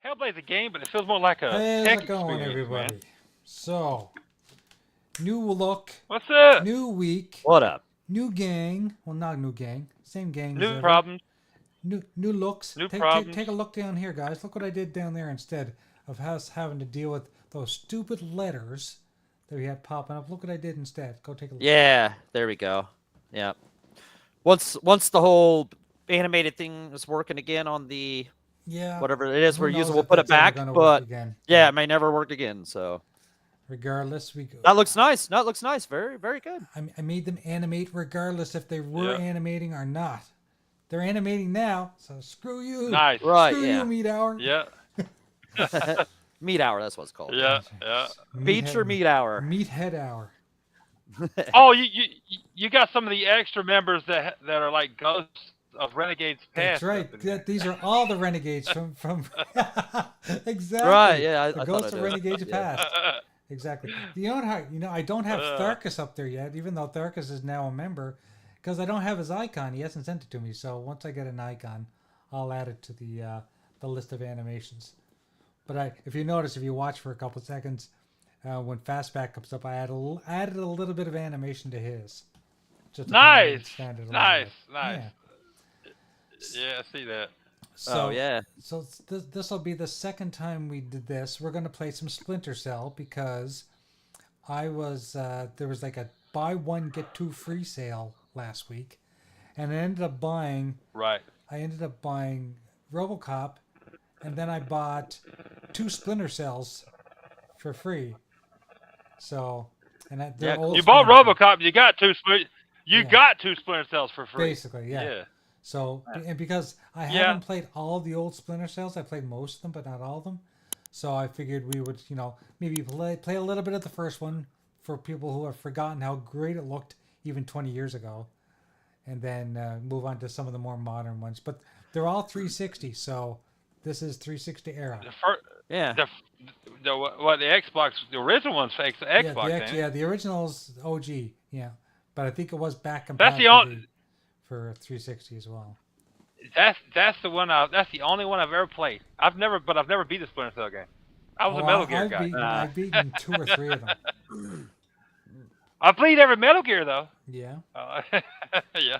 Hellblade's a game, but it feels more like a How's tech it going, experience, everybody? man. So, new look, What's up? new week, What up? new gang. Well, not new gang, same gang as New ever. problems. New looks. New take problems. a look down here, guys. Look what I did down there instead of us having to deal with those stupid letters that we had popping up. Look what I did instead. Go take a look. Yeah, there we go. Yeah. Once the whole animated thing is working again on the whatever it is who we're knows using, we'll if put it that's ever back. gonna work But again. yeah, it may never work again. So Regardless, we go. that looks nice. No, it looks nice. Very, very good. I made them animate regardless if they were animating or not. They're animating now, so screw you. Nice. Right. Screw you, Meat Hour. Yeah. Meat hour. That's what it's called. Yeah. Feature meat hour. Meathead Hour. Oh, you got some of the extra members that are like ghosts of Renegades past. That's right. These are all the renegades from exactly. Right. Yeah. The I ghosts thought of I did. renegades Yeah. past. Exactly. I don't have Tharkus up there yet, even though Tharkus is now a member, because I don't have his icon. He hasn't sent it to me. So once I get an icon, I'll add it to the list of animations. But if you notice, if you watch for a couple seconds, when Fastback comes up, I added a little bit of animation to his. Just to kind of expand it a little bit. Nice. Yeah, I see that. So, yeah. So this will be the second time we did this. We're going to play some Splinter Cell because there was like a buy one get two free sale last week, and I ended up buying RoboCop, and then I bought 2 Splinter Cells for free. So, they're old. You bought RoboCop. You got 2 Splinter Cells for free. Basically, yeah. So, and because I haven't played all the old Splinter Cells, I played most of them, but not all of them. So I figured we would, maybe play a little bit of the first one for people who have forgotten how great it looked even 20 years ago, and then move on to some of the more modern ones. But they're all 360, so this is 360 era. The Xbox, the original one's Xbox. The original's OG, but I think it was back compatible for 360 as well. That's the one. That's the only one I've ever played. I've never beat the Splinter Cell game. I was a Metal Gear guy. I've beaten 2 or 3 of them. I played every Metal Gear though. Yeah. Yeah.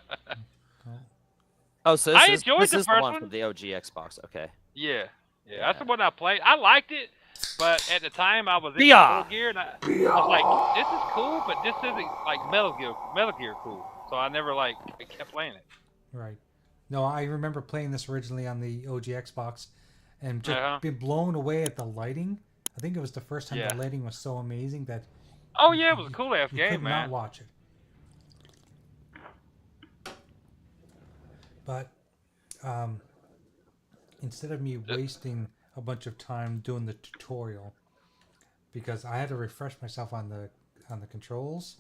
Oh, so I this enjoyed is the first one one from the OG Xbox. Okay. Yeah, that's the one I played. I liked it, but at the time I was in Metal Gear, and I was like, "This is cool, but this isn't like Metal Gear cool." So I never kept playing it. Right. No, I remember playing this originally on the OG Xbox, and just being blown away at the lighting. I think it was the first time the lighting was so amazing that. Oh yeah, it was a cool ass game, could man. Not watch it. But instead of me wasting a bunch of time doing the tutorial, because I had to refresh myself on the controls,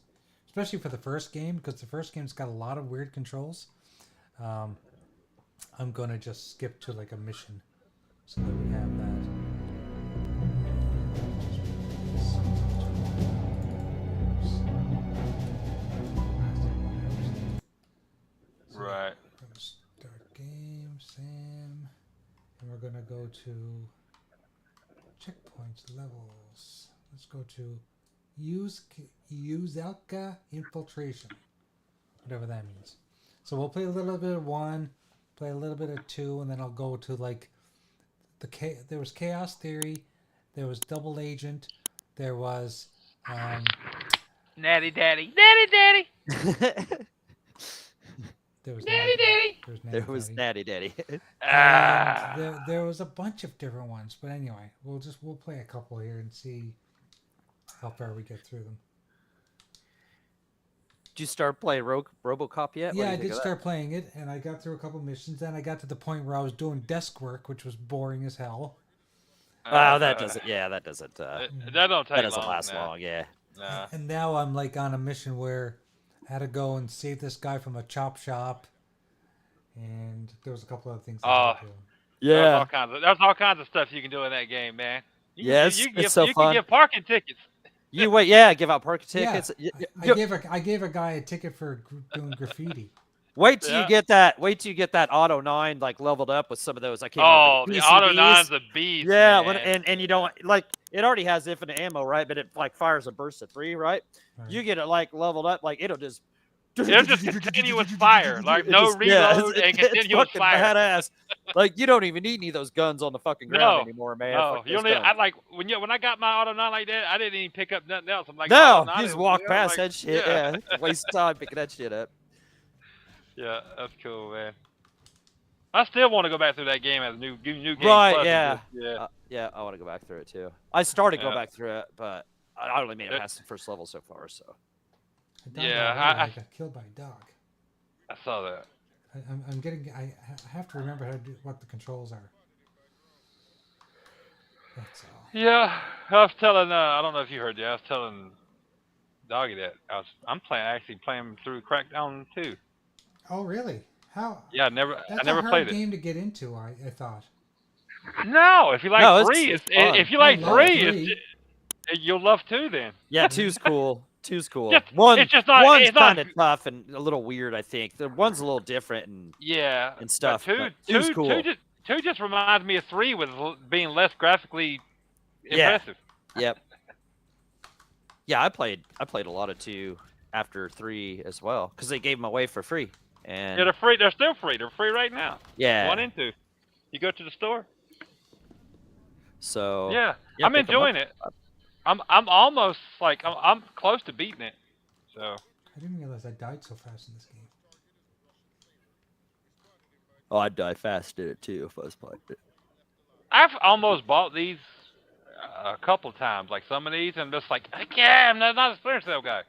especially for the first game, because the first game's got a lot of weird controls. I'm gonna just skip to like a mission, so that we have that. Right. Start game, Sam, and we're gonna go to checkpoints, levels. Let's go to use Alka infiltration, whatever that means. So we'll play a little bit of 1, play a little bit of 2, and then I'll go to like there was Chaos Theory, there was Double Agent, there was Natty Daddy. There was Daddy. Natty There was Daddy. Natty Daddy. And there was a bunch of different ones, but anyway, we'll play a couple here and see how far we get through them. Did you start playing RoboCop yet? Yeah, I did start playing it, and I got through a couple missions. Then I got to the point where I was doing desk work, which was boring as hell. Oh, that doesn't. Yeah, that doesn't. That don't take That doesn't long. last long. Yeah. Nah. And now I'm like on a mission where I had to go and save this guy from a chop shop, and there was a couple other things. I had to do. Yeah. There's all kinds of stuff you can do in that game, man. Yes, it's so you fun. can give parking tickets. You wait, yeah, give out parking tickets. Yeah, I gave a guy a ticket for doing graffiti. Wait till you get that. Wait till you get that Auto 9 like leveled up with some of those. I can't remember the Auto 9's a beast. Yeah, man. and you don't like it already has infinite ammo, right? But it like fires a burst of 3, right? You get it like leveled up, like it'll just continuous fire, like no reload and continuous fire. Badass. Like you don't even need any of those guns on the fucking ground anymore, man. No, you only. I like when I got my Auto 9 like that. I didn't even pick up nothing else. I'm like, no, you just walk past that shit. Yeah, waste time picking that shit up. Yeah, that's cool, man. I still want to go back through that game as a new game. Right? Yeah. Yeah. I want to go back through it too. I started going back through it, but I only made it past the first level so far. So. I got killed by a dog. I saw that. I have to remember how to do what the controls are. That's all. Yeah, I was telling. I don't know if you heard that. I was telling Doggy that I'm actually playing through Crackdown 2. Oh really? How? Yeah, I never played it. Game to get into. I thought. No, if you like 3, if you like 3, you'll love 2 then. Yeah, 2's cool. 2's cool. One's kind of tough and a little weird, I think. The one's a little different and stuff. But 2's cool. 2 just reminds me of 3 with being less graphically impressive. Yep. Yeah, I played a lot of 2 after 3 as well because they gave them away for free. And yeah, they're free. They're still free. They're free right now. Yeah. 1 and 2. You go to the store. So yeah, I'm enjoying it. I'm almost like I'm close to beating it. So I didn't realize I died so fast in this game. Oh, I'd die fast in it too if I was playing it. I've almost bought these a couple times, like some of these, and just like, I'm not a Splinter Cell guy.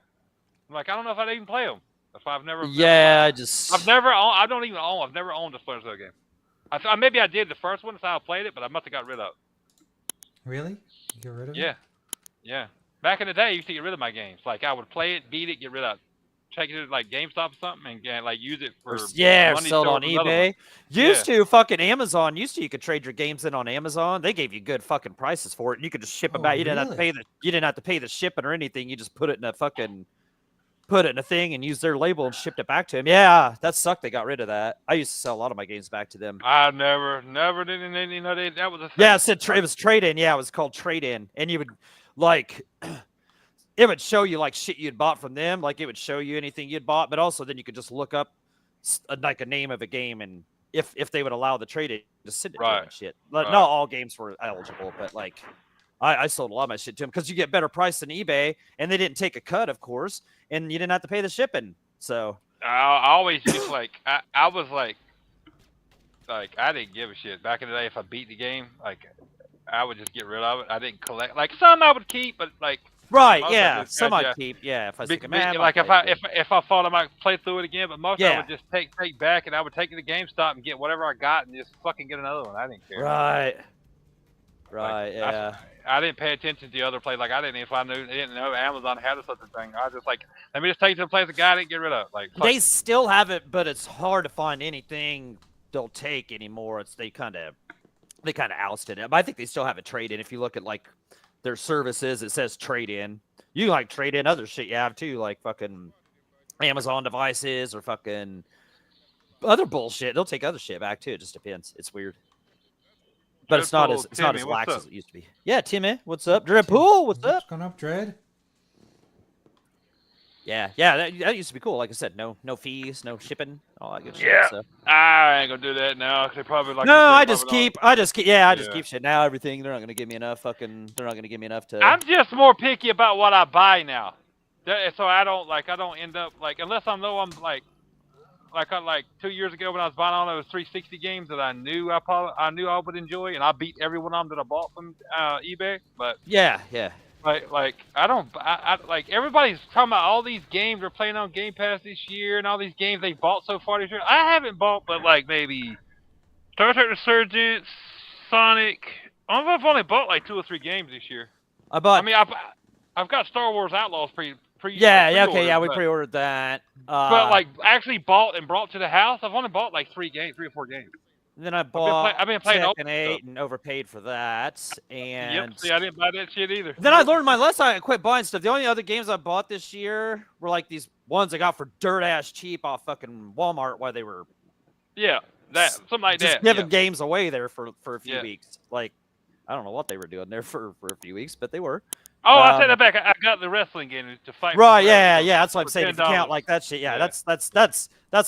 I'm like, I don't know if I'd even play them. If I've never. Yeah, I've never owned. I don't even own. I've never owned a Splinter Cell game. Maybe I did the first one, so I played it, but I must have got rid of it. Really? You get rid of it? Yeah. Yeah. Back in the day, I used to get rid of my games. Like I would play it, beat it, get rid of it. Take it to like GameStop or something and like use it for money sell it on eBay. Used to fucking Amazon. Used to you could trade your games in on Amazon. They gave you good fucking prices for it, and you could just ship them out. You didn't have to pay the shipping or anything. You just put it in a thing and use their label and shipped it back to them. Yeah, that sucked. They got rid of that. I used to sell a lot of my games back to them. I never did. You know, that was a thing. Yeah, it was trade in. Yeah, it was called trade in, and you would like. It would show you like shit you'd bought from them, like it would show you anything you'd bought, but also then you could just look up like a name of a game, and if they would allow the trade it, just send it to them and shit. Not all games were eligible, but like I sold a lot of my shit to them because you get better price than eBay, and they didn't take a cut, of course, and you didn't have to pay the shipping. So I always used I was like I didn't give a shit back in the day. If I beat the game, like I would just get rid of it. I didn't collect. Like some I would keep, but like. Right, yeah. Some I'd keep, yeah. If I was like if I thought I might play through it again, but most I would just take back, and I would take it to GameStop and get whatever I got and just fucking get another one. I didn't care. Right, like, yeah. I didn't pay attention to the other place. Like I didn't know Amazon had such a thing. I was just like, let me just take it to the place the guy didn't get rid of. Like they still have it, but it's hard to find anything they'll take anymore. They kind of ousted it. But I think they still have a trade in. If you look at like their services, it says trade in. You can like trade in other shit you have too, like fucking Amazon devices or fucking other bullshit. They'll take other shit back too. It just depends. It's weird, but it's not as lax as it used to be. Yeah, Timmy, what's up? Dreadpool, what's up? What's going up, Dread? Yeah, that used to be cool. Like I said, no fees, no shipping, all that good shit. Yeah, so. I ain't gonna do that now. They probably like. No, I just keep shit now. Everything they're not gonna give me enough. They're not gonna give me enough to. I'm just more picky about what I buy now, so I don't end up like unless I know I'm like like 2 years ago when I was buying all those 360 games that I knew I would enjoy, and I beat every one of them that I bought from eBay. But yeah. like like everybody's talking about all these games they're playing on Game Pass this year, and all these games they bought so far this year. I haven't bought, but like maybe Star Trek Resurgence, Sonic. I've only bought like 2 or 3 games this year. I mean, I've got Star Wars Outlaws pre. Yeah, okay, yeah, we pre-ordered that. But like actually bought and brought to the house, I've only bought like 3 or 4 games. And then I bought I've been playing Tekken 8 and overpaid for that. And yep, see, I didn't buy that shit either. Then I learned my lesson. I quit buying stuff. The only other games I bought this year were like these ones I got for dirt ass cheap off fucking Walmart while they were something like just that. giving games away there for a few Yeah. weeks. Like I don't know what they were doing there for a few weeks, but they were. Oh, I take that back. I got the wrestling game to fight. Right, yeah. That's what I'm saying. If you $10. count like that shit, yeah. That's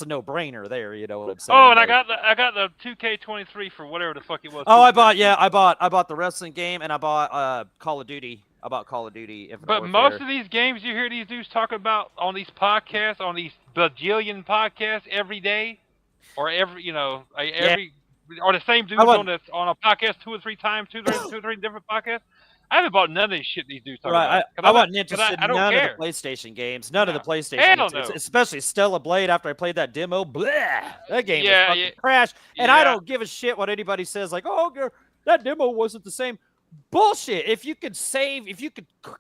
a no-brainer there. You know what I'm saying? Oh, and I got the 2K23 for whatever the fuck it was. Oh, I bought the wrestling game, and I bought Call of Duty. I bought Call of Duty. Infinite But Warfare. most of these games you hear these dudes talking about on these podcasts, on these bajillion podcasts every day, or every or the same dudes on a podcast 2 or 3 times, two or three different podcasts. I haven't bought none of these shit these dudes talk about. I wasn't interested I in don't none care. of the PlayStation games. None of the PlayStation Hell games. no. Especially Stella Blade after I played that demo. Blah! That game was fucking trash. And Yeah. I don't give a shit what anybody says. Like, oh, that demo wasn't the same. Bullshit. If you could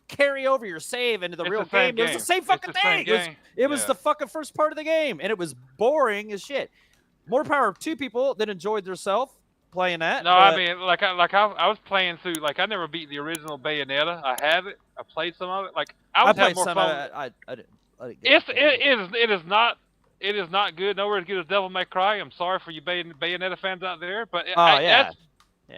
carry over your save into the real game, it was the same fucking thing. It was the fucking first part of the game. And it was boring as shit. More power to people that enjoyed themselves playing that. No, I mean, I was playing through. Like, I never beat the original Bayonetta. I have it. I played some of it. Like, I was having more fun. I didn't It is not good. Nowhere as good as Devil May Cry. I'm sorry for you Bayonetta fans out there, but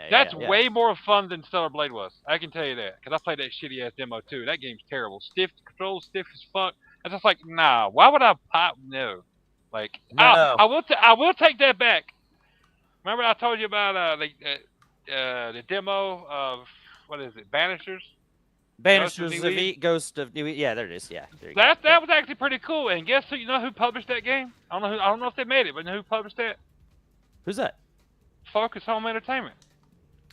that's way more fun than Stellar Blade was. I can tell you that because I played that shitty ass demo too. That game's terrible. Stiff controls, stiff as fuck. I'm just like, nah. Why would I pop? No. Like, No. I will take that back. Remember I told you about the demo of what is it? Banishers. Banishers of Ghost of New. Yeah, there it is. Yeah, there you go. That was actually pretty cool. And guess who? You know who published that game? I don't know if they made it, but you know who published that? Who's that? Focus Home Entertainment.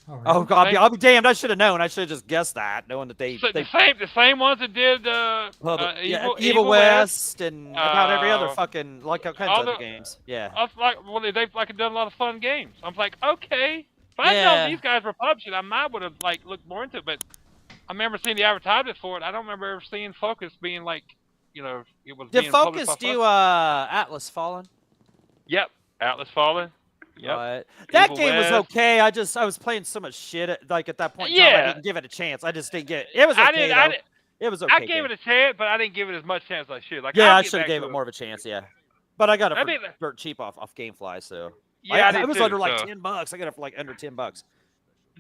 Oh, really? Oh God, I'll be damned! I should have known. I should have just guessed that, knowing that they the same ones that did Evil West and about every other fucking all kinds of other games. Yeah. I was like, well, they've done a lot of fun games. I'm like, okay, if I know these guys were publishing, I might would have looked more into it. But I remember seeing the advertisement for it. I don't remember ever seeing Focus being it was. Did Focus do Atlas Fallen? Yep, Atlas Fallen. Yep. Right. That game was okay. I was playing so much shit at that point. Yeah. I didn't give it a chance. I just didn't get it. It was okay. It was okay. I gave it a chance, but I didn't give it as much chance as I should. I should have gave it more of a chance. Yeah. But I got it for dirt cheap off GameFly. So it was under $10. I got it for under $10.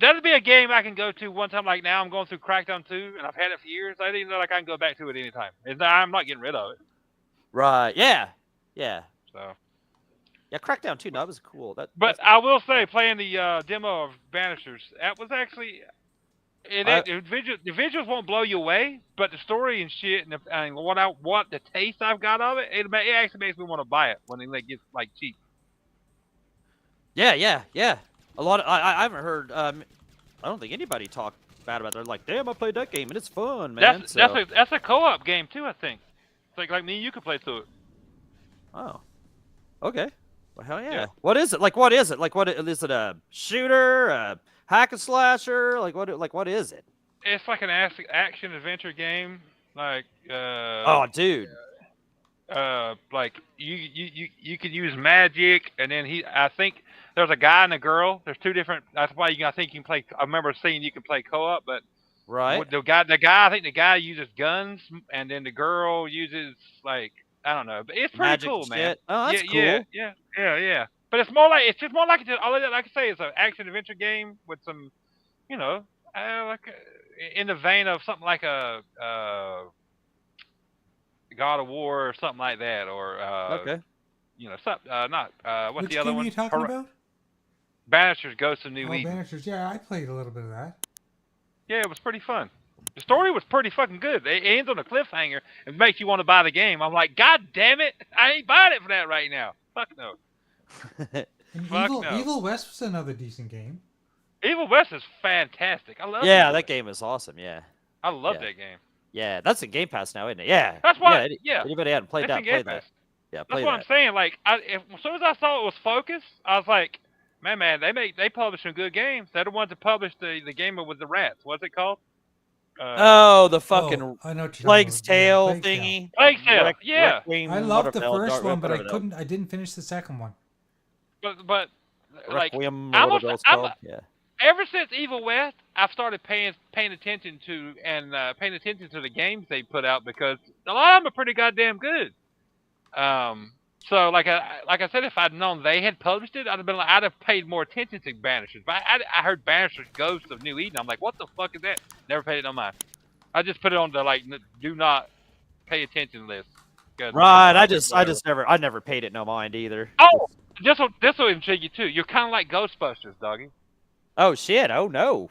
That'd be a game I can go to one time. Like now, I'm going through Crackdown 2, and I've had it for years. I didn't know I can go back to it anytime. I'm not getting rid of it. Right. Yeah. Yeah. So. Yeah, Crackdown 2, that was cool. But I will say, playing the demo of Banishers, that was actually... the visuals won't blow you away, but the story and shit, and what the taste I've got of it, it actually makes me want to buy it when it gets cheap. Yeah. A lot of I haven't heard. I don't think anybody talked bad about it. They're like, damn, I played that game and it's fun, man. That's a co-op game too, I think. It's like me and you could play through it. Oh, okay. Well, hell yeah. What is it? What is it? What is it? A shooter? A hack and slasher? What is it? It's like an action adventure game. Oh, dude. You could use magic, and then I think there's a guy and a girl. There's 2 different. That's why I think you can play. I remember seeing you can play co-op, but right. The guy. I think the guy uses guns, and then the girl uses I don't know, but it's pretty magic cool, shit. man. Oh, that's cool. Yeah. But it's just more like all I can say is an action adventure game with some, in the vein of something like a God of War or something like that, or okay. what's Which the other game one? Are you talking about? Banishers: Ghosts of New Eden. Banishers. Yeah, I played a little bit of that. Yeah, it was pretty fun. The story was pretty fucking good. It ends on a cliffhanger and makes you want to buy the game. I'm like, God damn it, I ain't buying it for that right now. Fuck no. And Fuck no. Evil West was another decent game. Evil West is fantastic. I love. Yeah, Evil that West. game is awesome. Yeah. I love Yeah. that game. Yeah, that's in Game Pass now, isn't it? Yeah. That's why. Yeah. Yeah. Anybody hadn't played It's that? in Game Play that. Pass. Yeah, That's play what I'm that. saying. Like, as soon as I saw it was Focus, I was like, man, they publish some good games. They're the ones that published the game with the rats. What's it called? Oh, the fucking I know what you're Plague's talking about. Tale Yeah, Plague's Tale. thingy. Plague's Tale. Yeah. Requiem, I loved the whatever first one, but I whatever the- couldn't. I didn't finish the second one. But like, Requiem, or whatever it's called. Yeah. ever since Evil West, I've started paying attention to the games they put out because a lot of them are pretty goddamn good. So like I said, if I'd known they had published it, I'd have paid more attention to Banishers. But I heard Banishers Ghost of New Eden. I'm like, what the fuck is that? Never paid it on mine. I just put it on the do not pay attention list. Right. I never paid it no mind either. Oh, this will intrigue you too. You're kind of like Ghostbusters, doggy. Oh shit! Oh no!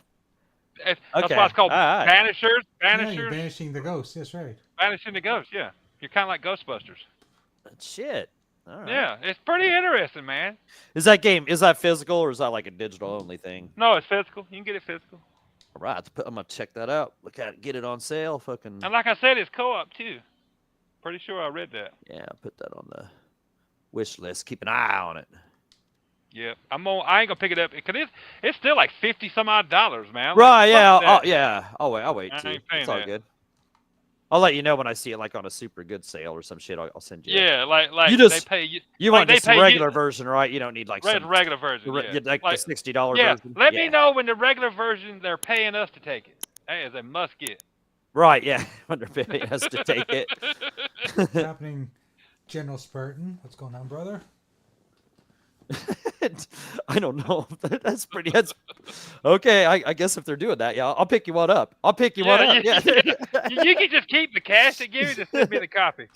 That's Okay. why it's called All right. Banishers. Yeah, you're banishing the ghosts. That's right. Banishing the ghosts. Yeah, you're kind of like Ghostbusters. Shit. All right. Yeah, it's pretty interesting, man. Is that physical or is that like a digital only thing? No, it's physical. You can get it physical. All right. I'm gonna check that out. Look at it. Get it on sale. Fucking. And like I said, it's co-op too. Pretty sure I read that. Yeah. Put that on the wish list. Keep an eye on it. Yeah, I ain't gonna pick it up because it's still like $50 some odd, man. Right. Like, Yeah. fuck that. Yeah. I'll wait. I Too. ain't paying It's all that. good. I'll let you know when I see it like on a super good sale or some shit. I'll send you. Yeah, like You they just- pay you. You like want they just the pay you- regular version, right? You don't need like some Regular version. Yeah. like the $60 yeah. version. Let me know when the regular version they're paying us to take it. That is a must get. Right, yeah. When they're paying us to take it. What's happening, General Spartan? What's going on, brother? I don't know. That's okay. I guess if they're doing that, yeah, I'll pick you one up. I'll pick you one up. Yeah. You can just keep the cash they give you to send me the copy.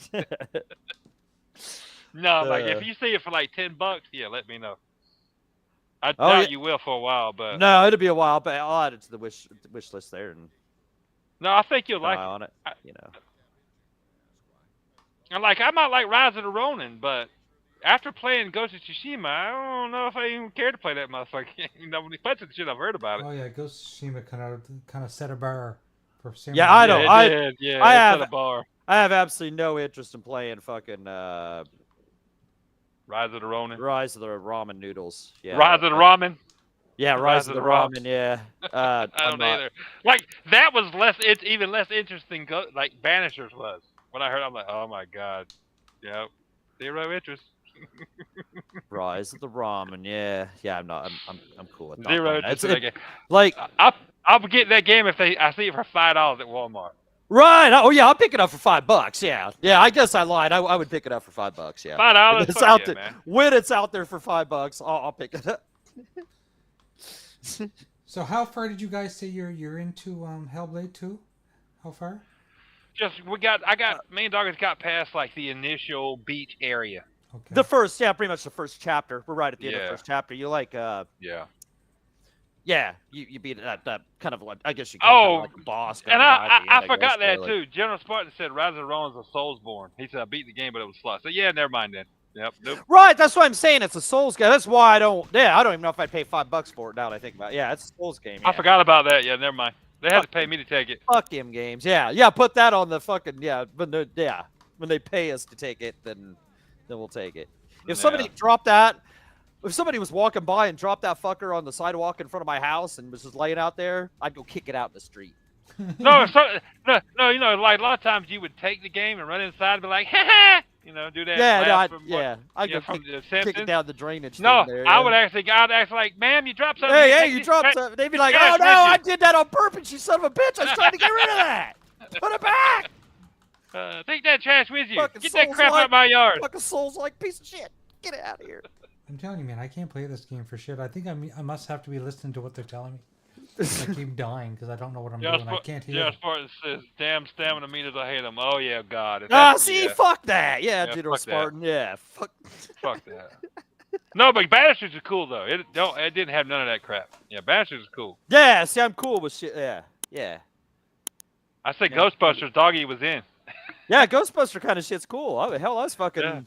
No, like if you see it for like $10, yeah, let me know. I doubt you will for a while, but no, it'll be a while, but I'll add it to the wish list there and no, I think you'll keep an like eye it. on it. You know. And like I might like Rise of the Ronin, but after playing Ghost of Tsushima, I don't know if I even care to play that motherfucker. You know, especially the shit I've heard about it. Oh yeah, Ghost of Tsushima kind of set a bar for samurai. Yeah, I know. Yeah, it did. Yeah, I it have- set a bar. I have absolutely no interest in playing fucking Rise of the Ronin. Rise of the Ramen Noodles. Yeah. Rise of the Ramen. Yeah, Rise of the Ramen. Yeah. I don't either. Like that was less. It's even less interesting. Like Banishers was. When I heard, I'm like, oh my god. Yep. Zero interest. Rise of the Ramen. Yeah. Yeah. I'm cool with that. Zero interest in that game. Like I'll get that game if I see it for $5 at Walmart. right. Oh yeah, I'll pick it up for $5. Yeah. Yeah. I guess I lied. I would pick it up for $5. Yeah. $5. When it's Fuck out yeah, there, man. when it's out there for $5, I'll pick it up. So how far did you guys say you're into Hellblade 2? How far? Me and Doggers got past like the initial beach area. Okay. Pretty much the first chapter. We're right at the end of the Yeah. first chapter. You like Yeah. yeah, you beat that kind of like I guess you Oh, like a boss. And I forgot that too. too. General Spartan said Rise of the Ronin's a Soulsborne. He said I beat the game, but it was slow. So yeah, never mind then. Yep. Nope. Right, that's what I'm saying. It's a Souls game. That's why I don't even know if I'd pay $5 for it now that I think about it. Yeah, it's a Souls game. I Yeah. forgot about that. Yeah, never mind. They had to pay me to take it. Fuck them games. Yeah, put that on the fucking when they pay us to take it, then we'll take it. If somebody dropped that, if somebody was walking by and dropped that fucker on the sidewalk in front of my house and was just laying out there, I'd go kick it out in the street. No, you know, like a lot of times you would take the game and run inside and be like, ha ha, you know, do that. I'd go from kick the it down the drainage. No, thing there, I'd act like, ma'am, you dropped something. Hey, you dropped something. They'd be like, trash oh no, with you." I did that on purpose, you son of a bitch. I was trying to get rid of that. Put it back. Take that trash with you. Fucking Get that crap Souls-like- out of my yard. Fucking Souls-like piece of shit. Get it out of here. I'm telling you, man, I can't play this game for shit. I think I must have to be listening to what they're telling me. I keep dying because I don't know what I'm doing. I can't hear. Yeah, Spartan says, damn stamina meters, I hate them. Oh, yeah, God. See, fuck that. Yeah, General fuck that. Spartan. Yeah, fuck. Fuck that. No, but Banishers are cool, though. It didn't have none of that crap. Yeah, Banishers is cool. Yeah, see, I'm cool with shit. Yeah. I said Ghostbusters, Doggy was in. Yeah, Ghostbuster kind of shit's cool. Oh, hell, I was fucking. Yeah.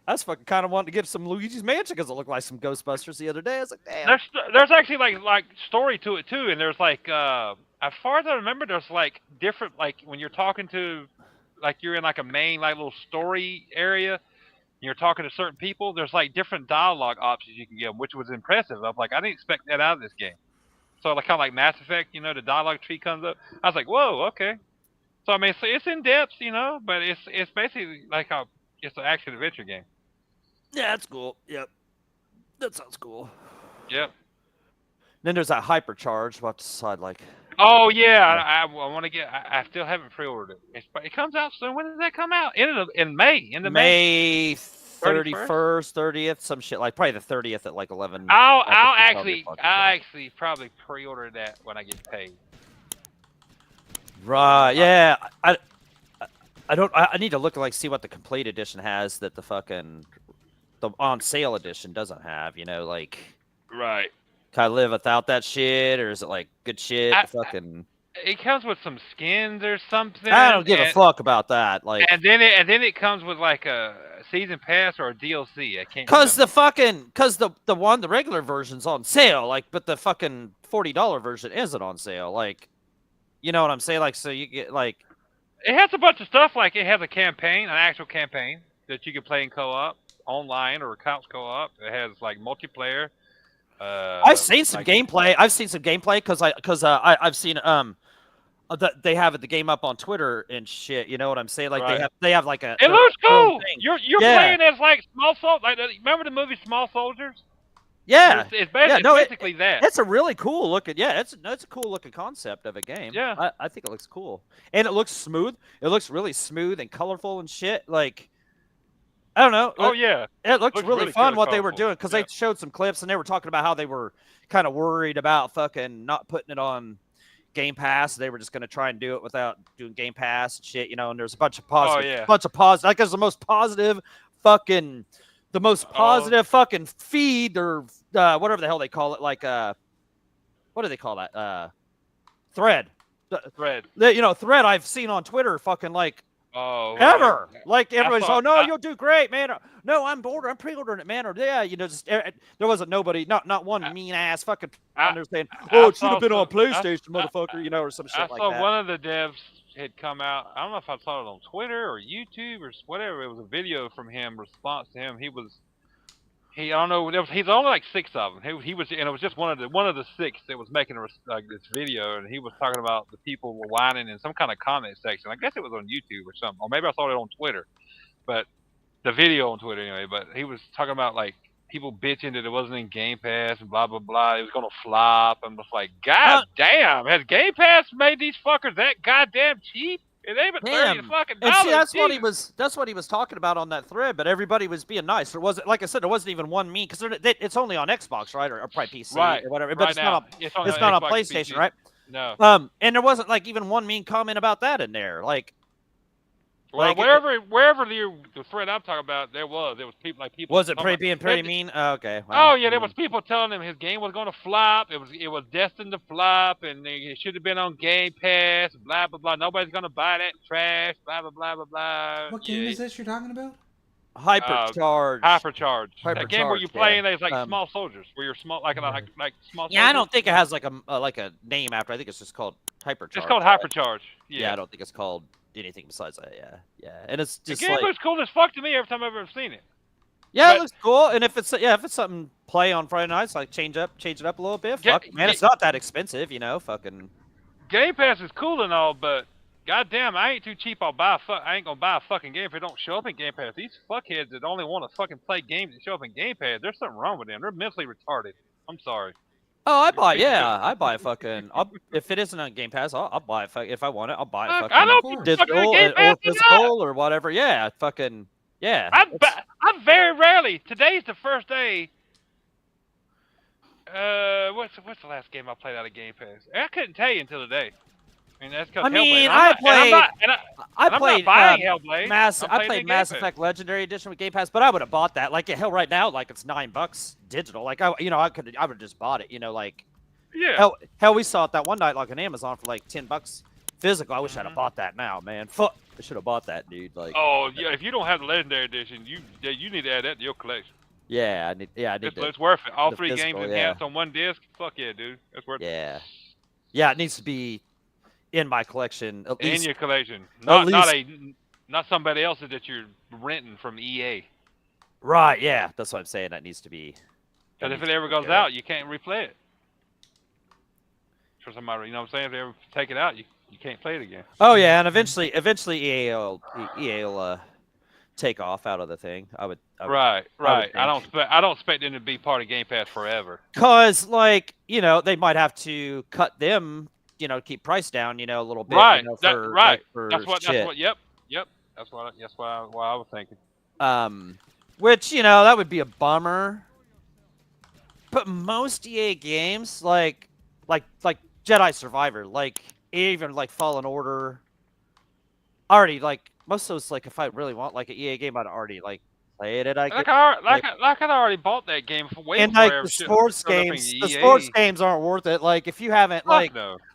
I was fucking kind of wanting to get some Luigi's Mansion because it looked like some Ghostbusters the other day. I was like, damn. There's actually like story to it too, and there's like as far as I remember, there's like different like when you're talking to like you're in like a main like little story area, and you're talking to certain people. There's like different dialogue options you can give, which was impressive. I'm like I didn't expect that out of this game. So like kind of like Mass Effect, you know, the dialogue tree comes up. I was like, whoa, okay. So I mean, it's in depth, you know, but it's basically like it's an action adventure game. Yeah, that's cool. Yep. That sounds cool. Yep. Then there's that hypercharge. We'll have to decide, like... Oh, yeah. I want to get... I still haven't pre-ordered it. It comes out soon. When does that come out? In May. May 31st, 30th, some shit. Like, probably the 30th at, like, 11. I'll actually probably pre-order that when I get paid. Right, yeah. I need to look, like, see what the complete edition has that the fucking... The on sale edition doesn't have, you know, like... Right. Can I live without that shit, or is it, like, good shit? It comes with some skins or something. I don't give a fuck about that. Like, and then it comes with, like, a season pass or a DLC. I can't Because the regular version's on sale, like, but the fucking $40 version isn't on sale. Like, you know what I'm saying? Like, so you get, like... It has a bunch of stuff, like, it has a campaign, an actual campaign, that you can play in co-op. Online or couch co-op. It has like multiplayer. I've seen some gameplay. I've seen some gameplay because I've seen they have the game up on Twitter and shit. You know what I'm saying? Like they have like a. It looks cool. You're playing as like small soldiers. Like remember the movie Small Soldiers? Yeah, it's basically that. It's a really cool looking. Yeah, it's a cool looking concept of a game. Yeah, I think it looks cool and it looks smooth. It looks really smooth and colorful and shit. Like. I don't know. Oh, yeah. It looks really fun what they were doing because they showed some clips and they were talking about how they were kind of worried about fucking not putting it on Game Pass. They were just going to try and do it without doing Game Pass and shit, you know, and there's a bunch of positive. Like, there's the most positive fucking feed or whatever the hell they call it. Like, what do they call that? Thread. Thread. Thread I've seen on Twitter fucking like, ever. Like everybody's, you'll do great, man. No, I'm pre-ordering it, man. Or just there wasn't nobody, not one mean ass fucking understand. It should have been on PlayStation, motherfucker, or some shit like that. I saw one of the devs had come out. I don't know if I saw it on Twitter or YouTube or whatever. It was a video from him, response to him. I don't know. He's only like 6 of them. He was, and it was just one of the 6 that was making this video, and he was talking about the people were whining in some kind of comment section. I guess it was on YouTube or something, or maybe I saw it on Twitter, but the video on Twitter anyway. But he was talking about like people bitching that it wasn't in Game Pass and blah blah blah. It was gonna flop, and was like, God damn, has Game Pass made these fuckers that goddamn cheap? It ain't even $30 fucking dollars. And see, that's what he was talking about on that thread. But everybody was being nice. There wasn't, like I said, there wasn't even one mean because it's only on Xbox, right, or probably PC, or whatever. But it's not on PlayStation, right? No. And there wasn't like even one mean comment about that in there, like. Well, wherever the thread I'm talking about, there was people like people. Was it being pretty mean? Oh, okay. Wow. Oh yeah, there was people telling him his game was going to flop. It was destined to flop, and it should have been on Game Pass. Blah blah blah. Nobody's going to buy that trash. Blah blah blah blah blah. What game is this you're talking about? Hypercharge. Hypercharge. That game where you play and it's like small soldiers, where you're small like small. Yeah, soldiers. I don't think it has like a name after. I think it's just called Hypercharge. It's called Hypercharge. Yeah, I don't think it's called anything besides that. Yeah, and it's just the game looks cool as fuck to me every time I've ever seen it. Yeah, it looks cool, and if it's something play on Friday nights, like change it up a little bit. Fuck, man, it's not that expensive, fucking. Game Pass is cool and all, but goddamn, I ain't too cheap. I ain't gonna buy a fucking game if it don't show up in Game Pass. These fuckheads that only want to fucking play games that show up in Game Pass, there's something wrong with them. They're mentally retarded. I'm sorry. Oh, I buy a fucking. If it isn't on Game Pass, I'll buy it. If I want it, I'll buy it. Fucking I don't digital or physical or whatever. Yeah, fucking yeah. I'm very rarely. Today's the first day. What's the last game I played out of Game Pass? I couldn't tell you until today. I mean, that's because Hellblade. I played Hellblade. I played Mass Effect Legendary Edition with Game Pass, but I would have bought that. Like hell, right now, like it's $9 digital. Like I would have just bought it. Like yeah. Hell, we saw it that one night like on Amazon for like $10. Physical, I wish I'd have bought that now, man. Fuck, I should have bought that, dude. Like, oh yeah, if you don't have the legendary edition, you need to add that to your collection. yeah, I need It's worth it. All the 3 physical, games enhanced on one disc. Fuck yeah, dude. That's worth it. Yeah, it needs to be in my collection at In least. your collection, At not somebody else's that you're renting from EA. Right, yeah, that's what I'm saying. That needs to be. Because if it ever goes out, you can't replay it. For somebody, you know what I'm saying? If they ever take it out, you can't play it again. Oh yeah, and eventually EA will take off out of the thing. I would Right. think. I don't expect them to be part of Game Pass forever. Cause like they might have to cut them, keep price down, a little bit. Right. For, right. For that's what. shit. That's what. Yep. That's what I was thinking. Which that would be a bummer. But most EA games, like Jedi Survivor, like even like Fallen Order, already like most of those, like if I really want like an EA game, I'd already like played it. I'd already bought that game for way and before like the sports games aren't worth it. Like if you haven't at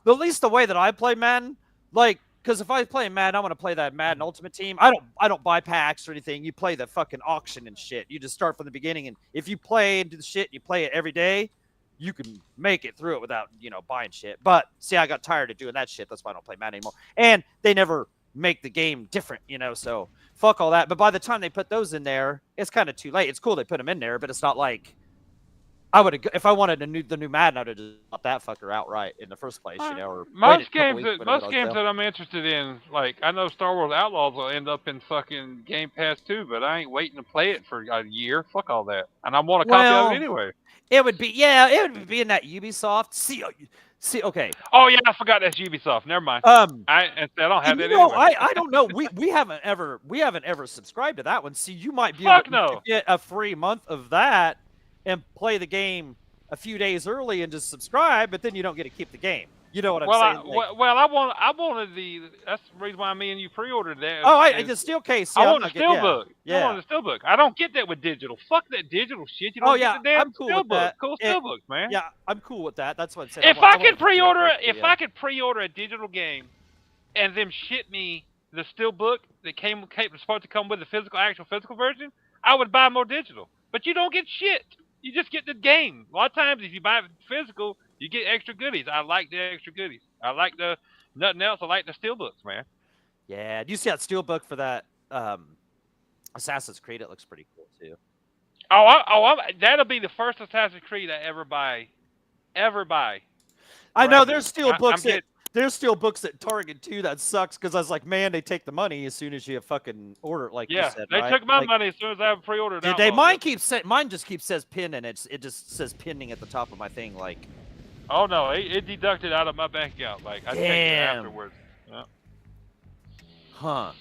least the way that I play Madden, like. Because if I play Madden, I want to play that Madden Ultimate Team. I don't buy packs or anything. You play the fucking auction and shit. You just start from the beginning, and if you play and do the shit, you play it every day, you can make it through it without buying shit. But see, I got tired of doing that shit. That's why I don't play Madden anymore. And they never make the game different, so fuck all that. But by the time they put those in there, it's kind of too late. It's cool they put them in there, but it's not like I would have, if I wanted the new Madden, I'd have just bought that fucker outright in the first place, Or most games that I'm interested in, like I know Star Wars Outlaws will end up in fucking Game Pass too, but I ain't waiting to play it for a year. Fuck all that, and I want a copy of it anyway. It would be in that Ubisoft. See, okay. Oh yeah, I forgot that's Ubisoft. Never mind. I don't have that anyway. I don't know. We haven't ever subscribed to that one. See, you might be able to get a free month of that and play the game a few days early and just subscribe, but then you don't get to keep the game. You know what I'm saying? I wanted that's the reason why me and you pre-ordered that. Oh, I just Steelcase. See, I want the Steelbook. Yeah. I want the Steelbook. I don't get that with digital. Fuck that digital shit. You don't get the damn I'm cool Steelbook. with that. Cool Steelbooks, man. Yeah, I'm cool with that. That's what I'm saying. If I could pre-order a digital game and then ship me the Steelbook that was supposed to come with the actual physical version, I would buy more digital. But you don't get shit. You just get the game. A lot of times, if you buy it physical, you get extra goodies. I like the extra goodies. I like the nothing else. I like the Steelbooks, man. Yeah. Do you see that Steelbook for that Assassin's Creed? It looks pretty cool too. That'll be the first Assassin's Creed I ever buy. I know there's Steelbooks. There's still books at Target too. That sucks because I was like, man, they take the money as soon as you fucking order it. Like you said, they took my money as soon as I pre-ordered. Did they? Mine just says pin, and it just says pending at the top of my thing. Like, oh no, it deducted out of my bank account. Like I checked it afterwards. Yeah. Huh.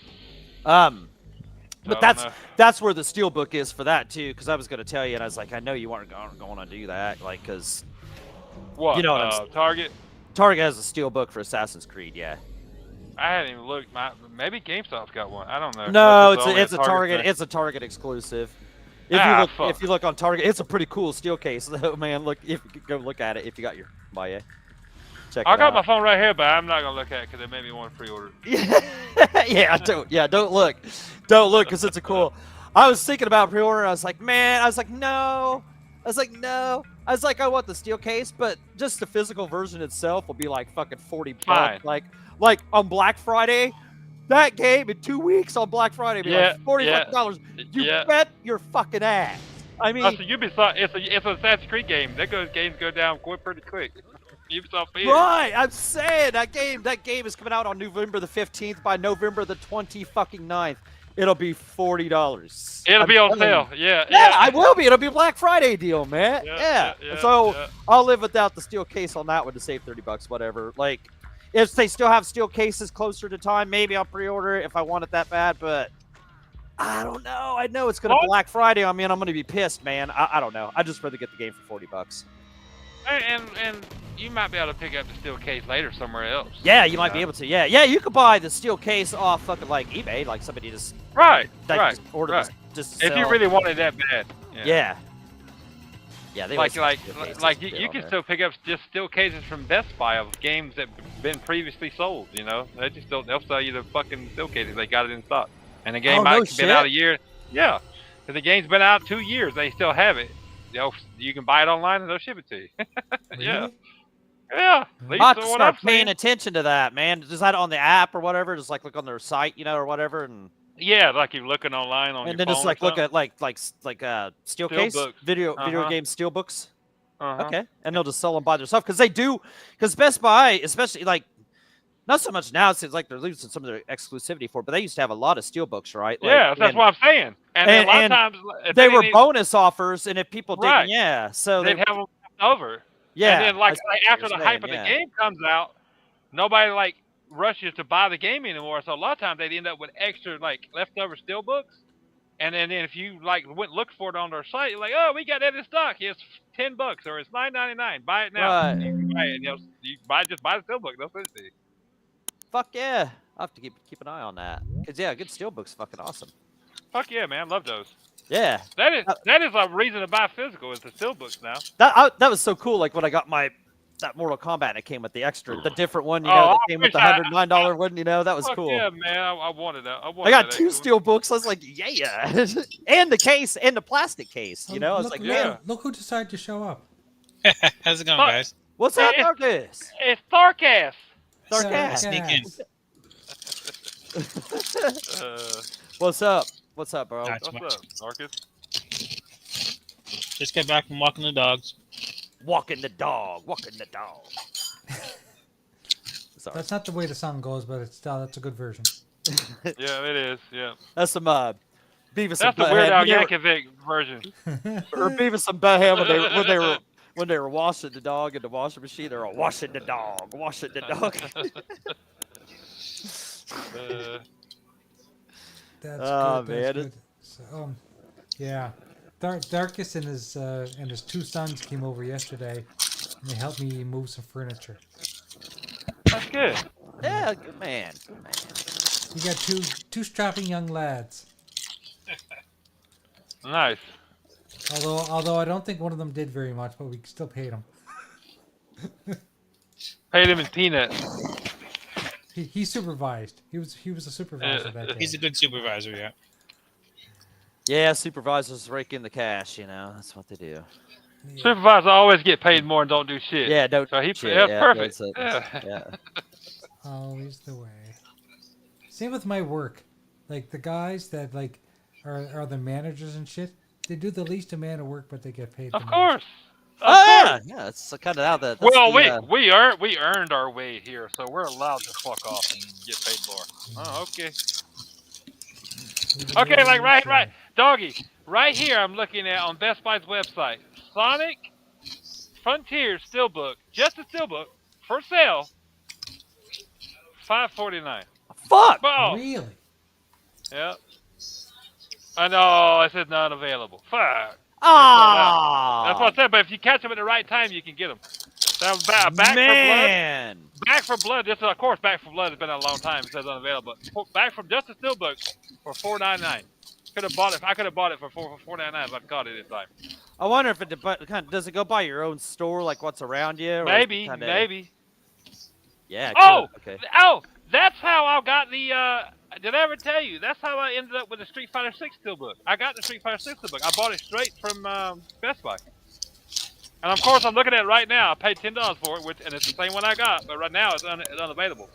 But that's where the Steelbook is for that too. Because I was gonna tell you, and I was like, I know you aren't going to do that, like, because what? You know what I'm saying? Target. Target has a Steelbook for Assassin's Creed, yeah. I hadn't even looked. Maybe GameStop's got one. I don't know. No, it's a Target. It's a Target exclusive. If you look on Target, it's a pretty cool Steelcase, though, man. Go look at it if you got your buy it. Check it out. I got my phone right here, but I'm not gonna look at it because it made me want to pre-order. Don't look, because it's a cool. I was thinking about pre-order. I was like, no. I want the Steelcase, but just the physical version itself will be like fucking $40. Like on Black Friday, that game in 2 weeks on Black Friday be like $40. You bet your fucking ass. I mean, so Ubisoft, it's an Assassin's Creed game. Games go down pretty quick. Ubisoft is. Right, I'm saying that game is coming out on November the 15th. By November the 29th. It'll be $40. It'll be on sale. Yeah, I will be. It'll be a Black Friday deal, man. I'll live without the Steelcase on that one to save $30, whatever. Like, if they still have Steelcases closer to time, maybe I'll pre-order it if I want it that bad. But I don't know. I know it's gonna Black Friday on me, and I'm gonna be pissed, man. I don't know. I'd just rather get the game for $40. And you might be able to pick up the Steelcase later somewhere else. Yeah, you might be able to. Yeah, you could buy the Steelcase off fucking like eBay, like somebody just right. Just order right. Just if you really want it that bad. Yeah. Yeah, they Like always have steel cases like and shit you on can there. still pick up just steel cases from Best Buy of games that been previously sold. You know, they'll sell you the fucking steel cases. They got it in stock, and the game Oh, no might have been out a shit. year. Yeah, because the game's been out 2 years. They still have it. You can buy it online and they'll ship it to you. Yeah, Really? yeah. At Hmm. least I have to what I'm start paying saying. attention to that, man. Just that on the app or whatever. Just like look on their site, you know, or whatever, Yeah, like you're looking online on and your then just phone or like look something. at like steel Steel case books. video game steel books. Uh huh. Okay, and they'll just sell them by themselves because they do. Because Best Buy, especially like not so much now, it seems like they're losing some of their exclusivity for. But they used to have a lot of steel books, right? Like Yeah, that's what I'm saying. And then a lot of and times, if they they were didn't, bonus offers, and if people didn't, right, yeah, so they'd have them left over. And then, I like see what after you're the hype saying, of the yeah. game comes out, nobody like rushes to buy the game anymore. So a lot of times they'd end up with extra like leftover steel books. And then if you like went look for it on their site, you're like, oh, we got that in stock. It's $10 or it's $9.99. Buy it now. Right. You can buy it. You buy just buy the steel book. They'll send it to you. Fuck yeah. I have to keep an eye on that. Cause yeah, good steelbook's fucking awesome. Fuck yeah, man, love those. Yeah. That is a reason to buy physical is the steel books now. That was so cool. Like when I got that Mortal Kombat, and it came with the different one, you know, that came with the $109 one, you know, that was Fuck cool. yeah, man, I wanted that. I got 2 steel books. I was like, yeah, and the case and the plastic case, you know. I was like, man, Look who decided to show up. How's it going, guys? what's up, Marcus? It's Tharkas. Sarcastic. Sneak in. What's up? What's up, bro? Not What's up, Tharkas? Just got back from walking the dogs. Walking the dog. Walking the dog. Sorry. That's not the way the song goes, but that's a good version. Yeah, it is. Yeah, That's some Beavis that's and the Weird Al Butthead. Yankovic version. Or Beavis and Butthead when they were washing the dog in the washing machine. They were washing the dog, washing the dog. That's Oh, good. That's man. good. So, yeah, Darkus and his 2 sons came over yesterday, and they helped me move some furniture. That's good. Yeah, good man. Good man. You got two strapping young lads. Nice. Although I don't think one of them did very much, but we still paid him. Paid him in peanuts. He supervised. He was a supervisor that day. He's a good supervisor, yeah. Yeah, supervisors rake in the cash. You know, that's what they do. Yeah. Supervisors always get paid more and don't do shit. Yeah, don't. So he shit, that's yeah, perfect. Yeah. Always the way. Same with my work. Like the guys that like are the managers and shit. They do the least amount of work, but they get paid. Of the course. Oh yeah, it's kind of how the. that's Well, the, we earned our way here, so we're allowed to fuck off and get paid more. Oh, okay. most. Okay, like right, doggy. Right here, I'm looking at on Best Buy's website, Sonic Frontier Steelbook, just a Steelbook for sale, $5.49. fuck. Oh, Really? yeah. I know. It says not available. Fuck. Ah, That's what I said. But if you catch them at the right time, you can get them. Back man. for Blood. Back for Blood. This is, of course, Back for Blood has been a long time. It says unavailable. But Back from Just a Steelbook for $4.99. Could have bought it. I could have bought it for $4.99 if I'd caught it this time. I wonder if does it go by your own store, like what's around you? Or Maybe. kinda, Maybe. Yeah. Oh. Cool. Okay. Oh. That's how I got the. Did I ever tell you? That's how I ended up with the Street Fighter 6 Steelbook. I got the Street Fighter 6 Steelbook. I bought it straight from Best Buy. And of course, I'm looking at it right now. I paid $10 for it, and it's the same one I got. But right now, it's unavailable.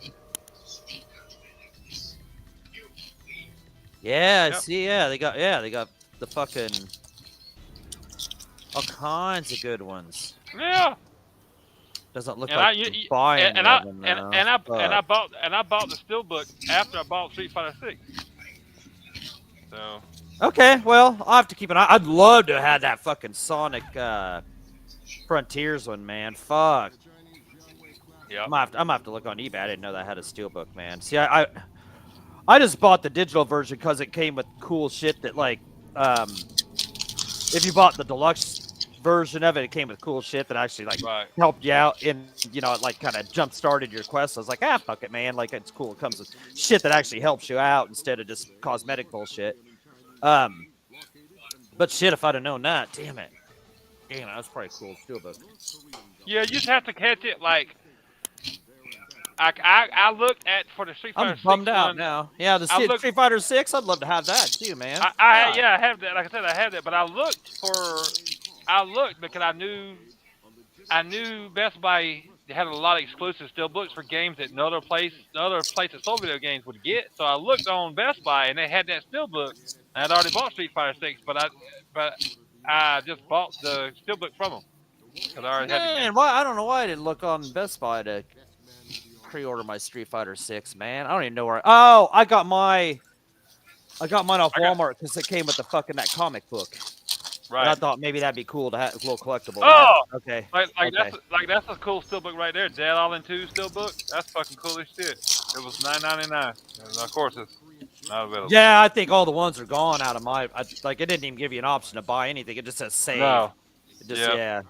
Yeah. Yep. See. Yeah. They got the fucking all kinds of good ones. Yeah. Doesn't look And like I, you're buying and them, I bought the Steelbook after I bought Street Fighter 6. So. Okay, well, I'll have to keep an eye. I'd love to have had that fucking Sonic Frontiers one, man. Fuck. Yeah. I'm gonna have to look on eBay. I didn't know that had a steelbook, man. See, I just bought the digital version because it came with cool shit that, like, if you bought the deluxe version of it, it came with cool shit that actually, like, helped you out and, you know, it, like, kind of jump-started your quest. I was like, fuck it, man. Like, it's cool. It comes with shit that actually helps you out instead of just cosmetic bullshit. But shit, if I'd have known that, damn it. Damn, that's probably cool. Steelbook. Yeah, you just have to catch it like. I looked at for the Street Fighter I'm 6 bummed out one. now. Yeah, the I looked. Street Fighter 6. I'd love to have that too, man. God. Yeah, I have that. Like I said, I have that. But I looked because I knew Best Buy had a lot of exclusive steelbooks for games that no other place that sold video games would get. So I looked on Best Buy and they had that steelbook. And I'd already bought Street Fighter 6, but I just bought the steelbook from them because I already had the game. Man, why? I don't know why I didn't look on Best Buy to pre-order my Street Fighter 6, man. I don't even know where. Oh, I got mine off Walmart because it came with that comic book. Right. And I thought maybe that'd be cool to have a little collectible. Oh, okay. Like Okay. that's a cool steelbook right there. Dead Island 2 steelbook. That's fucking cool as shit. It was $9.99. And of course, it's not available. Yeah, I think all the ones are gone out of my. Like it didn't even give you an option to buy anything. It just says save. No. It just, Yep. yeah.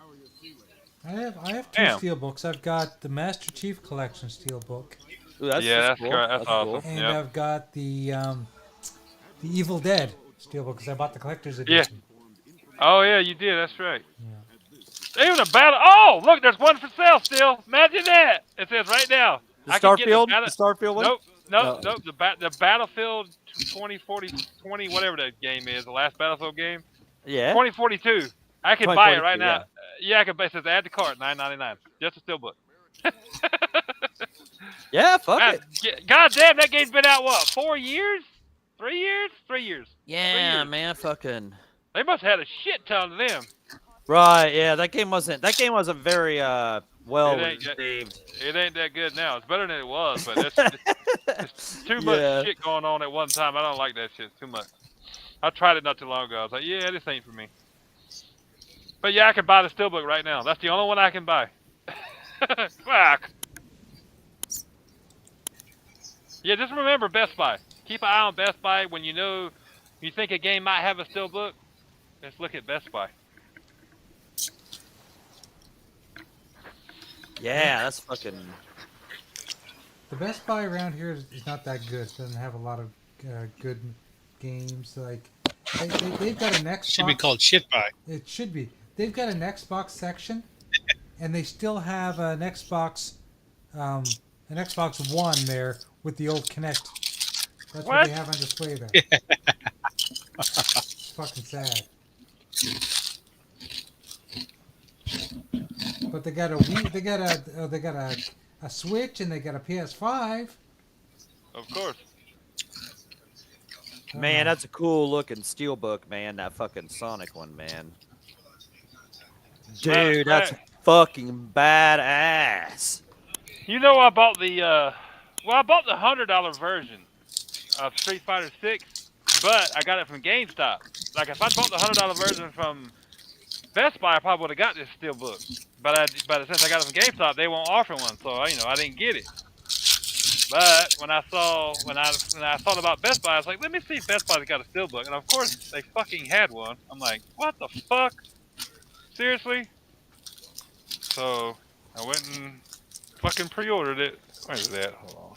I have two Damn. steelbooks. I've got the Master Chief Collection steelbook, Ooh, that's Yeah, that's cool. great. That's awesome. and Yep. I've got the Evil Dead steelbook because I bought the collector's edition. Oh yeah, you did. That's right. Yeah. Even a battle. Oh, look, there's one for sale still. Imagine that. It says right now. The I can get Starfield. the The Starfield one. Nope. No. Nope. The Battlefield 20 whatever that game is, the last Battlefield game. Yeah. 2042. I can buy it 2042, right now. Yeah, I can buy it. It says add to cart, $9.99. Just a steelbook. Yeah. Fuck it. God damn, that game's been out what? 4 years? 3 years? 3 years. Yeah, 3 years. man. Fucking. They must have had a shit ton of them. Right. Yeah. That game wasn't very well It ain't received. It ain't that good now. It's better than it was, but it's too much Yeah. shit going on at one time. I don't like that shit too much. I tried it not too long ago. I was like, yeah, this ain't for me. But yeah, I can buy the steelbook right now. That's the only one I can buy. Fuck. Yeah, just remember Best Buy. Keep an eye on Best Buy when you think a game might have a steelbook. Let's look at Best Buy. Yeah, that's fucking. The Best Buy around here is not that good. It doesn't have a lot of good games. Like they've got an Xbox. Should be called shit buy. It should be. They've got an Xbox section, and they still have an Xbox One there with the old Kinect. That's what they have on display there. It's fucking sad. But they got a Wii, they got a Switch, and they got a PS5. Of course. Man, that's a cool looking steelbook, man. That fucking Sonic one, man. Dude, that's fucking badass. You know, I bought the $100 version of Street Fighter 6, but I got it from GameStop. Like if I bought the $100 version from Best Buy, I probably would have got this steelbook. But since I got it from GameStop, they won't offer one, so I didn't get it. But when I thought about Best Buy, I was like, let me see if Best Buy's got a steelbook, and of course they fucking had one. I'm like, what the fuck? Seriously? So I went and fucking pre-ordered it. Where's that? Hold on.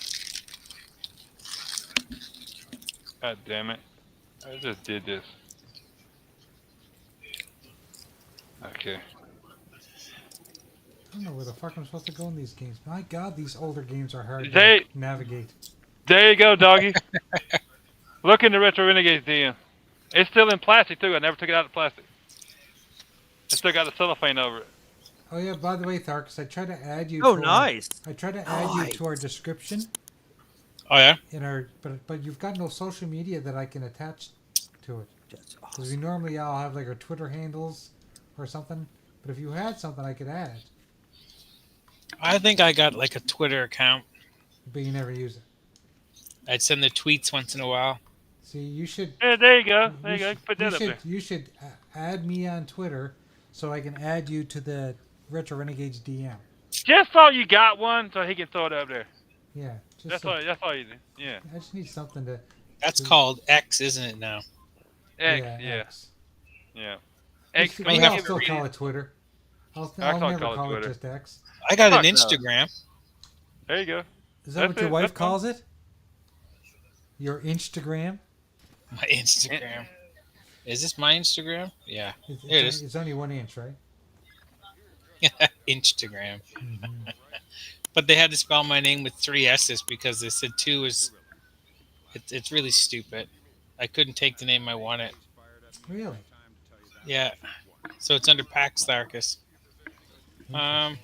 God damn it. I just did this. Okay. I don't know where the fuck I'm supposed to go in these games. My God, these older games are hard They- to navigate. There you go, doggy. Look in the Retro Renegades DM. It's still in plastic too. I never took it out of plastic. It still got the cellophane over it. Oh yeah, by the way, Tharkus, I tried to add you. Oh, to nice. I tried to add you to our description Oh yeah. in our, but you've got no social media that I can attach to it. That's Because awesome. we normally all have like our Twitter handles or something. But if you had something, I could add it. I think I got like a Twitter account. But you never use it. I'd send the tweets once in a while. See, you should. Yeah, there you go. There you go. should- Put that up there. You should add me on Twitter so I can add you to the Retro Renegades DM. Just so you got one, so he can throw it up there. Yeah, just That's so, all. That's all you do. Yeah. I just need something to. That's called X, isn't it now? X. Yeah. X. Yeah. We X. should- Can you I'll give still it call reading? it Twitter. I'll I'll never call it call it Twitter. just X. I got an Fuck no. Instagram. There you go. Is that That's what your it, wife that's fine. calls it? Your Instagram? My Instagram. Is this my Instagram? Yeah. It's, Here it it's, is. it's only 1 inch, right? Instagram. Mhm. But they had to spell my name with 3 S's because they said 2 is. It's really stupid. I couldn't take the name I wanted. Really Yeah. So it's under Pax Tharkus. interesting.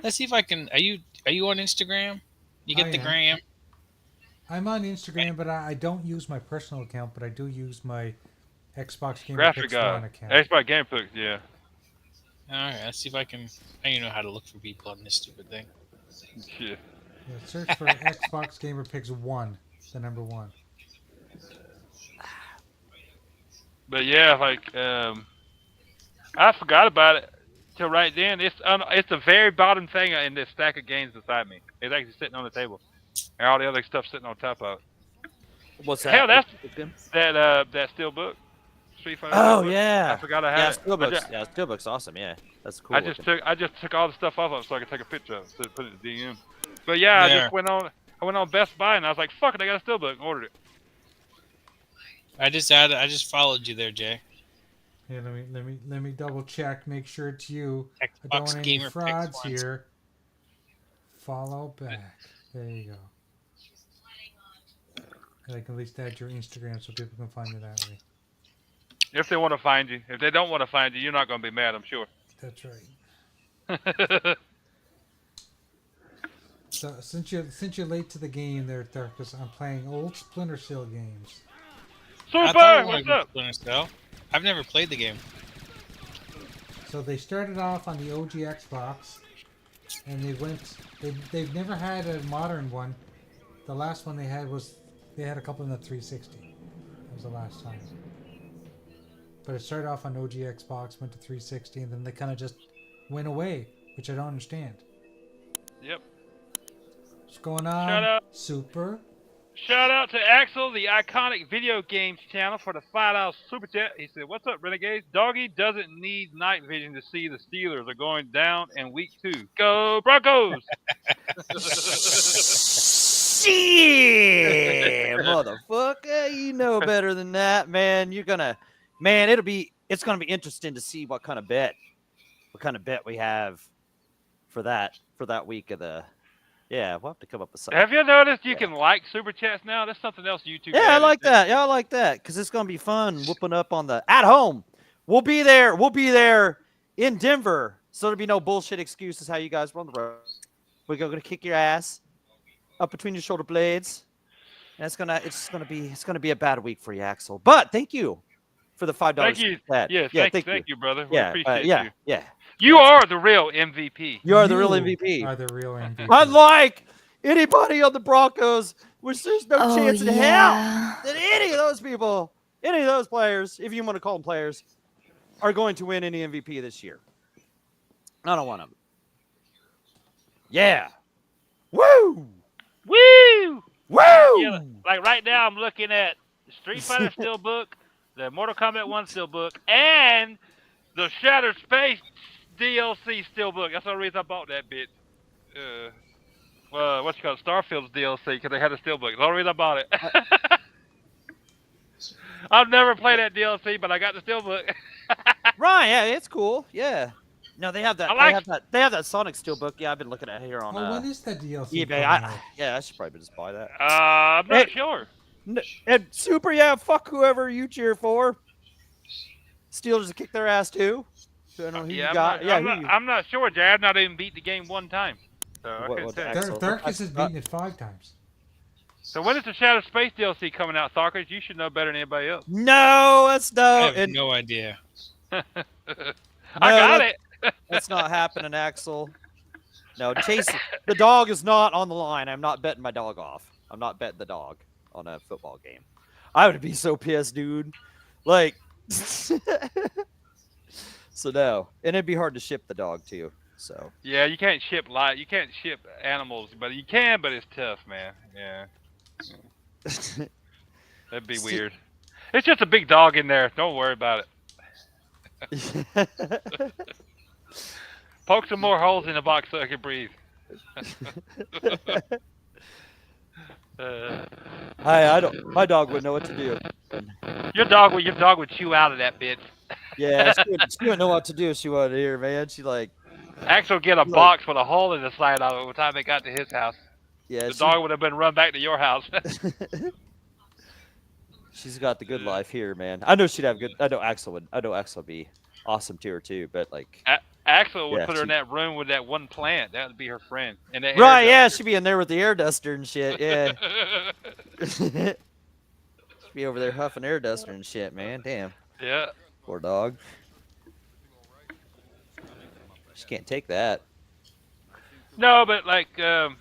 Let's see if I can. Are you on Instagram? You I get the am. gram. I'm on Instagram, but I don't use my personal account, but I do use my Xbox Gamer Graphic Picks guy. One account. Xbox Game Book, yeah. All right. Let's see if I can. I don't even know how to look for people on this stupid thing. Shit. Yeah, search for Xbox Gamer Picks One, the number one. But yeah, like I forgot about it till right then. It's the very bottom thing in this stack of games beside me. It's actually sitting on the table, and all the other stuff sitting on top of it. What's that? Hell, that's What's good? that steel book, Street Fighter. Oh Steelbook. yeah. I forgot I Yeah, had it. Steelbook's yeah, Steelbook's awesome. Yeah, that's cool. I just took all the stuff off of it so I could take a picture of it to put it in the DM. But yeah, There. I went on Best Buy and I was like, fuck it, I got a steelbook and ordered it. I just followed you there, Jay. Yeah, let me double check, make sure it's you. I don't Xbox want any Gamer Picks frauds ones. here. Follow back. There you go. I can at least add your Instagram so people can find you that way. If they want to find you. If they don't want to find you, you're not going to be mad, I'm sure. That's right. So since you're late to the game there, Thurkus, I'm playing old Splinter Cell games. I Super! thought it What's was up? Splinter Cell. I've never played the game. So they started off on the OG Xbox, and they've never had a modern one. The last one they had a couple in the 360. That was the last time. But it started off on OG Xbox, went to 360, and then they kind of just went away, which I don't understand. Yep. What's going on? Shut up. Super. Shout out to Axel, the iconic video games channel, for the $5 super chat. He said, "What's up, Renegades? Doggy doesn't need night vision to see the Steelers are going down in week 2. Go Broncos!" Shit, motherfucker, you know better than that, man. It's gonna be interesting to see what kind of bet we have for that week of the. Yeah, we'll have to come up with something. Have you noticed you can like super chats now? That's something else YouTube. Yeah, I added. like that. Yeah, I like that because it's gonna be fun whooping up on the at home. We'll be there. We'll be there in Denver, so there'll be no bullshit excuses how you guys run the road. We're gonna kick your ass up between your shoulder blades, and it's gonna be a bad week for you, Axel. But thank you for the $5. Thank you. Yeah, Thank you, brother. We Yeah, appreciate yeah, you. yeah. You are the real MVP. You are the real MVP. Are the real MVP. Unlike anybody on the Broncos, which there's no chance in hell yeah. that any of those people, any of those players, if you want to call them players, are going to win any MVP this year. I don't want them. Yeah. Woo! Woo! Woo! Yeah, like right now, I'm looking at the Street Fighter Steelbook, the Mortal Kombat 1 Steelbook, and the Shattered Space DLC Steelbook. That's the only reason I bought that bit. What's it called? Starfield's DLC, because they had a Steelbook. That's the only reason I bought it. I've never played that DLC, but I got the Steelbook. Right, yeah, it's cool. Yeah. No, they have that. I like they have that Sonic Steelbook. Yeah, I've been looking at it here on when is that DLC? eBay. coming out? I should probably just buy that. I'm not sure. And Super, yeah, fuck whoever you cheer for. Steelers to kick their ass too. So I don't know who you got. I'm not sure, Jay. I've not even beat the game one time. So I couldn't tell you. Axel? Thurkus has beaten it 5 times. So when is the Shattered Space DLC coming out, Tharkus? You should know better than anybody else. No, that's no. I have no idea. I got it. That's not happening, Axel. No, Chase. The dog is not on the line. I'm not betting my dog off. I'm not betting the dog on a football game. I would be so pissed, dude. Like, so no, and it'd be hard to ship the dog too. So Yeah, you can't ship animals, but you can. But it's tough, man. Yeah, that'd be weird. It's just a big dog in there. Don't worry about it. Poke some more holes in the box so I can breathe. I don't. My dog would know what to do. Your dog would chew out of that bit. Yeah, she wouldn't know what to do if she wasn't here, man. She like, Axel get a box with a hole in the side of it by the time they got to his house. yeah, The dog would have been run back to your house. she's got the good life here, man. I know she'd have good. I know Axel would be awesome to her too. But like, Axel would Yeah, put her in she- that room with that one plant. That would be her friend. And that right? air Yeah, duster. she'd be in there with the air duster and shit. Yeah, she'd be over there huffing air duster and shit, man. Damn, Yeah. poor dog. She can't take that. No, but like, Okay.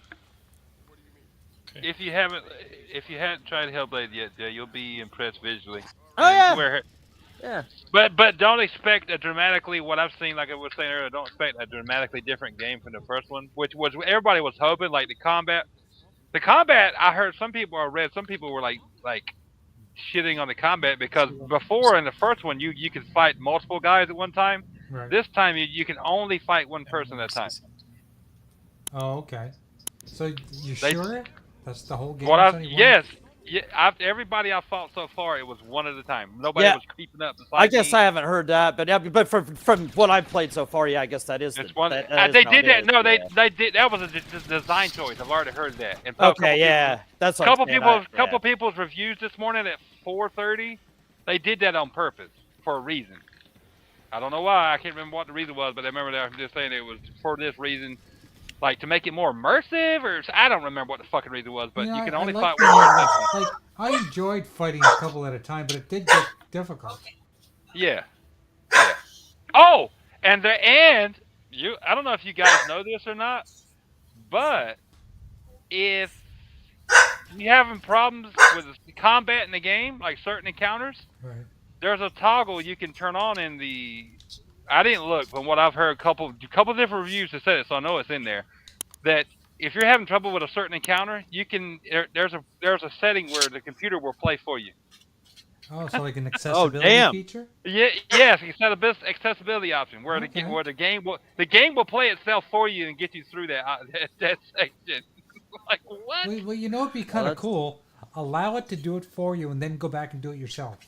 if you hadn't tried Hellblade yet, you'll be impressed visually. Oh yeah, Where, yeah. but don't expect a dramatically. What I've seen, like I was saying earlier, don't expect a dramatically different game from the first one, which was everybody was hoping. Like the combat, I heard some people were like shitting on the combat because before in the first one you could fight multiple guys at one time. Right. This time you can only fight one person at a time. Oh, okay. So you They- sure? That's the whole game. What it's I only one? yes, yeah. Everybody I fought so far, it was one at a time. Nobody Yeah. was creeping up. I guess me. I haven't heard that, but from what I've played so far, yeah, I guess that is. It's the, one. that is They how did it that. is, No, yeah. they did. That was a design choice. I've already heard that. And so Okay, yeah, that's what I'm saying, couple people's reviews this morning at 4:30. They did that on purpose for a reason. I don't know why. I can't remember what the reason was, but I remember they were just saying it was for this reason, like to make it more immersive, or I don't remember what the fucking reason was. But You know, you can I only like fight the- one person. Like I enjoyed fighting a couple at a time, but it did get difficult. Yeah. Yeah. Oh, and you. I don't know if you guys know this or not, but if you having problems with the combat in the game, like certain encounters, Right. there's a toggle you can turn on in the. I didn't look, but what I've heard, couple different reviews that said it, so I know it's in there. That if you're having trouble with a certain encounter, you can. There's a setting where the computer will play for you. Oh, so like an accessibility damn. feature? Yeah, yes, it's not a best accessibility option where Okay. the game will play itself for you and get you through that that section. Like what? Well, you know, it'd be kind of that's- cool. Allow it to do it for you, and then go back and do it yourself.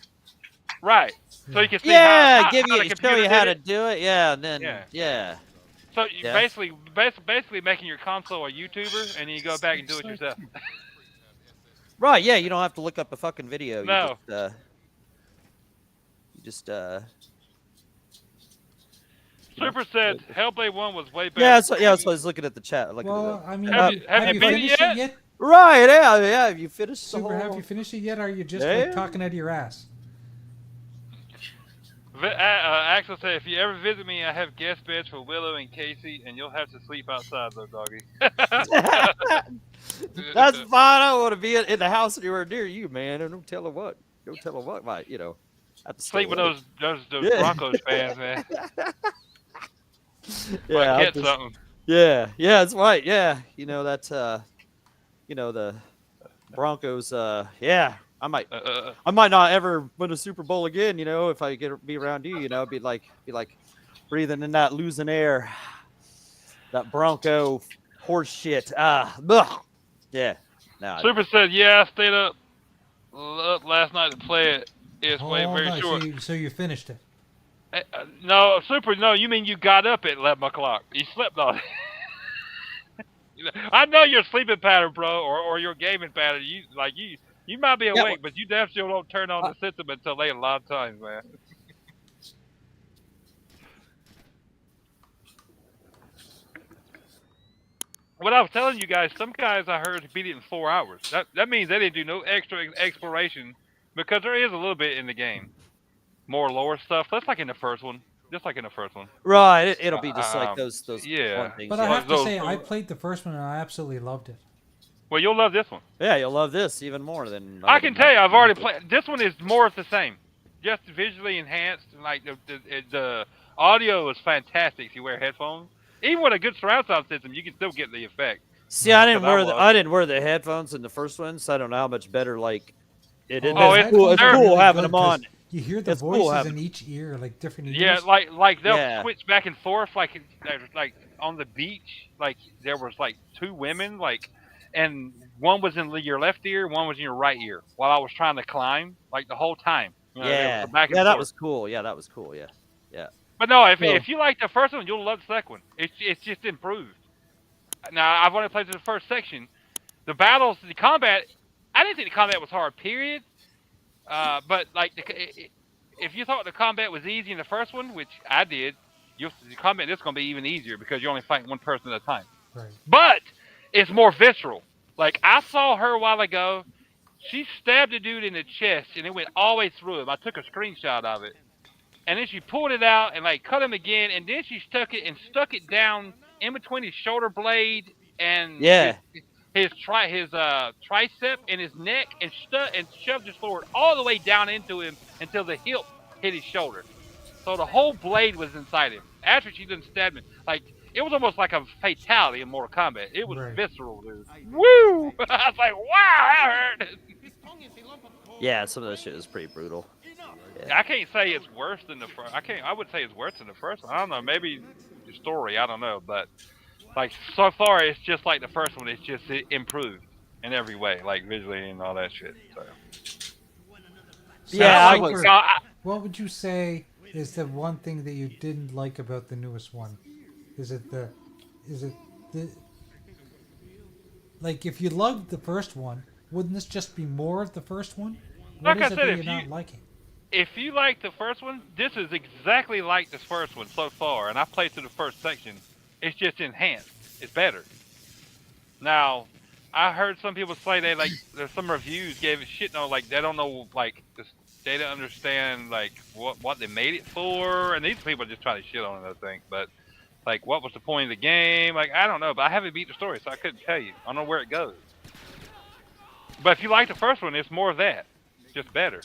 Right. So you can see Yeah, how give how you the show computer you how did to it. do it. Yeah, and then Yeah. yeah. So you Yeah. basically making your console a YouTuber, and you go back and do it yourself. Right, yeah, you don't have to look up a fucking video. No. You just Super said Hellblade 1 was way better. yeah, so I was looking at the chat. Looking Well, at I mean, Have you beat it finished yet? it yet? right, yeah. Have you finished the Super, whole? have you finished it yet? Or are you just Yeah. like talking out of your ass? Axel said, if you ever visit me, I have guest beds for Willow and Casey, and you'll have to sleep outside, though, doggy. That's fine. I don't want to be in the house anywhere near you, man. And don't tell her what. Don't tell her what. Might have to stay Sleep with away. those Yeah. Broncos fans, man. Yeah, Might I'll get just- something. yeah, that's right. Yeah, that's the Broncos. Yeah, I might not ever win a Super Bowl again. If I be around you, be like breathing in that losing air, that Bronco horse shit. Yeah. No. Super said, yeah, I stayed up last night to play it. It's way Oh, very nice. short. So you finished it. No, Super, no, you mean you got up at 11 o'clock. You slept on it. I know your sleeping pattern, bro, or your gaming pattern. You might be awake, but you definitely don't turn on the system until late a lot of times, man. What I was telling you guys, some guys I heard beat it in 4 hours. That means they didn't do no extra exploration because there is a little bit in the game. More lore stuff. That's like in the first one. Just like in the first one. Right. It'll be just like those yeah. fun things. But yeah. I have to those- say, I played the first one and I absolutely loved it. Well, you'll love this one. Yeah, you'll love this even more than. I can tell you, I've already played. This one is more of the same, just visually enhanced. Like the audio is fantastic if you wear headphones. Even with a good surround sound system, you can still get the effect. See, I didn't Because wear I didn't wear the headphones in the first one, so I don't know how much better like it is. Oh, It's it's cool. It's they're cool really having good them on. 'cause You hear the It's cool voices having- in each ear, like different ears. Yeah, like they'll Yeah. switch back and forth. Like on the beach, like there was like two women, and one was in your left ear, one was in your right ear. While I was trying to climb, like the whole time, You know, it was Yeah, back and yeah, that forth. was cool. Yeah, that was cool. Yeah, yeah. But no, So- if you like the first one, you'll love the second one. It's just improved. Now I've only played through the first section. The battles, the combat, I didn't think the combat was hard. Period. But like if you thought the combat was easy in the first one, which I did, the combat in this is gonna be even easier because you're only fighting one person at a time. Right. But it's more visceral. Like I saw her a while ago. She stabbed a dude in the chest and it went all the way through him. I took a screenshot of it. And then she pulled it out and like cut him again, and then she stuck it down in between his shoulder blade and Yeah. his tricep and his neck, and shoved his sword all the way down into him until the hilt hit his shoulder. So the whole blade was inside him. After she done stabbed him, like it was almost like a fatality in Mortal Kombat. It was Right. visceral, dude. Woo! I was like, wow, that hurt. Yeah, some of that shit is pretty brutal. I can't say it's worse than the first. I would say it's worse than the first one. I don't know. Maybe the story. I don't know. But like so far, it's just like the first one. It's just improved in every way, like visually and all that shit. So. Yeah, I I like, was- What would you say is the one thing that you didn't like about the newest one? Is it the like if you loved the first one, wouldn't this just be more of the first one? What Like is I it said, that if you're you- not liking? If you like the first one, this is exactly like the first one so far. And I played through the first section. It's just enhanced. It's better. Now, I heard some people say there's some reviews gave it shit. No, like they don't know they don't understand like what they made it for. And these people just try to shit on it, I think. But like, what was the point of the game? Like, I don't know. But I haven't beat the story, so I couldn't tell you. I don't know where it goes. But if you like the first one, it's more of that. It's just better.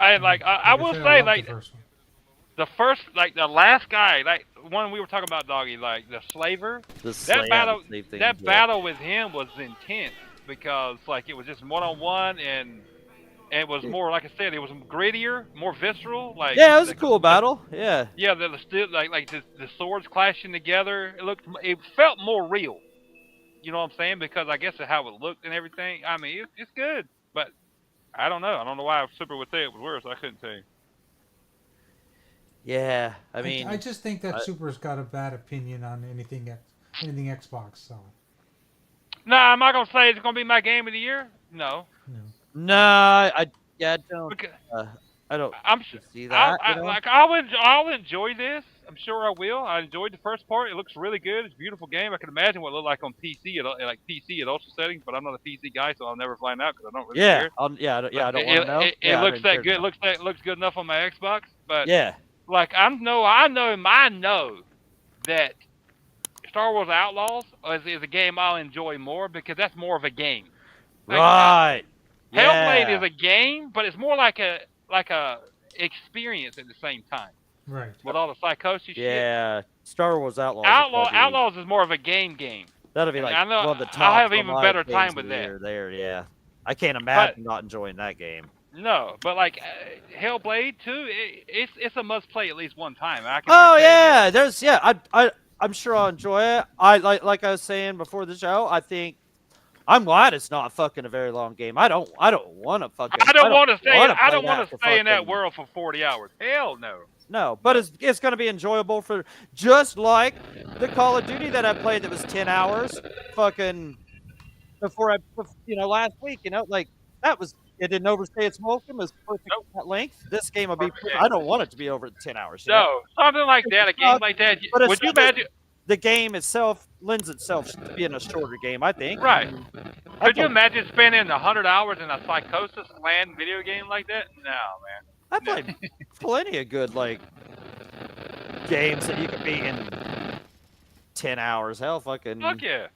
I will say love like the first one. the last guy, like one we were talking about, Doggy, like the slaver. That battle with him was intense because like it was just one-on-one and it was more, like I said, it was grittier, more visceral. Like Yeah, it was a cool battle. Yeah. Yeah, the swords clashing together. It felt more real. You know what I'm saying? Because I guess of how it looked and everything. I mean, it's good, but I don't know. I don't know why Super would say it was worse. I couldn't tell you. Yeah, I mean, I just think that Super's got a bad opinion on anything Xbox. So No, am I gonna say it's gonna be my game of the year? No. no, I don't. Because I don't I'm see that. I'll enjoy this. I'm sure I will. I enjoyed the first part. It looks really good. It's a beautiful game. I can imagine what it looked like on PC at PC at ultra settings, but I'm not a PC guy, so I'll never find out because I don't really care. I don't want to know. It looks that good. It looks good enough on my Xbox, but Yeah. like I know that Star Wars Outlaws is a game I'll enjoy more because that's more of a game. Like, Right. Hellblade is a game, but it's more like a experience at the same time. right. With all the psychosis shit. Yeah. Star Wars Outlaws. Outlaws is more of a game. That'll be like I know, one of the top. I'll have even online better games time of with the that. year there, yeah. I can't imagine not enjoying that game. No, but like Hellblade 2, it's a must play at least one time. I can Oh already tell you yeah, I'm sure I'll enjoy it. I like I was saying before the show. I think I'm glad it's not fucking a very long game. I don't want to fucking. I don't want to stay. wanna I don't play want that to for stay in that fucking- world for 40 hours. Hell no. No, but it's going to be enjoyable for just like the Call of Duty that I played that was 10 hours fucking before last week, like that was, it didn't overstay its welcome. It was perfect at length. This game will be, I don't want it to be over 10 hours. No, something like that, a game like that. But Would you imagine? The game itself lends itself to being a shorter game, I think. Right. Could you imagine spending 100 hours in a Psychosis land video game like that? No, man. I played plenty of good games that you could beat in 10 hours. Hell, fucking. Fuck yeah.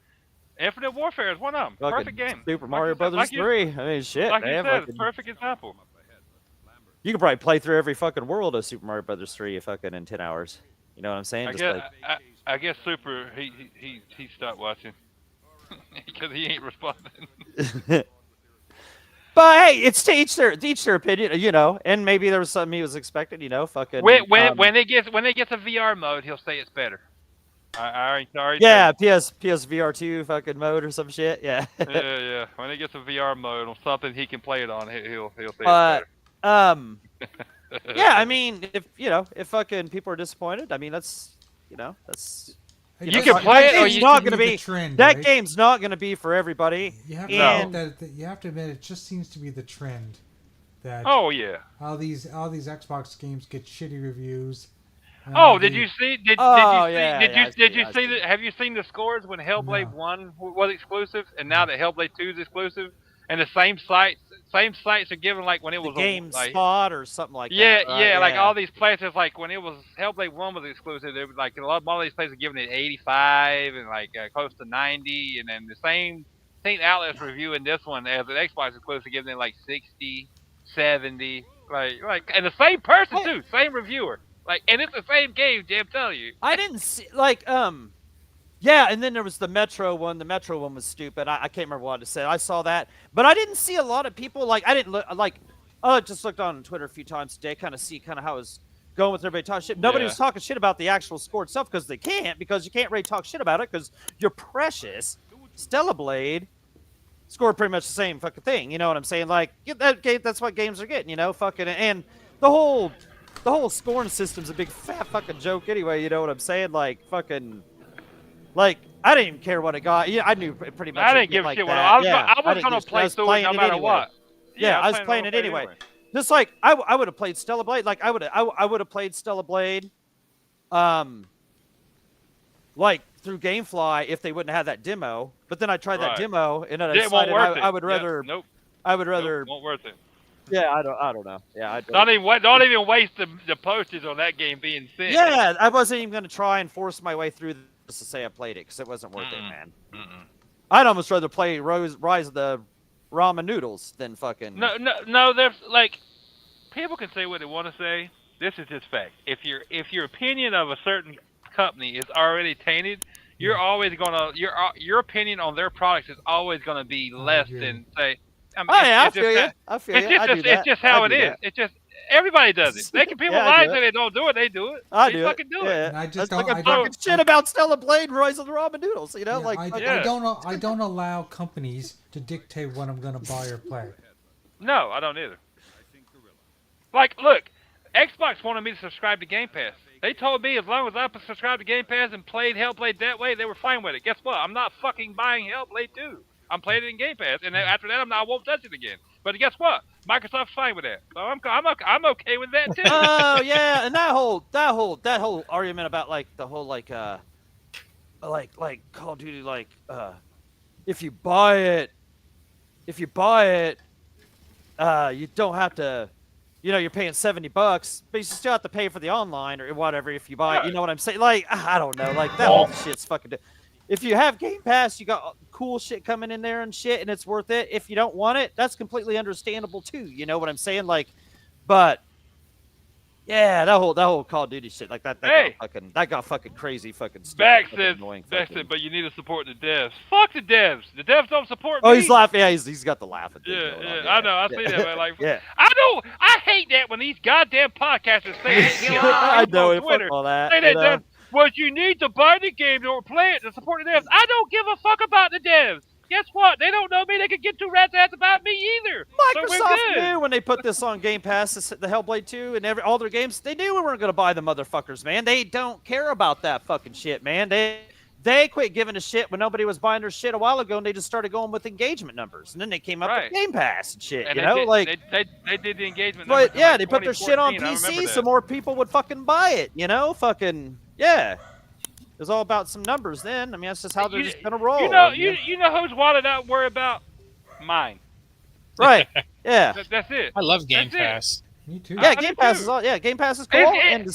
Infinite Warfare is one of them. Perfect game. Super Mario Brothers like 3. I mean, shit, Like man. you said, fucking- perfect example. You could probably play through every fucking world of Super Mario Brothers 3 fucking in 10 hours. You know what I'm saying? I guess Super he stopped watching because he ain't responding. But hey, it's to each their opinion, and maybe there was something he was expecting, fucking. When it gets a VR mode, he'll say it's better. I already Yeah, PSVR2 fucking mode or some shit. Yeah. yeah. When he gets a VR mode on something he can play it on, he'll say it's But better. yeah, I mean, if fucking people are disappointed, I mean that's that's. You can play it, or game's not going to the be trend, that right? game's not going to be for everybody. You have and to admit that you have to admit it just seems to be the trend that oh yeah. all these Xbox games get shitty reviews. Oh, did you see? Did you see? Have you seen the scores when Hellblade 1 was exclusive, and now that Hellblade 2 is exclusive, and the same sites are given like when it was GameSpot or something like that. Right? Yeah, like all these places, like when it was Hellblade 1 was exclusive, they were like a lot of these places are giving it 85 and like close to 90, and then the same outlets reviewing this one as an Xbox exclusive, giving it like 60, 70, like, and the same person too, same reviewer. Like, and it's the same game, Jim. Tell you. I didn't see yeah, and then there was the Metro one. The Metro one was stupid. I can't remember what to say. I saw that, but I didn't see a lot of people like. I didn't look like. I just looked on Twitter a few times today, kind of see how it was going with everybody talking shit. Nobody was talking shit about the actual score itself because they can't, because you can't really talk shit about it because your precious Stella Blade scored pretty much the same fucking thing. You know what I'm saying? Like that's what games are getting. You know, fucking and the whole scoring system's a big fat fucking joke anyway, you know what I'm saying? Like, fucking, like, I didn't even care what it got. Yeah, I knew pretty much. I didn't give a shit what I was going to play through it no matter what. Yeah, I was playing it anyway. Just like, I would have played Stella Blade. Like, I would have played Stella Blade, like, through GameFly if they wouldn't have that demo. But then I tried that demo, and then I decided I would rather. Nope. I would rather. Nope, won't worth it. Yeah, I don't know. Yeah, don't even waste the postage on that game being sent. Yeah, I wasn't even gonna try and force my way through this to say I played it because it wasn't worth it, man. I'd almost rather play Rise of the Ramen Noodles than fucking. No. There's like, people can say what they want to say. This is just fact. If your opinion of a certain company is already tainted, you're always gonna your opinion on their products is always gonna be less than say. I feel you. It's just how it is. It's just everybody does it. They can people lie and say they don't do it. They do it. They fucking do it. And I just don't. I'm talking shit about Stella Blade and Rise of the Ramen Noodles. You know, I don't allow companies to dictate what I'm gonna buy or play. No, I don't either. Like, look, Xbox wanted me to subscribe to Game Pass. They told me as long as I subscribed to Game Pass and played Hellblade that way, they were fine with it. Guess what? I'm not fucking buying Hellblade 2. I'm playing it in Game Pass, and then after that, I won't touch it again. But guess what? Microsoft's fine with that, so I'm okay with that too. Oh yeah, and that whole argument about like the whole like Call of Duty, like if you buy it, you don't have to, you know, you're paying $70, but you still have to pay for the online or whatever if you buy it. You know what I'm saying? Like, I don't know, like that whole shit's fucking. If you have Game Pass, you got cool shit coming in there and shit, and it's worth it. If you don't want it, that's completely understandable too. You know what I'm saying? Like, but yeah, that whole Call of Duty shit, like that got fucking crazy, fucking stupid. Back said, but you need to support the devs. Fuck the devs. The devs don't support me. Oh, he's laughing. Yeah, he's got the laughing. Yeah, I know. I see that, man. Like, I hate that when these goddamn podcasters say that. I know it. Twitter. All that. Say that. Well, you need to buy the game or play it to support the devs. I don't give a fuck about the devs. Guess what? They don't know me. They could get two rats' ass about me either. Microsoft knew when they put this on Game Pass, the Hellblade 2 and all their games, they knew we weren't going to buy the motherfuckers, man. They don't care about that fucking shit, man. They quit giving a shit when nobody was buying their shit a while ago, and they just started going with engagement numbers. And then they came up with Game Pass and shit, you know? They did the engagement numbers. But yeah, they put their shit on PC so more people would fucking buy it, you know? Fucking, yeah. It was all about some numbers then. I mean, that's just how they're just gonna roll. You know who's wallet I worry about? Mine. Right. Yeah. That's it. I love Game Pass. Me too. Yeah, Game Pass is all. Yeah, Game Pass is cool. Even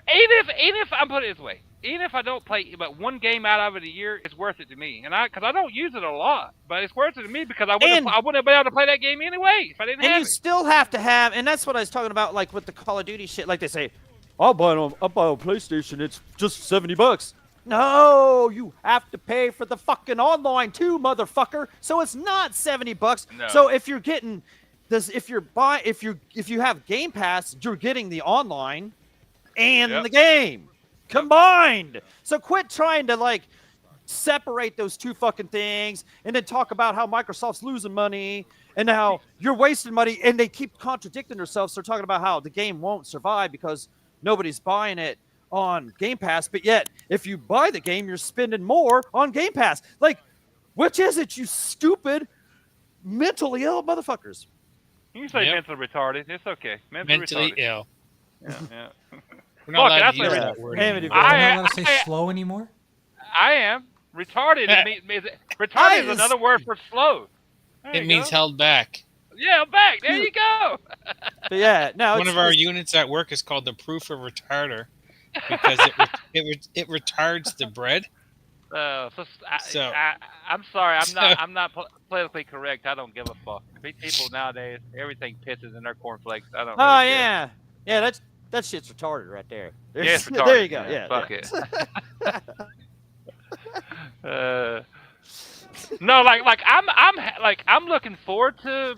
if I'm put it this way, even if I don't play but one game out of it a year, it's worth it to me. And because I don't use it a lot, but it's worth it to me because I wouldn't have been able to play that game anyway if I didn't have it. And you still have to have, and that's what I was talking about, like with the Call of Duty shit. Like they say, I'll buy it on PlayStation. It's just $70. No, you have to pay for the fucking online too, motherfucker. So it's not $70. No. So if you're getting this, if you have Game Pass, you're getting the online and the game. combined. So quit trying to like separate those two fucking things and then talk about how Microsoft's losing money and how you're wasting money, and they keep contradicting themselves. They're talking about how the game won't survive because nobody's buying it on Game Pass, but yet if you buy the game, you're spending more on Game Pass. Like, which is it, you stupid, mentally ill motherfuckers? You can say mentally retarded. It's okay. Mentally ill. Yeah. We're not allowed that's to use what that word. You're not allowed to say slow anymore? I am. Retarded. Retarded is another word for slow. It means held back. Yeah, back. There you go. But yeah, no. One of our units at work is called the proof of retarder because it retards the bread. I'm sorry. I'm not politically correct. I don't give a fuck. People nowadays, everything pisses in their cornflakes. I don't. Oh really yeah, yeah. That shit's retarded right there. Yeah, it's retarded. There you go. Yeah. Fuck it. No, like I'm looking forward to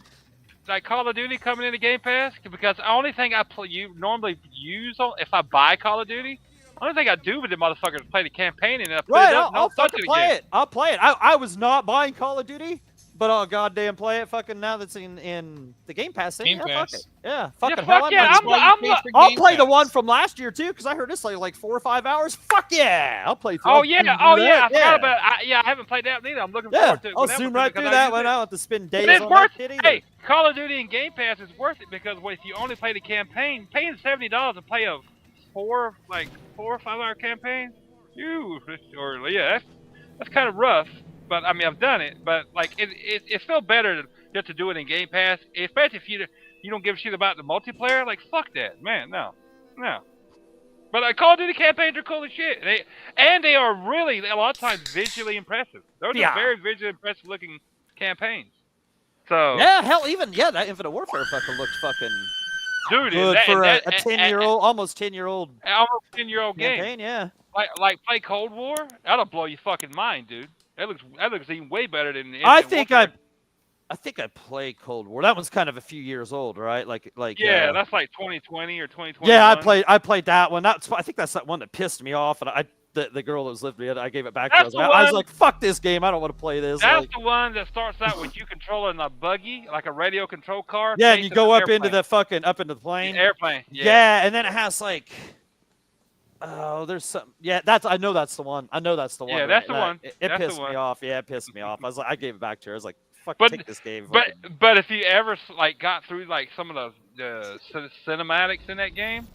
like Call of Duty coming into Game Pass because the only thing you normally use if I buy Call of Duty, the only thing I do with the motherfucker is play the campaign and right. I'll fucking play it. I'll play it. I was not buying Call of Duty, but I'll goddamn play it. Fucking now that's in the Game Pass thing. Game yeah, Pass. fuck it. Yeah, fuck hell, yeah. I'll play the one from last year too because I heard it's like 4 or 5 hours. Fuck yeah, I'll play through. Oh yeah, I forgot about it. I haven't played that either. I'm looking forward to it. I'll zoom right through that one. I don't have to spend days it's on worth that shit. Hey, Call of Duty and Game Pass is worth it because if you only play the campaign, paying $70 to play a 4 or 5 hour campaign, that's kind of rough. But I mean, I've done it. But like, it felt better just to do it in Game Pass, especially if you don't give a shit about the multiplayer. Like, fuck that, man. No. But Call of Duty campaigns are cool as shit. They are really a lot of times visually impressive. Those are very visually impressive looking campaigns. So yeah, hell, even that Infinite Warfare fucking looked fucking dude good for a 10-year-old, almost 10-year-old game. Campaign, yeah. Like play Cold War. That'll blow your fucking mind, dude. That looks even way better than. I think I played Cold War. That one's kind of a few years old, right? Yeah, that's like 2020 or 2021. Yeah, I played that one. I think that's that one that pissed me off, and the girl that was living with me, I gave it back to her. I was like, fuck this game. I don't want to play this. That's the one that starts out with you controlling a buggy, like a radio control car. Yeah, and you go up into the plane. The airplane. Yeah, and then it has like. Oh, there's some. Yeah, I know that's the one. Yeah, that's the one. It pissed me off. Yeah, it pissed me off. I gave it back to her. I was like, "Fuck, take this game." But if you ever got through like some of the cinematics in that game,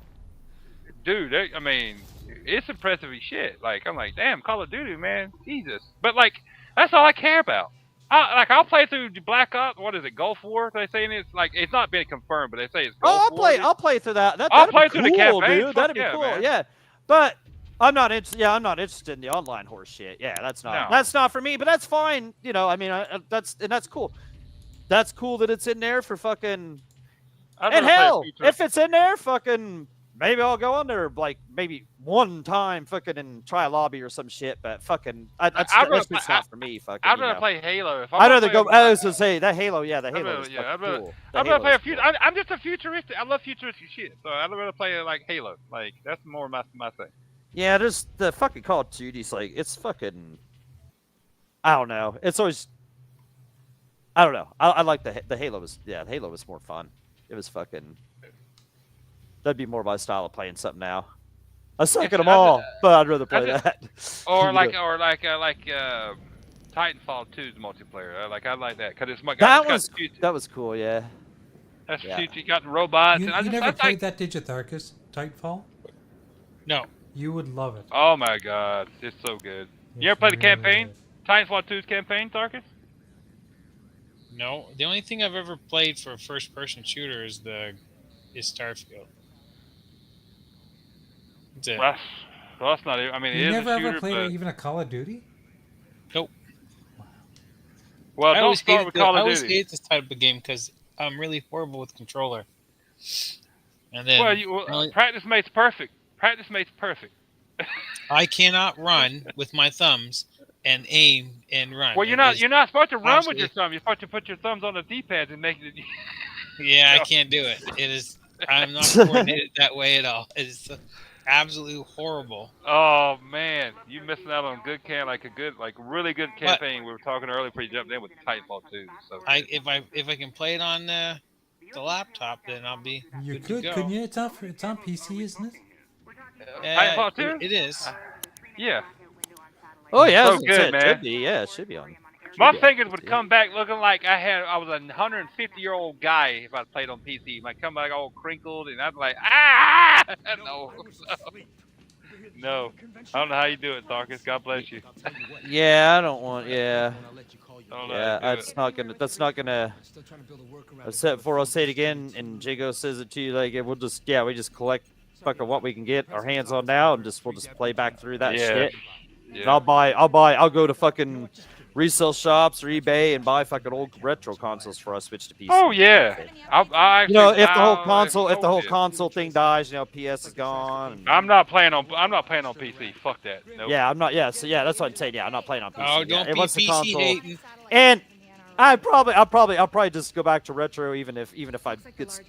dude, I mean, it's impressive as shit. Like I'm like, damn, Call of Duty, man, Jesus. But like, that's all I care about. I'll play through Black Ops. What is it, Gulf War? They saying it's not being confirmed, but they say it's Gulf War. I'll play through that. I'll play through the campaign, dude. That'd be cool. Man. Yeah. But I'm not interested in the online horse shit. Yeah, that's not for me. But that's fine. You know, I mean, that's cool. That's cool that it's in there for fucking. And hell, if it's in there, fucking maybe I'll go on there like maybe one time, fucking, and try a lobby or some shit. But fucking, that's not for me. Fucking. I'd rather play Halo. I'd rather go. I was gonna say that Halo. Yeah, the Halo. I'd rather play a future. I'm just a futuristic. I love futuristic shit. So I'd rather play like Halo. Like that's more my thing. Yeah, there's the fucking Call of Duty's like it's fucking. I don't know. It's always. I don't know. I like the Halo was the Halo was more fun. It was fucking. That'd be more my style of playing something now. I suck at them all, but I'd rather play that. Or like Titanfall 2's multiplayer. I like that because it's my. That was cool. Yeah. That's cute. You got the robots. You never played that, did you, Tharkus? Titanfall? No. You would love it. Oh my god, it's so good. You ever played the campaign? Titanfall 2's campaign, Tharkus? No. The only thing I've ever played for a first-person shooter is Starfield. That's it. Well, that's not. I mean, you it is never a shooter, ever played even a Call of Duty? Nope. Well, don't start with Call of Duty. I always hate this type of game because I'm really horrible with controller. And then practice makes perfect. Practice makes perfect. I cannot run with my thumbs and aim and run. Well, you're not supposed to run with your thumb. You're supposed to put your thumbs on the D-pad and make it. Yeah, I can't do it. I'm not coordinated that way at all. absolutely horrible. Oh man, you missing out on good really good campaign. We were talking earlier before you jumped in with Titanfall 2. So good. If I can play it on the laptop, then I'll be You good to could, go. couldn't you? It's on PC, isn't it? Titanfall 2? It is. Yeah. Oh yeah, I was So gonna say good, it man. should be. Yeah, it should be on. My Should be on fingers would PC. come back looking like I was a 150-year-old guy if I played on PC. Might come back all crinkled, and I'd be like, ah! No. I don't know how you do it, Tarkus. God bless you. Yeah, I don't want. Yeah. I don't know Yeah, how you do that's not gonna. That's not gonna. I've said it before. I'll say it again. And Jago says it to you. Like we just collect fucking what we can get our hands on now, and we'll just play back through that Yeah. shit. Yeah. And I'll go to fucking resale shops or eBay and buy fucking old retro consoles for us switch to PC. Oh yeah. I You know, if the whole actually- console, if the whole yeah. console thing dies, you know, PS is gone. And, I'm not playing on PC. Fuck that. Nope. yeah, I'm not. Yeah, so yeah, that's what I'm saying. Yeah, I'm not playing on PC. Oh, yeah. don't And be once the PC console, hating. and I'll probably just go back to retro, even if I get.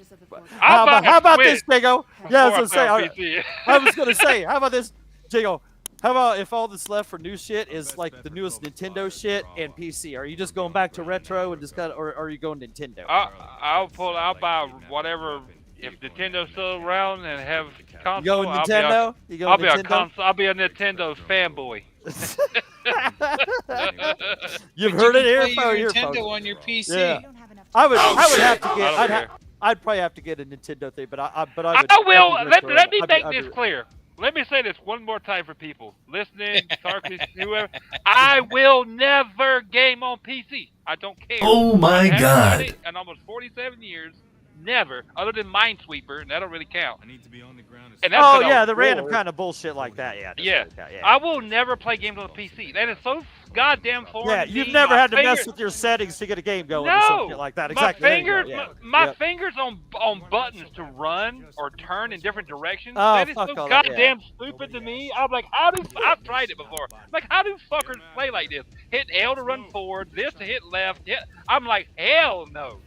I'll buy a How about this, Switch Jago? Yeah, I was before gonna I play say. on PC. I was gonna say, how about this, Jago? How about if all that's left for new shit is like the newest Nintendo shit and PC? Are you just going back to retro and just or are you going Nintendo? I'll buy whatever. If Nintendo's still around and have console, You going Nintendo? You going I'll be a Nintendo? console. I'll be a Nintendo fanboy. You've But heard you it here, can play your folks. Nintendo on your PC. Yeah. I would have to I get. don't care. I'd probably have to get a Nintendo thing, but I would. I will. I'd be Let retro. me I'd be- make I'd be- this clear. Let me say this one more time for people listening, Tarkus, whoever. I will never game on PC. I don't care. Oh my I haven't God. done it in almost 47 years. Never, other than Minesweeper, and that don't really count. I need to be on the ground. And that's Oh 'cause I yeah, was the random bored. kind of bullshit like that. Yeah. Yeah. Like that, I will never play games on the PC. That is so goddamn foreign. Yeah, to you've me. never My had to mess fingers- with your settings to get a game going or some No, shit like that. my Exactly. there you go, fingers, yeah. my Yep. fingers on buttons to run or turn in different directions. Oh, That is fuck so all that, yeah. goddamn stupid to me. I'm like, I've tried it before. I'm like, how do fuckers play like this? Hit L to run forward, this to hit left. I'm like, hell no.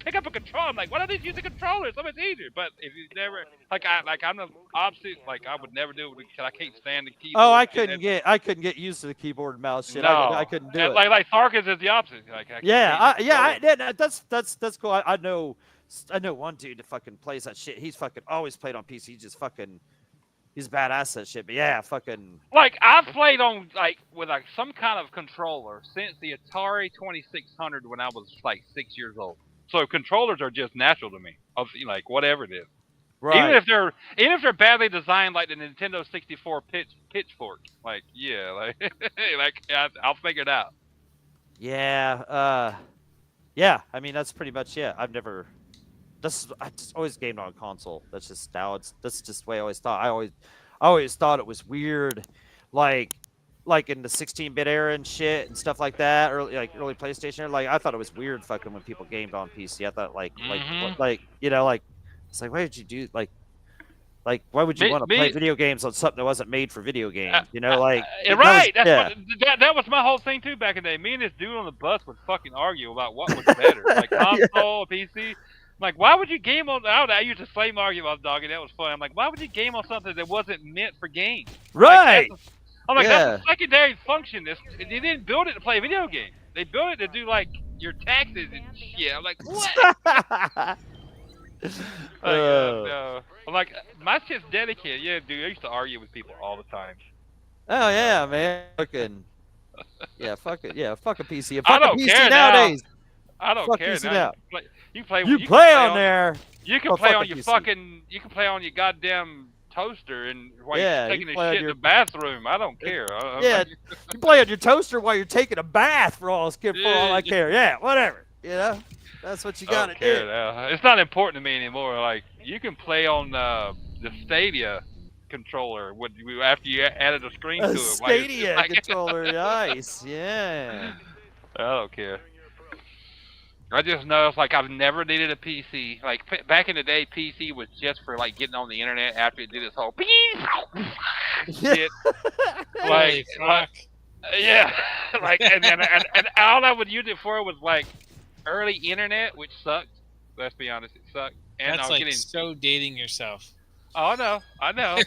Pick up a controller. I'm like, why don't they use a controller? It's so much easier. But if you never, I'm the opposite. Like, I would never do it because I can't stand the keyboard. Oh, I couldn't get used to the keyboard and mouse shit. No, I couldn't do it. Like Tarkus is the opposite. Like, That's cool. I know one dude that fucking plays that shit. He's fucking always played on PC. He's badass at that shit. But yeah, fucking. Like, I've played on, with some kind of controller since the Atari 2600 when I was, 6 years old. So controllers are just natural to me. Like, whatever it is. Right. Even if they're badly designed like the Nintendo 64 pitchfork. Like, yeah, I'll figure it out. Yeah. Yeah. I mean, that's pretty much I just always gamed on console. That's just that's just the way I always thought. I always thought it was weird, like in the 16-bit era and shit and stuff like that, early PlayStation era. Like I thought it was weird fucking when people gamed on PC. I thought it's like why did you do like why would you want to play video games on something that wasn't made for video games? Right. That was my whole thing too back in the day. Me and this dude on the bus would fucking argue about what was better, like console or PC. I'm like, why would you game on? I used to same argument with doggy. That was fun. I'm like, why would you game on something that wasn't meant for games? Right. I'm like, that's a secondary function. They didn't build it to play video games. They built it to do your taxes and shit. I'm like, what? No. I'm like, my shit's dedicated. Yeah, dude. I used to argue with people all the time. Oh yeah, man. Fucking fucking PC. I don't PC care nowadays. I don't Fuck care PC now. now. You play on there. You can play on fucking your PC. You can play on your goddamn toaster and while Yeah, you're you taking a play on shit in your- the bathroom. I don't care. Yeah, you play on your toaster while you're taking a bath for all I care. Yeah, whatever. You know, that's what you I gotta don't care do. now. It's not important to me anymore. Like, you can play on the Stadia controller after you added a screen to A it. Stadia controller, nice. Yeah. I don't care. I just know it's like I've never needed a PC. Like back in the day, PC was just for getting on the internet after it did its whole shit. Holy fuck. Yeah, and all I would use it for was early internet, which sucked. Let's be honest, it sucked. And That's I was getting so dating yourself. Oh, I know.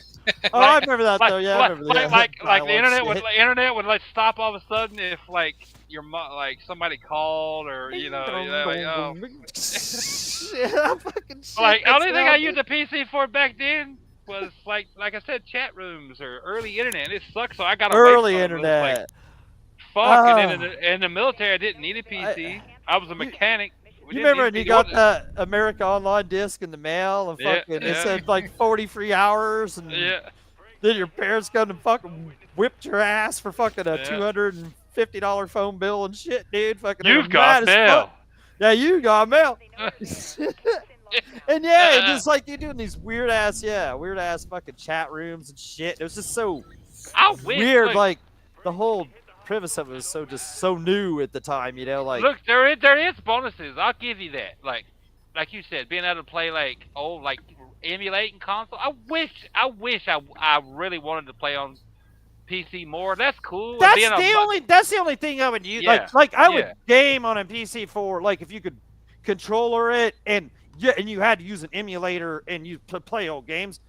Oh, I remember that though. Yeah, I remember that. Like the Dialogue internet would like stop all of a sudden if like like somebody called or shit. you know like oh Yeah, fucking shit. like the that's only thing how I it used the PC for back then was like I said chat rooms or early internet. It sucks, so I got away early from it. internet. It was like, fuck, and then Ah. in the military I didn't need a PC. I was a mechanic. You remember when you got that America Online disc in the mail and fucking it said like 40 free hours and then your parents come and fucking whipped your ass for fucking a $250 phone bill and shit, dude. Fucking you've got mail. Yeah, you got mail. And yeah, it's just like you're doing these weird ass fucking chat rooms and shit. It was just so weird. Like the whole premise of it was so new at the time, you know. Like look, there is bonuses. I'll give you that. Like you said, being able to play like emulating console. I wish I really wanted to play on PC more. That's cool. That's the only thing I would use. Yeah. Like I would game on a PC for like if you could controller it and you had to use an emulator and you play old games.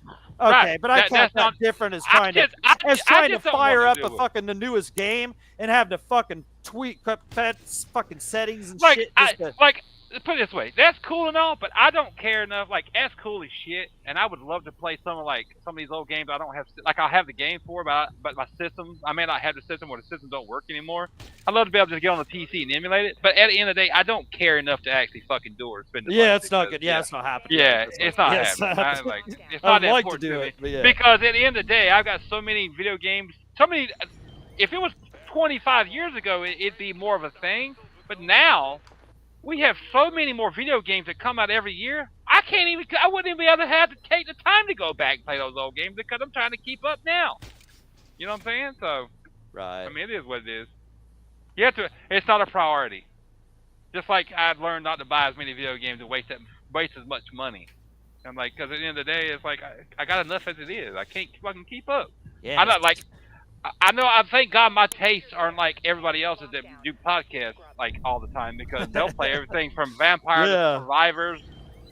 Okay, right. but I count that different as trying to fire up the newest game and have to fucking tweak fucking settings and shit. Like put it this way, that's cool and all, but I don't care enough. Like that's cool as shit, and I would love to play some of these old games. I don't have I'll have the game for, but my system, I may not have the system where the systems don't work anymore. I'd love to be able to just get on the PC and emulate it, but at the end of the day, I don't care enough to actually fucking do it. Spend the money it's not good. Yeah, it's not happening. Yeah, it's not happening. It's not that important to me. Because at the end of the day, I've got so many video games. If it was 25 years ago, it'd be more of a thing. But now, we have so many more video games that come out every year. I wouldn't even be able to have to take the time to go back and play those old games because I'm trying to keep up now. You know what I'm saying? So, right. I mean, it is what it is. You have to. It's not a priority. Just like I've learned not to buy as many video games and waste as much money. I'm like, because at the end of the day, it's like I got enough as it is. I can't fucking keep up. Yeah. I'm not like. I know. I thank God my tastes aren't like everybody else's that do podcasts like all the time because they'll play everything from Vampire to Survivors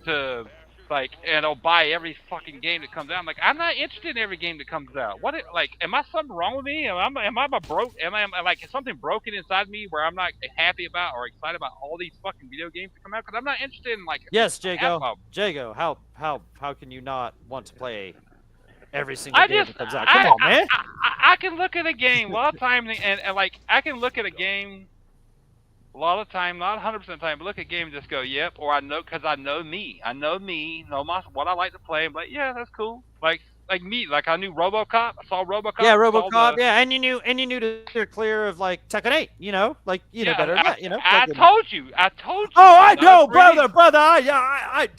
to like, and they'll buy every fucking game that comes out. I'm like, I'm not interested in every game that comes out. Am I something wrong with me? Am I broke? Am I like is something broken inside me where I'm not happy about or excited about all these fucking video games that come out? Because I'm not interested in like. Yes, Jago, how can you not want to play every single game that comes out? Come on, man. I can look at a game a lot of time and like I can look at a game a lot of time, not 100% of the time, but look at a game and just go, yep, or I know because I know me, know what I like to play. I'm like, yeah, that's cool. Like me, like I knew RoboCop. I saw RoboCop. Yeah, RoboCop. And you knew to steer clear of like Tekken 8. You know, like you know better than that. You know. I told you. Oh, I know, brother.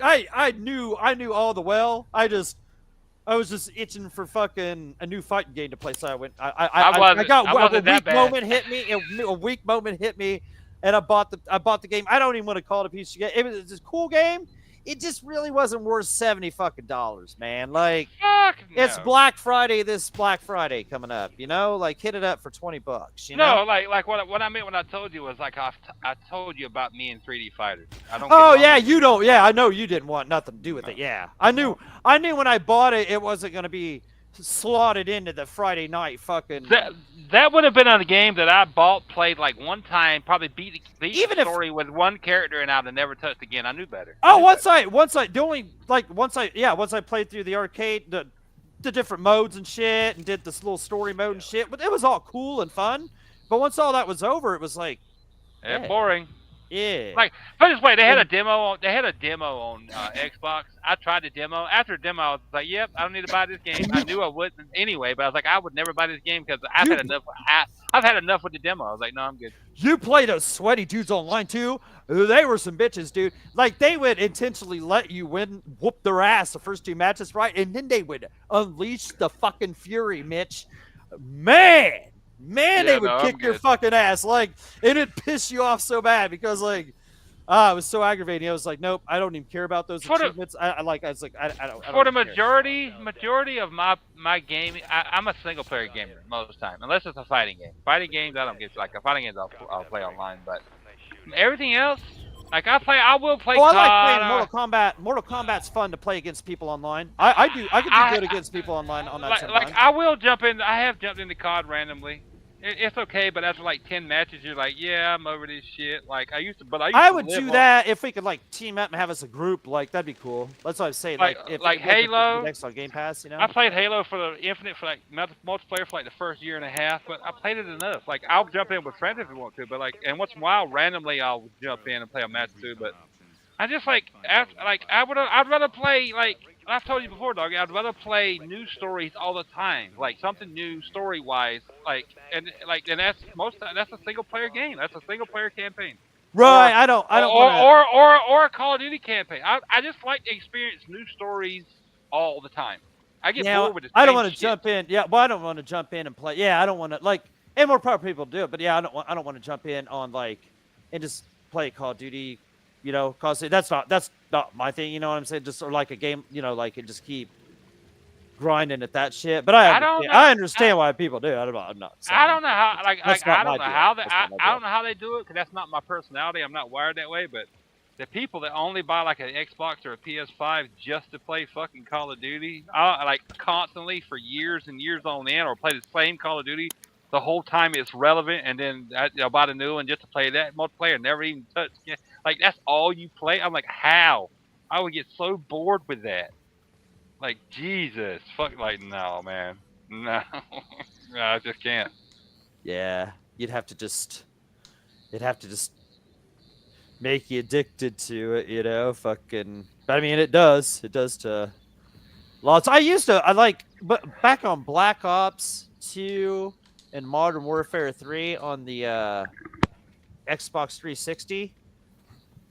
I knew all the well. I was just itching for fucking a new fighting game to play, so I went. I got a weak moment hit me, and I bought the game. I don't even want to call it a piece of game. It was a cool game. It just really wasn't worth $70 fucking, man. Like it's Black Friday. This Black Friday coming up, you know, like hit it up for $20. You know? No, like what I meant when I told you was like I told you about me and 3D Fighters. I don't. Oh yeah, you don't. Yeah, I know you didn't want nothing to do with it. Yeah, I knew when I bought it, it wasn't gonna be slotted into the Friday night fucking. That would have been on a game that I played like one time, probably beat the story with one character, and I'd have never touched again. I knew better. Once I played through the arcade, the different modes and shit, and did this little story mode and shit, but it was all cool and fun. But once all that was over, it was like, boring. Yeah. Like, put it this way, they had a demo. They had a demo on Xbox. I tried the demo. After the demo, I was like, "Yep, I don't need to buy this game." I knew I wouldn't anyway, but I was like, "I would never buy this game because I've had enough. I've had enough with the demo." I was like, "No, I'm good." You play those sweaty dudes online too. They were some bitches, dude. Like they would intentionally let you whoop their ass the first two matches, right? And then they would unleash the fucking fury, Mitch. Man, they would kick your fucking ass, like, and it'd piss you off so bad because, like, it was so aggravating. I was like, nope, I don't even care about those achievements. I don't. For the majority of my gaming, I'm a single player gamer most of the time, unless it's a fighting game. Fighting games, I don't get like a fighting games. I'll play online, but everything else, Like I will play Oh, I COD. like playing Mortal Kombat. Mortal Kombat's fun to play against people online. I can do good against people online on that like sometimes. I will jump in. I have jumped into COD randomly. It's okay, but after like 10 matches, you're like, yeah, I'm over this shit. Like I used to, but I to would live do on- that if we could like team up and have us a group. Like that'd be cool. That's what I'm saying. Like if like it was Halo. next on Game Pass, you know. I played Halo for the Infinite for like multiplayer for like the first year and a half, but I played it enough. Like I'll jump in with friends if we want to, but like and once in a while randomly I'll jump in and play a match too. But I just like I'd rather play like I've told you before, dog. I'd rather play new stories all the time, like something new story wise, and that's a single player game. That's a single player campaign. Right. I don't Or a Call of Duty campaign. I just like to experience new stories all the time. I get bored with the I don't want to jump in. Yeah, well, I don't want to jump in and play. Yeah, I don't want to like. And more proper people do it, but yeah, I don't want to jump in on like and just play Call of Duty. You know, cause that's not my thing. You know what I'm saying? Just or like a game. You know, like and just keep grinding at that shit. But I understand why people do. I'm not. Saying I don't know how. Like I don't know how they. I don't know how they do it because that's not my personality. I'm not wired that way. But the people that only buy like an Xbox or a PS5 just to play fucking Call of Duty, like constantly for years and years on end, or play the same Call of Duty the whole time it's relevant, and then I'll buy the new one just to play that multiplayer. Never even touch. Like that's all you play. I'm like, how? I would get so bored with that. Like Jesus, fuck! Like no, man, no, no, I just can't. Yeah, you'd have to just make you addicted to it, you know, fucking. I mean, it does to lots. But back on Black Ops 2 and Modern Warfare 3 on the Xbox 360.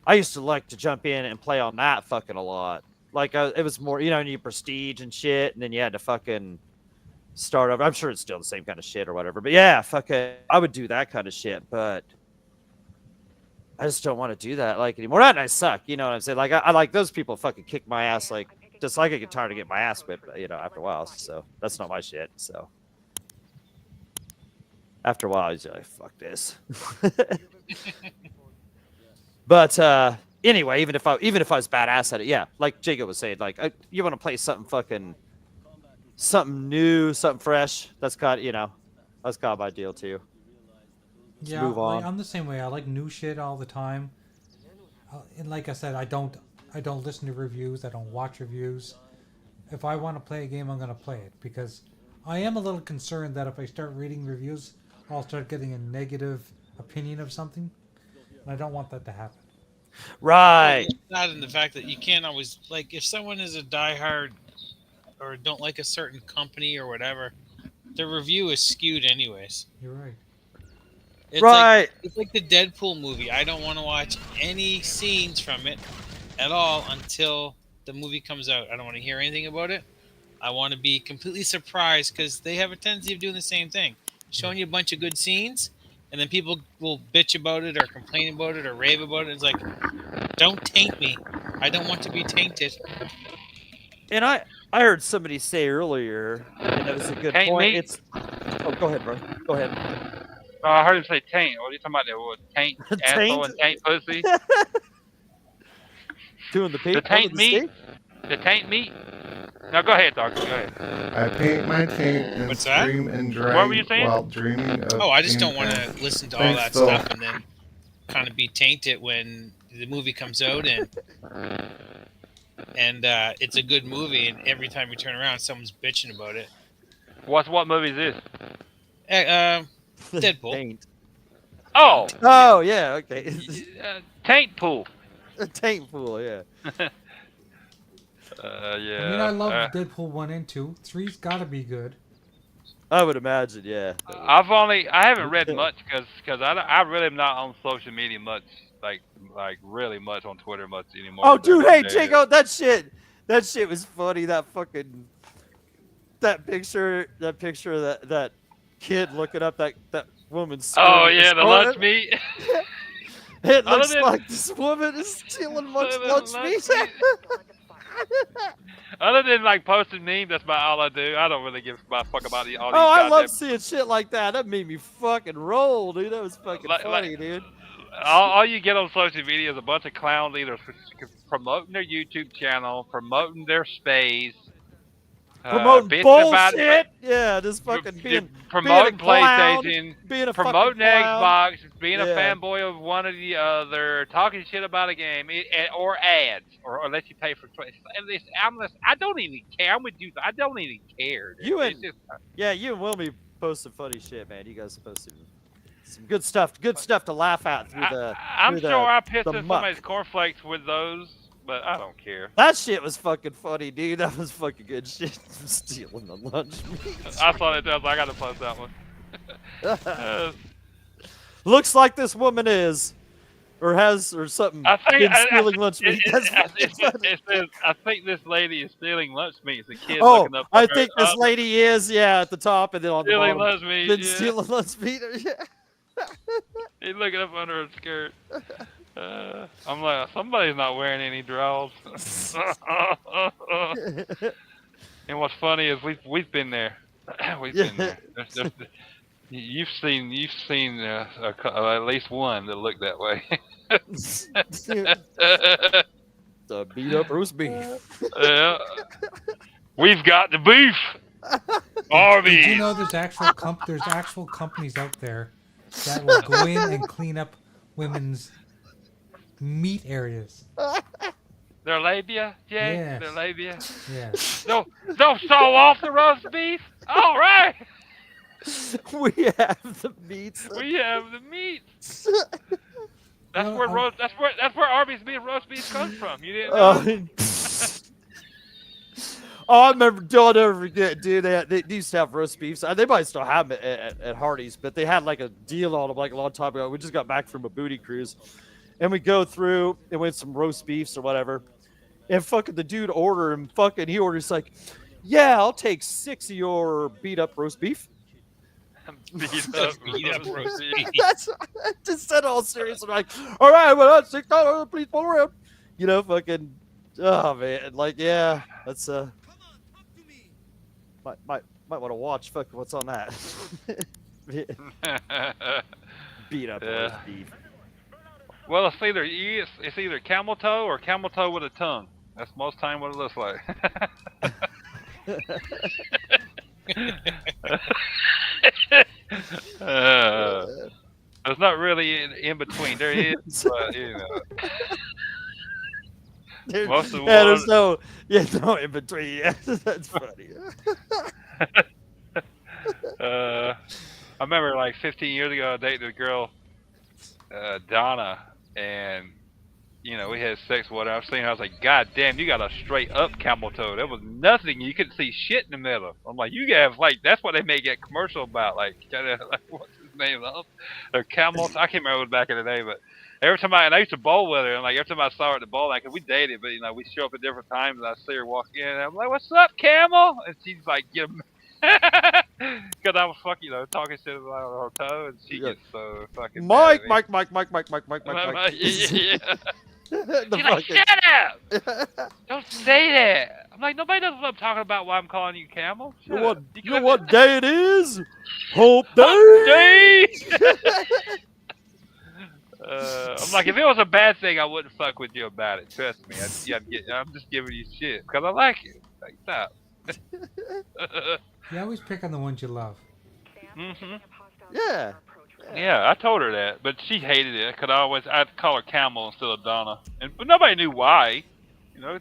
I used to like to jump in and play on that fucking a lot. Like it was more, you know, you prestige and shit, and then you had to fucking start over. I'm sure it's still the same kind of shit or whatever, but yeah, fucking, I would do that kind of shit, but I just don't want to do that like anymore. Not that I suck, you know what I'm saying? Like I like those people fucking kick my ass like just like I get tired of getting my ass whipped, you know, after a while. So that's not my shit. So after a while, I was like, fuck this. But anyway, even if I was badass at it, yeah, like Jacob was saying, like you want to play something new, something fresh. That's kind of my deal too. Yeah, move on. Like, I'm the same way. I like new shit all the time, and like I said, I don't listen to reviews. I don't watch reviews. If I want to play a game, I'm gonna play it because I am a little concerned that if I start reading reviews, I'll start getting a negative opinion of something, and I don't want that to happen. Right. Not in the fact that you can't always like if someone is a diehard or don't like a certain company or whatever, their review is skewed anyways. You're right. It's right. It's like the Deadpool movie. I don't want to watch any scenes from it at all until the movie comes out. I don't want to hear anything about it. I want to be completely surprised because they have a tendency of doing the same thing, showing you a bunch of good scenes, and then people will bitch about it or complain about it or rave about it. It's like, don't taint me. I don't want to be tainted. And I heard somebody say earlier, and that was a good Taint point. me? Oh, go ahead, bro. Go ahead. I heard him say taint. What are you talking about there? What, taint, asshole, and taint pussy? Doing the paint. The taint meat? The taint meat? No, go ahead, Doc. Go ahead. I paint my taint and What's that? scream and drag What were you saying? while dreaming of Oh, I just don't want impact. to listen to all Thanks, that Phil. stuff and then kind of be tainted when the movie comes out and it's a good movie, and every time we turn around, someone's bitching about it. What movie is this? Deadpool. Taint. Oh, Oh, yeah, okay. taint pool. Taint pool, yeah. Yeah. I mean, I love Deadpool 1 and 2. 3's got to be good. I would imagine, yeah. I haven't read much because I really am not on social media much, like really much on Twitter much anymore. Oh, dude, hey, Yeah. Jacob, that shit was funny. That picture of that kid looking up that woman's. Oh yeah, the lunch meat. It looks than- like this woman is stealing lunch meat. Other than like posting memes, that's about all I do. I don't really give a fuck about all these. Oh, I love goddamn- seeing shit like that. That made me fucking roll, dude. That was fucking funny, dude. all you get on social media is a bunch of clowns either promoting their YouTube channel, promoting their space, Promoting bitching about bullshit. Yeah, just fucking being a promoting clown, PlayStation, being a promoting fucking clown. Xbox, being a Yeah. fanboy of one or the other, talking shit about a game, or ads, or unless you pay for. I don't even care. I'm with you. I don't even care. Dude. You It's and just, yeah, you and Wilmy posted funny shit, man. You guys posted some good stuff. Good stuff to laugh at through the. I'm through sure the, I pissed the in muck. somebody's cornflakes with those, but I don't care. That shit was fucking funny, dude. That was fucking good shit. Stealing the lunch meat. I saw that. I got to post that one. Looks like this woman is, or has, or something. I think been stealing lunch meat. That's fucking funny. it says, I think this lady is stealing lunch meat. It's a kid Oh, looking up. I think this lady is, yeah, at the top and then on the stealing bottom. lunch meat. Been Yeah. stealing lunch meat. Yeah. He's looking up under her skirt. I'm like, somebody's not wearing any drawers. And what's funny is we've been there. We've been there. You've seen at least one that looked that way. The beat up roast beef. Yeah. We've got the beef. Arby's. Did you know there's actual companies out there that will go in and clean up women's meat areas? Their labia, Jay? Yes. Their labia? Yeah. They'll saw off the roast beef? All right. We have the meats. We have the meats. That's No, where that's where Arby's beef roast beef comes from. You didn't know? Oh, I remember. Don't ever forget, dude. They used to have roast beefs. They might still have them at Hardee's, but they had like a deal on them like a long time ago. We just got back from a booty cruise, and we go through and we had some roast beefs or whatever, and fucking the dude ordered and fucking he orders like, yeah, I'll take 6 of your beat up roast beef. Beat up roast beef. That's I just said all serious. I'm like, all right, well that's $6. Please pull around. You know, fucking. Oh man, like yeah, that's might want to watch. Fuck, what's on that? Beat up roast beef. Well, it's either camel toe or camel toe with a tongue. That's most time what it looks like. There's not really in between. There is, but you know. Most of the There's no in between. Yeah, that's funny. I remember like 15 years ago, I dated a girl, Donna, and you know we had sex. What I've seen, I was like, God damn, you got a straight up camel toe. There was nothing. You couldn't see shit in the middle. I'm like, you have like that's what they make that commercial about. Like what's his name? Or camel. I can't remember what back in the day, but. Every time I used to bowl with her, and like every time I saw her at the bowl, like we dated, but you know we show up at different times, and I see her walk in, and I'm like, "What's up, Camel?" And she's like, "Get him," because I was fucking, talking shit about her toe, and she gets so fucking. Mike. Yeah. The She's like, fucking- "Shut up! Don't say that." I'm like, nobody knows what I'm talking about. Why I'm calling you Camel? You Shut know up. what? What day it is? Hope day. I'm like, if it was a bad thing, I wouldn't fuck with you about it. Trust me. I'm just giving you shit because I like you. Like, stop. You always pick on the ones you love. Mhm. Yeah. Yeah, I told her that, but she hated it because I'd call her Camel instead of Donna, but nobody knew why. You know,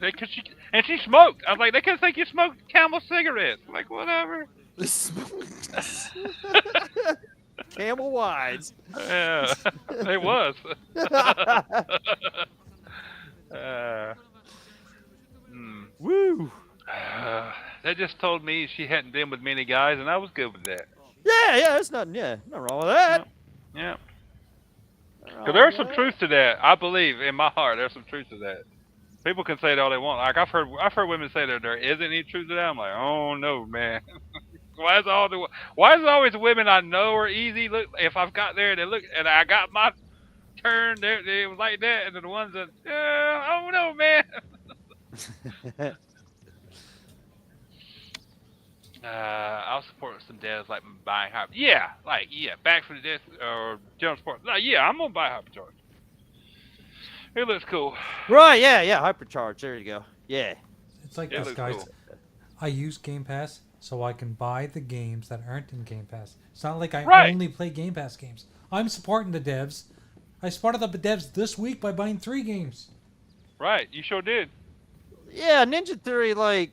she smoked. I was like, they could think you smoked Camel cigarettes. I'm like, whatever. Camel wines. Yeah, it was. Woo. They just told me she hadn't been with many guys, and I was good with that. Yeah, there's nothing wrong with that. Yeah. Because there's some truth to that. I believe in my heart there's some truth to that. People can say it all they want. Like I've heard women say that there isn't any truth to that. I'm like, oh no, man. Why is it always women I know are easy? Look, if I've got there and I got my turn, it was like that, and then the ones that, oh no, man. I'll support some dads like buying hyper. Yeah, Back for the Death or General Sport. Yeah, I'm gonna buy Hypercharge. It looks cool. Right? Yeah, yeah. Hypercharge. There you go. Yeah. It's like It this, looks guys. cool. I use Game Pass so I can buy the games that aren't in Game Pass. It's not like I Right. only play Game Pass games. I'm supporting the devs. I supported the devs this week by buying 3 games. Right, you sure did. Yeah, Ninja Theory, like,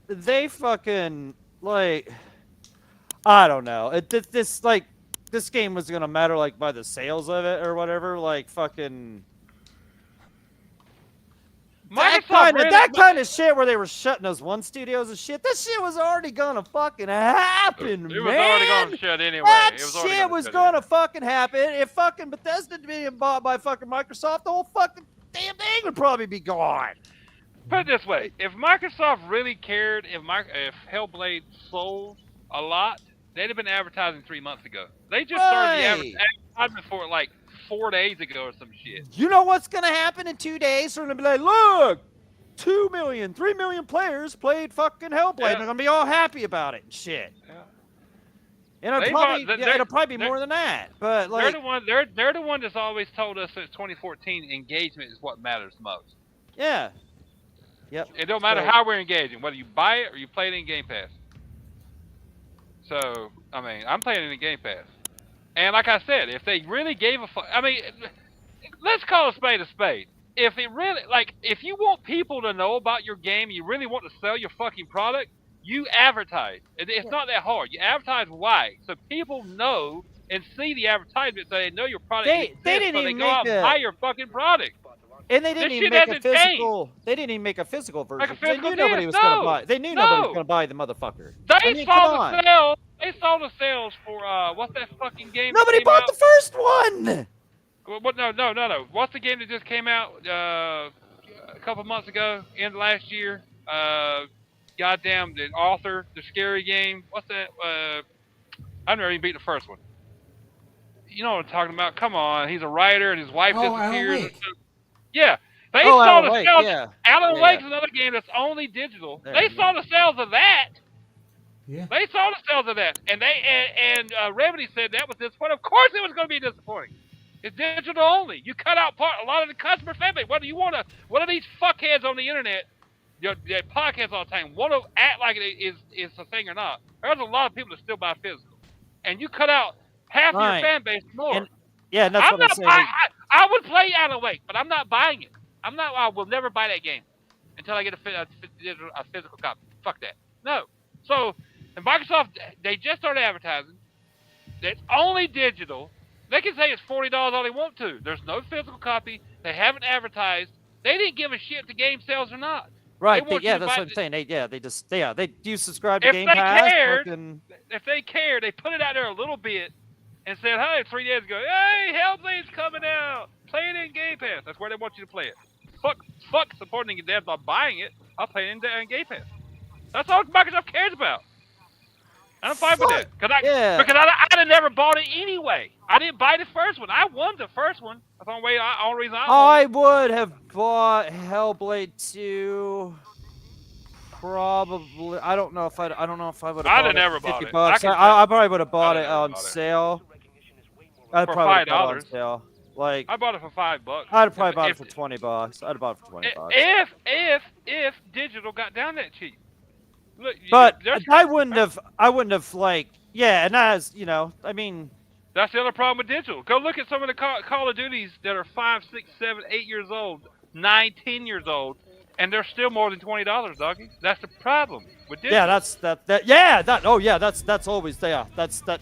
they fucking, like, I don't know. This game was gonna matter, like, by the sales of it or whatever. Like, fucking. That kind of shit where they were shutting those one studios and shit. That shit was already gonna fucking happen, It was man. already gonna shut anyway. That It was already shit was shut gonna fucking happen. If fucking Bethesda being bought by fucking Microsoft, the whole fucking damn thing would probably be gone. Put it this way: if Microsoft really cared, if Hellblade sold a lot, they'd have been advertising 3 months ago. They just started the advertisement for it like 4 days ago or some shit. You know what's gonna happen in 2 days? They're gonna be like, look, 2 million, 3 million players played fucking Hellblade. Yeah. And they're gonna be all happy about it and shit. Yeah. And it'll probably be more than that. But like, they're the one that's always told us since 2014 engagement is what matters most. yeah. Yep. It don't matter So- how we're engaging, whether you buy it or you play it in Game Pass. So, I mean, I'm playing it in Game Pass. And like I said, if they really gave a fuck, I mean, let's call a spade a spade. If it really, like, if you want people to know about your game, you really want to sell your fucking product, you advertise. It's not that hard. You advertise why? So people know and see the advertisement so they know your product exists, they didn't so they even go out make and a- buy your fucking product. And they didn't This even shit make a hasn't changed. physical. They didn't even make a physical version. Like a 'cause they physical knew nobody disc, was gonna no, buy. They knew nobody was no. gonna buy the motherfucker. They I mean, saw come the on. sales. They saw the sales for what's that fucking game? that Nobody came bought out? the first one. What? No. What's the game that just came out a couple months ago, end of last year? Goddamn, the author, the scary game. What's that? I've never even beat the first one. You know what I'm talking about? Come on, he's a writer and his wife Oh, Alan disappears. Wake. Yeah, they Oh, saw Alan the Wake, sales. yeah. Alan Yeah, Wake's yeah. another game that's only digital. There They you saw go. the sales of that. Yeah. They saw the sales of that, and Remedy said that was disappointing. Of course, it was going to be disappointing. It's digital only. You cut out a lot of the customer feedback. Whether you want to, one of these fuckheads on the internet, the podcasts all the time, want to act like it is a thing or not. There's a lot of people that still buy physical, and you cut out half of your Right. fan base more. And- Yeah, and that's I'm what I not. said. I would play Alan Wake, but I'm not buying it. I will never buy that game until I get a physical copy. Fuck that. No. So, and Microsoft, they just started advertising. It's only digital. They can say it's $40 all they want to. There's no physical copy. They haven't advertised. They didn't give a shit if the game sells or not. Right. want you Yeah, to that's buy what I'm saying. Do you subscribe to If Game they Pass? cared- Fucking- If they care, they put it out there a little bit and said, hey, 3 days ago, hey, Hellblade's coming out. Play it in Game Pass. That's where they want you to play it. Fuck supporting the devs by buying it. I'll play it in Game Pass. That's all Microsoft cares about. I'm fine with that. Because I'd have never bought it anyway. I didn't buy the first one. I won the first one. That's the only reason I won. I would have bought Hellblade 2. Probably. I don't know if I would have I'd bought have it never for bought 50 it. bucks. I can I probably would have bought I'd it have never on bought it. sale. I'd For probably bought it on $5. sale. Like, I bought it for $5. I'd have probably bought it If- for 20 bucks. I'd have bought it for 20 bucks. If digital got down that cheap. Look, But there's- I wouldn't have like, yeah, and as you know, I mean, That's the other problem with digital. Go look at some of the Call of Duties that are 5, 6, 7, 8 years old, 9, 10 years old, and they're still more than $20, doggy. That's the problem with digital. yeah, that's always there.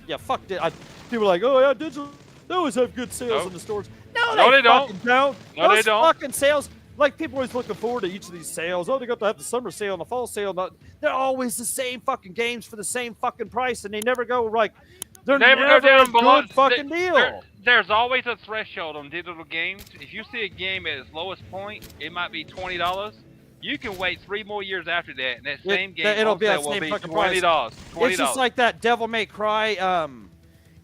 Yeah, fuck it. People are like, oh yeah, digital. They always have good sales Nope. in the stores. No, No, they don't. fucking don't. No, they Those don't. fucking sales. Like, people are always looking forward to each of these sales. Oh, they got to have the summer sale and the fall sale. They're always the same fucking games for the same fucking price, and they never go like, they're Never never go down a below. good fucking deal. There's always a threshold on digital games. If you see a game at its lowest point, it might be $20. You can wait 3 more years after that, and that same game it'll be that wholesale will same be fucking price. $20. It's just like that Devil May Cry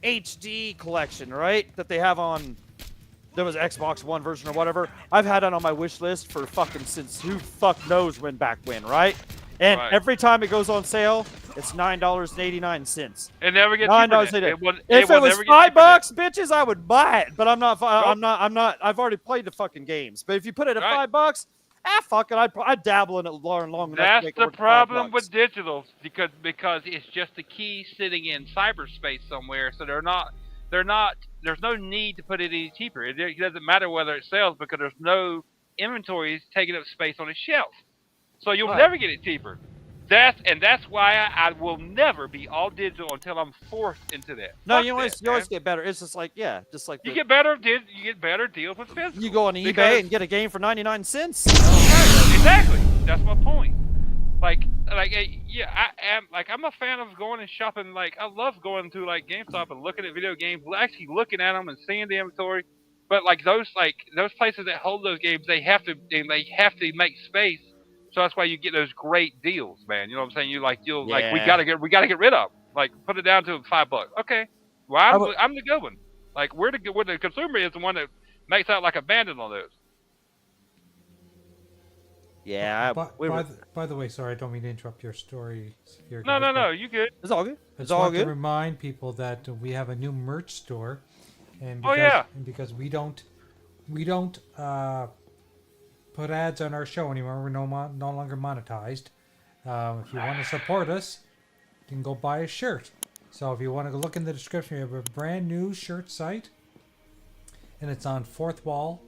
HD collection, right? That they have on. There was Xbox One version or whatever. I've had it on my wish list for fucking since who fuck knows when back when, right? And Right. every time it goes on sale, it's $9.89. It never gets $9.89. cheaper. If it was never get cheaper $5, bitches, I would buy it. But I'm not. I'm Nope. not. I've already played the fucking games. But if you put it at Right. $5, fuck it. I'd dabble in it long enough to That's make it the worth problem $5. with digital because it's just a key sitting in cyberspace somewhere. So they're not. There's no need to put it any cheaper. It doesn't matter whether it sells because there's no inventory taking up space on a shelf. So you'll Right. never get it cheaper. That's why I will never be all digital until I'm forced into that. No, Fuck you always man. get better. It's just like just like You get better deals with physical. you go on eBay because- and get a game for 99 cents. Exactly. That's my point. I'm a fan of going and shopping. Like, I love going to like GameStop and looking at video games, actually looking at them and seeing the inventory. But those places that hold those games, they have to make space. So that's why you get those great deals, man. You know what I'm saying? We gotta get rid of 'em. Like, put it down to $5. Okay. Well, I'm the good one. Like, where the consumer is the one that makes out like a bandit on those. Yeah, By the way, sorry, I don't mean to interrupt your story. Here, No, guys, but you good. it's all good. I It's just all want to good. remind people that we have a new merch store, and Oh, yeah. because we don't put ads on our show anymore. We're no longer monetized. If you want to support us, you can go buy a shirt. So if you want to look in the description, we have a brand new shirt site, and it's on Fourth Wall,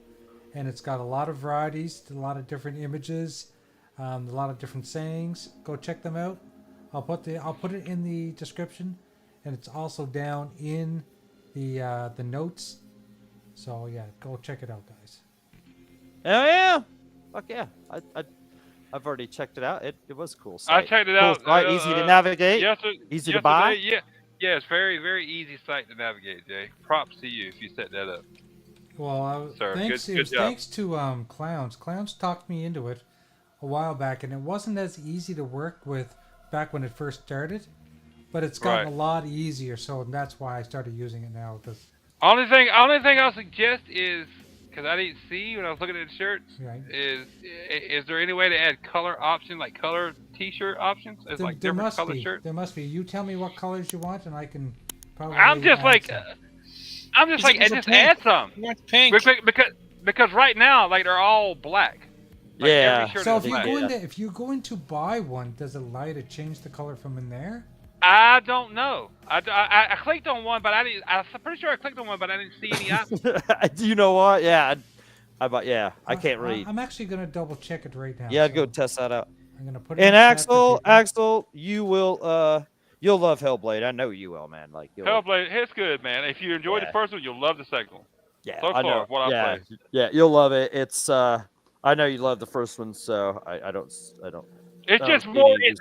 and it's got a lot of varieties, a lot of different images, a lot of different sayings. Go check them out. I'll put it in the description, and it's also down in the notes. So yeah, go check it out, guys. Oh yeah, fuck yeah. I've already checked it out. It was a cool site. I checked it Cool out. site, easy to navigate. Easy to buy. Yeah, it's very, very easy site to navigate, Jay. Props to you if you set that up. Well, Sir, thanks. good It was job. thanks to Clowns. Clowns talked me into it a while back, and it wasn't as easy to work with back when it first started, but it's gotten Right. a lot easier. So that's why I started using it now. Because Only thing I'll suggest is, because I didn't see when I was looking at the shirts, right. is there any way to add color option, like color T-shirt options? It's like there different must color be. shirts. There must be. You tell me what colors you want, and I can probably. I'm just add like, some. just add some. What's pink? Because right now, like, they're all black. Like, Yeah. every shirt So is black. if you go in to buy one, does it allow you to change the color from in there? I don't know. I clicked on one, but I'm pretty sure I clicked on one, but I didn't see any options. Do you know what? Yeah, I can't read. I'm actually gonna double check it right now. Yeah, I'd so go test that out. I'm gonna put it. And in chat for people. Axel, you will you'll love Hellblade. I know you will, man. Like Hellblade, it's good, man. If you enjoyed Yeah. the first one, you'll love the second one. yeah, so I know. far, what I've yeah, played. yeah, you'll love it. It's I know you love the first one, so I don't. It's No, just it's more. easy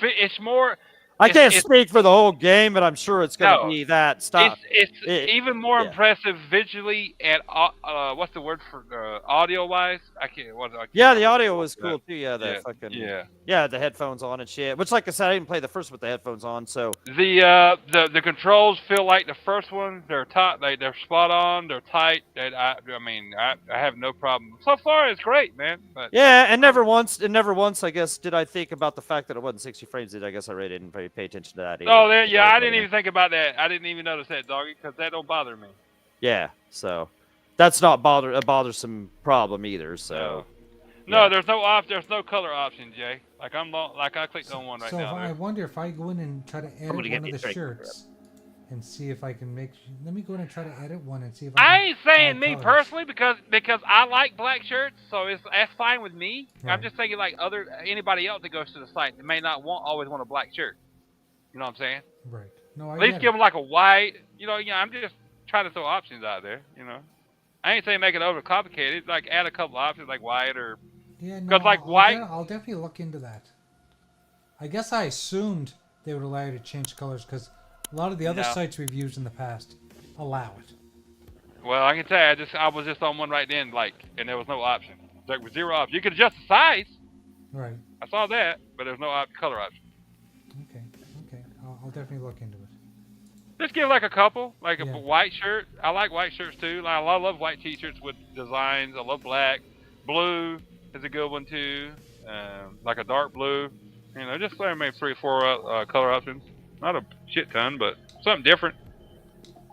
It's more. I can't it's- speak for the whole game, but I'm sure it's gonna No. be that stuff. It's It- even more yeah. impressive visually and what's the word for audio wise? I can't Yeah, the remember audio what was that- cool too. Yeah, the yeah, fucking yeah. the headphones on and shit. Which, like I said, I didn't play the first with the headphones on, so The controls feel like the first one. They're tight. They're spot on. They're tight. I have no problem. So far, it's great, man. But yeah. And never once, I guess, did I think about the fact that it wasn't 60 frames. I guess I really didn't pay attention to that either. oh, yeah, I didn't even think about that. I didn't even notice that, doggy, because that don't bother me. Yeah, so that's not a bothersome problem either. So No, yeah. there's no color option, Jay. Like I clicked on one right so now. I wonder if I go in and try to edit gonna get one me of a the drink. shirts and see if I can make. Let me go in and try to edit one and see if I can ain't saying add me colors. personally because I like black shirts, so that's fine with me. Right. I'm just thinking like anybody else that goes to the site that may not always want a black shirt. You know what I'm saying? Right. No, I At least get give it. them like a white. I'm just trying to throw options out there. I ain't saying make it over complicated. Like add a couple options like white or. Yeah, no, 'cause, like, white- I'll definitely look into that. I guess I assumed they would allow you to change colors because a lot of the other No. sites we've used in the past allow it. Well, I can tell you, I was just on one right then, and there was no option. There was zero option. You could adjust the size. Right. I saw that, but there's no color option. Okay. Okay. I'll definitely look into it. Just give like a couple, like Yeah. a white shirt. I like white shirts too. Like, I love white t-shirts with designs. I love black. Blue is a good one too. like a dark blue. You know, just maybe 3 or 4 color options. Not a shit ton, but something different.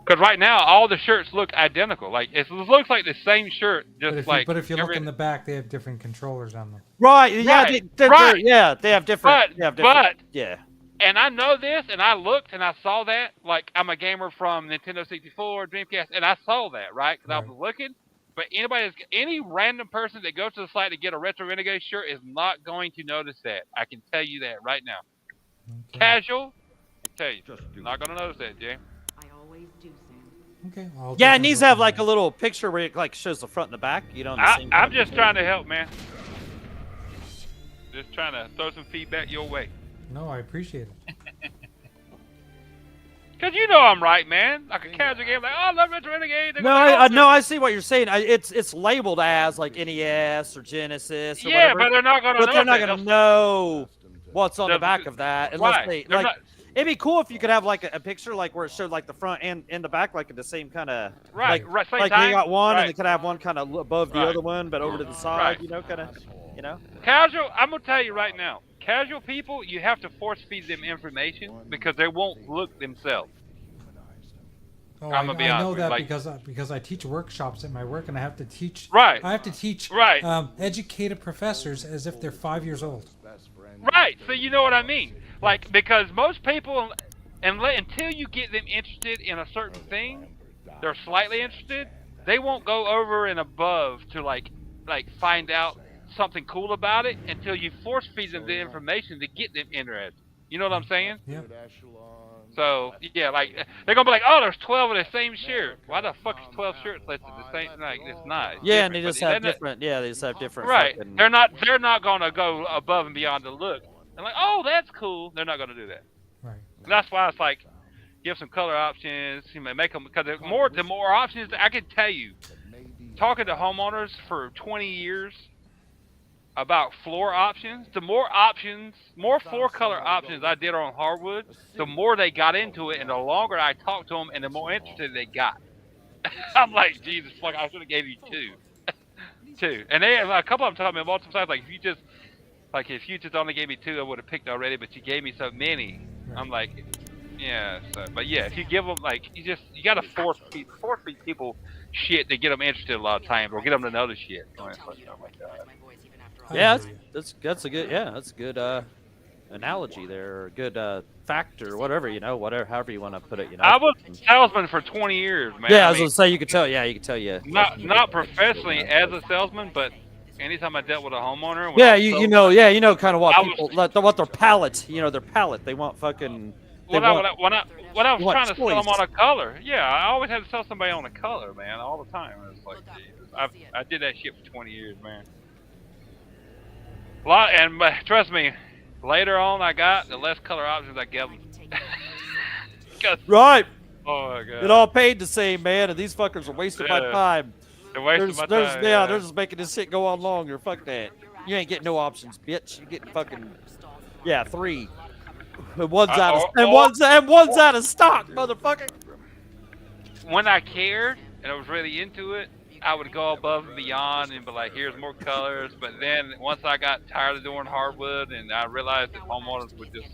Because right now, all the shirts look identical. Like it looks like the same shirt, just But if you look in the back, they have different controllers on them. Right. Yeah. Right, Yeah. They have different. But yeah. and I know this, and I looked and I saw that. Like I'm a gamer from Nintendo 64, Dreamcast, and I saw that right because I was looking. But any random person that goes to the site to get a Retro Renegade shirt is not going to notice that. I can tell you that right now. Okay. Casual, I tell you, not going to notice that, Jay. I always do, Sam. Okay. Yeah, it needs to have like a little picture where it like shows the front and the back. You know. I'm just trying to help, man. Just trying to throw some feedback your way. No, I appreciate it. Cause you know I'm right, man. Like a casual game, like I love Retro Renegade. No, I see what you're saying. It's labeled as like NES or Genesis or whatever. But they're not gonna. But they're not gonna know what's on the back of that unless they They're like. not- It'd be cool if you could have like a picture like where it showed like the front and the back like in the same kind of Right, same like time. you got one Right. and they could have one kind of above the Right. other one but over to the side, Right. you know, kind of, you know. Casual, I'm gonna tell you right now. Casual people, you have to force feed them information because they won't look themselves. Oh, I'm gonna be I know honest, that like- because I teach workshops at my work, and I have to teach. Right. I have to teach. Right. Educated professors as if they're 5 years old. Right. So you know what I mean? Like because most people, until you get them interested in a certain thing, they're slightly interested. They won't go over and above to like find out something cool about it until you force feed them the information to get them interested. You know what I'm saying? Yeah. So yeah, like they're gonna be like, oh, there's 12 of the same shirt. Why the fuck is 12 shirts listed the same? Like it's not. It's Yeah, and they different, just but have they're not- different. Yeah, they just have different. Right. fucking- They're not gonna go above and beyond the look. They're like, oh, that's cool. They're not gonna do that. Right. That's why it's like, give some color options. You know, make them because the more options. I can tell you, talking to homeowners for 20 years about floor options. The more options, more floor color options I did on hardwood, the more they got into it, and the longer I talked to them, and the more interested they got. I'm like, Jesus fuck, I should have gave you two. And they a couple of them told me multiple times, like if you just only gave me 2, I would have picked already, but you gave me so many. I'm like, yeah. So, but yeah, if you give them like you gotta force feed people shit to get them interested a lot of times, or get them to notice shit. Oh, it's like, oh my God. Yeah, that's a good analogy there, or a good factor, whatever, you know, however you want to put it, you know. I was a salesman for 20 years, man. Yeah, I was gonna say you could tell. Yeah, you could tell you. Not professionally as a salesman, but anytime I dealt with a homeowner. Yeah, you know kind of what I people what their palate, you know, their palate. They want fucking. When I was want trying to sell choice. them on a color, yeah, I always had to sell somebody on a color, man, all the time. It was like, Jesus, I did that shit for 20 years, man. But trust me, later on the less color options I gave them. Right. Oh my God. It all paid the same, man, and these fuckers are wasting my Yeah. time. They're wasting my time. Yeah, they're just making this shit go on longer. Fuck that. You ain't getting no options, bitch. You're getting fucking 3. And one's out of stock, motherfucker. When I cared and I was really into it, I would go above and beyond and be like, here's more colors. But then once I got tired of doing hardwood and I realized that homeowners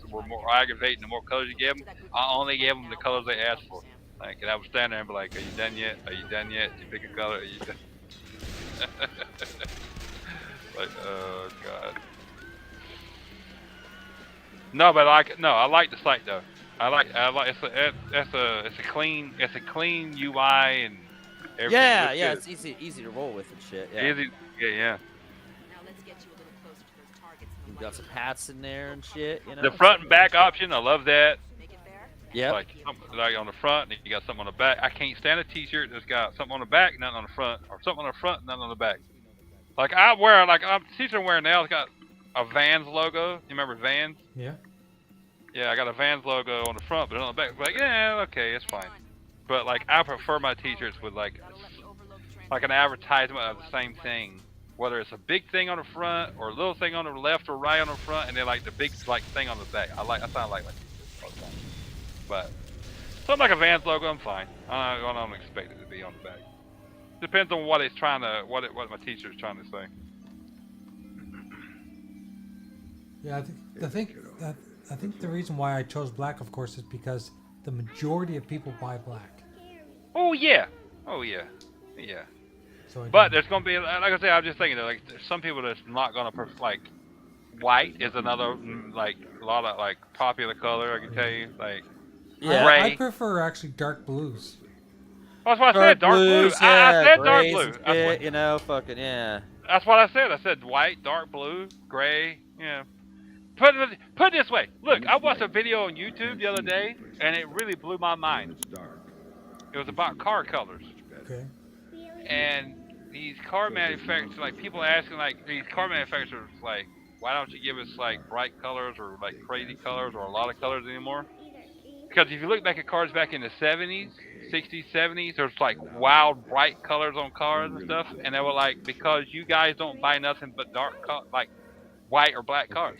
were more aggravating the more colors you gave them, I only gave them the colors they asked for. Like, and I would stand there and be like, are you done yet? Are you done yet? You pick a color? Are you done? Like, oh God. No, but I like the site though. I like it's a clean UI and everything. Yeah, looks yeah, good. it's easy to roll with and shit. Yeah. Easy, yeah. Now let's get you a little closer to those targets. You got some hats in there and shit, you know. The front and back option, I love that. Make it fair? Yeah. Like on the front, and you got something on the back. I can't stand a T-shirt that's got something on the back, nothing on the front, or something on the front, nothing on the back. Like the T-shirt I'm wearing now, it's got a Vans logo. You remember Vans? Yeah. Yeah, I got a Vans logo on the front, but on the back, it's like, yeah, okay, it's fine. But like, I prefer my T-shirts with like an advertisement of the same thing, whether it's a big thing on the front or a little thing on the left or right on the front, and then like the big like thing on the back. I sound like T-shirts all the time. But something like a Vans logo, I'm fine. I don't expect it to be on the back. Depends on what my T-shirt's trying to say. Yeah, I think the reason why I chose black, of course, is because the majority of people buy black. Oh yeah. Oh yeah. Yeah. So I But didn't- there's gonna be, like I said, I'm just thinking that like there's some people that's not gonna like white is another like a lot of like popular color. I can tell you like Yeah. gray. I prefer actually dark blues. That's what I said. Dark blue. blues, I said dark grays blue. and That's shit, what, you know, fucking yeah. that's what I said. I said white, dark blue, gray. Yeah. Put it this way. Look, I watched a video on YouTube the other day, and it really blew my mind. It was about car colors. Okay. And these car manufacturers, like people asking, like these car manufacturers, like, why don't you give us like bright colors or like crazy colors or a lot of colors anymore? Because if you look back at cars back in the 70s, 60s, 70s, there's like wild bright colors on cars and stuff, and they were like, because you guys don't buy nothing but dark, like white or black cars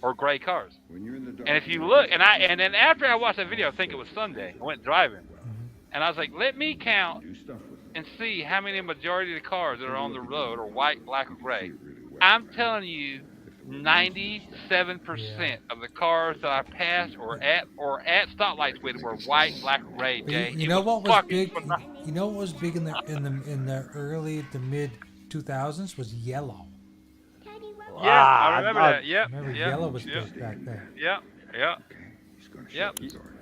or gray cars. And if you look, and then after I watched that video, I think it was Sunday, I went driving, and I was like, let me count and see how many majority of the cars that are on the road are white, black, or gray. I'm telling you, 97% of the cars that I passed or at stoplights with were white, black, or gray. But Jay. you know what was fucking big? phenomenal. You know what was big in the early to mid 2000s was yellow. Yeah, I remember that. Yep. Remember yep, yellow was yep, big back then. Yep. Yep. Yep.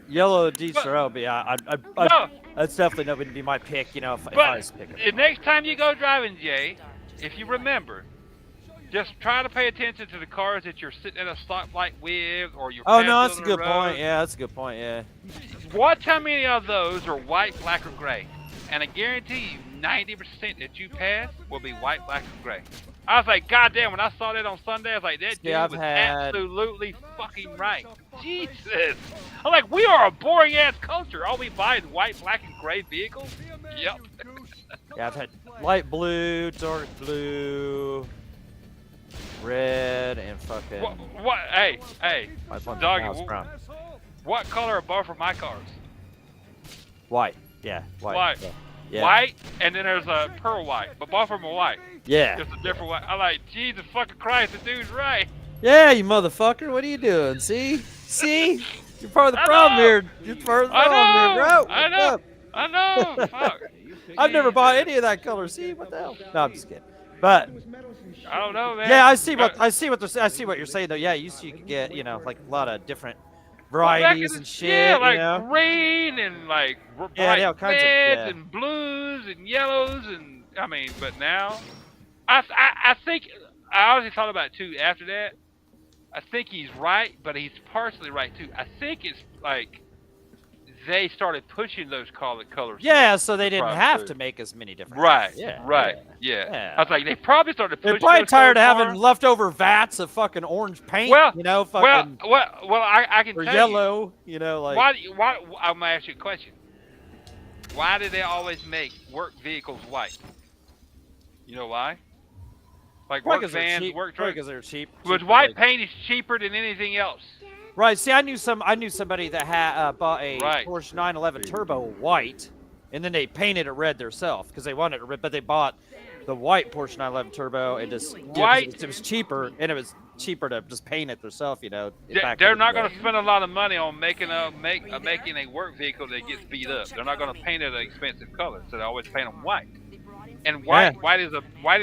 Yellow Diesel, but yeah, No. that's definitely not going to be my pick, you know, if I But was picking. the next time you go driving, Jay, if you remember, just try to pay attention to the cars that you're sitting at a stoplight with, or you're. Oh no, passing that's a on good the road. point. Yeah, that's a good point. Yeah. Watch how many of those are white, black, or gray, and I guarantee you, 90% that you pass will be white, black, or gray. I was like, God damn! When I saw that on Sunday, I was like, that dude Yeah, I've was had- absolutely fucking right. Jesus! I'm like, we are a boring ass culture. All we buy is white, black, and gray vehicles. Yep. Yeah, I've had light blue, dark blue, red, and fucking. What? Hey, my fun doggy, house brown. what color are both of my cars? White. Yeah, white. White. Yeah. Yeah. White, and then there's a pearl white, but both of them are white. Yeah. Just a different white. I'm like, Jesus fucking Christ, the dude's right. Yeah, you motherfucker. What are you doing? See? See? You're part of the I problem know. here. You're part of the problem here, bro. I What's know. up? I know. Fuck. I've never bought Jesus. any of that color. See? What the hell? No, I'm just kidding. But I don't know, man. yeah, I see what you're saying though. Yeah, you used to you could get, you know, like a lot of different varieties and shit. Yeah, like you know? green and like bright Yeah, all kinds of- reds yeah. and blues and yellows and I mean, but now, I think I honestly thought about it too. After that, I think he's right, but he's partially right too. I think it's like they started pushing those colors. Yeah, so they didn't Probably. have to make as many different. Right. colors. Yeah. Right. Yeah. Yeah. I was like, they probably started They're pushing. probably those tired of colors having more. leftover vats of fucking orange paint. Well, you know, fucking well, I can or tell yellow. You know, like why? I'm gonna ask you a question. Why do they always make work vehicles white? You know why? Like probably work 'cause they're vans, cheap. work Probably trucks. 'cause they're cheap. Because Cheap, white like- paint is cheaper than anything else. Right. See, I knew somebody that had bought a Right. Porsche 911 Turbo white, and then they painted it red themselves because they wanted it red, but they bought the white Porsche 911 Turbo and just White- it was cheaper, and it was cheaper to just paint it themselves. You know, They're not going to spend a lot of money on making a work vehicle that gets beat up. They're not going to paint it an expensive color, so they always paint them white. And white is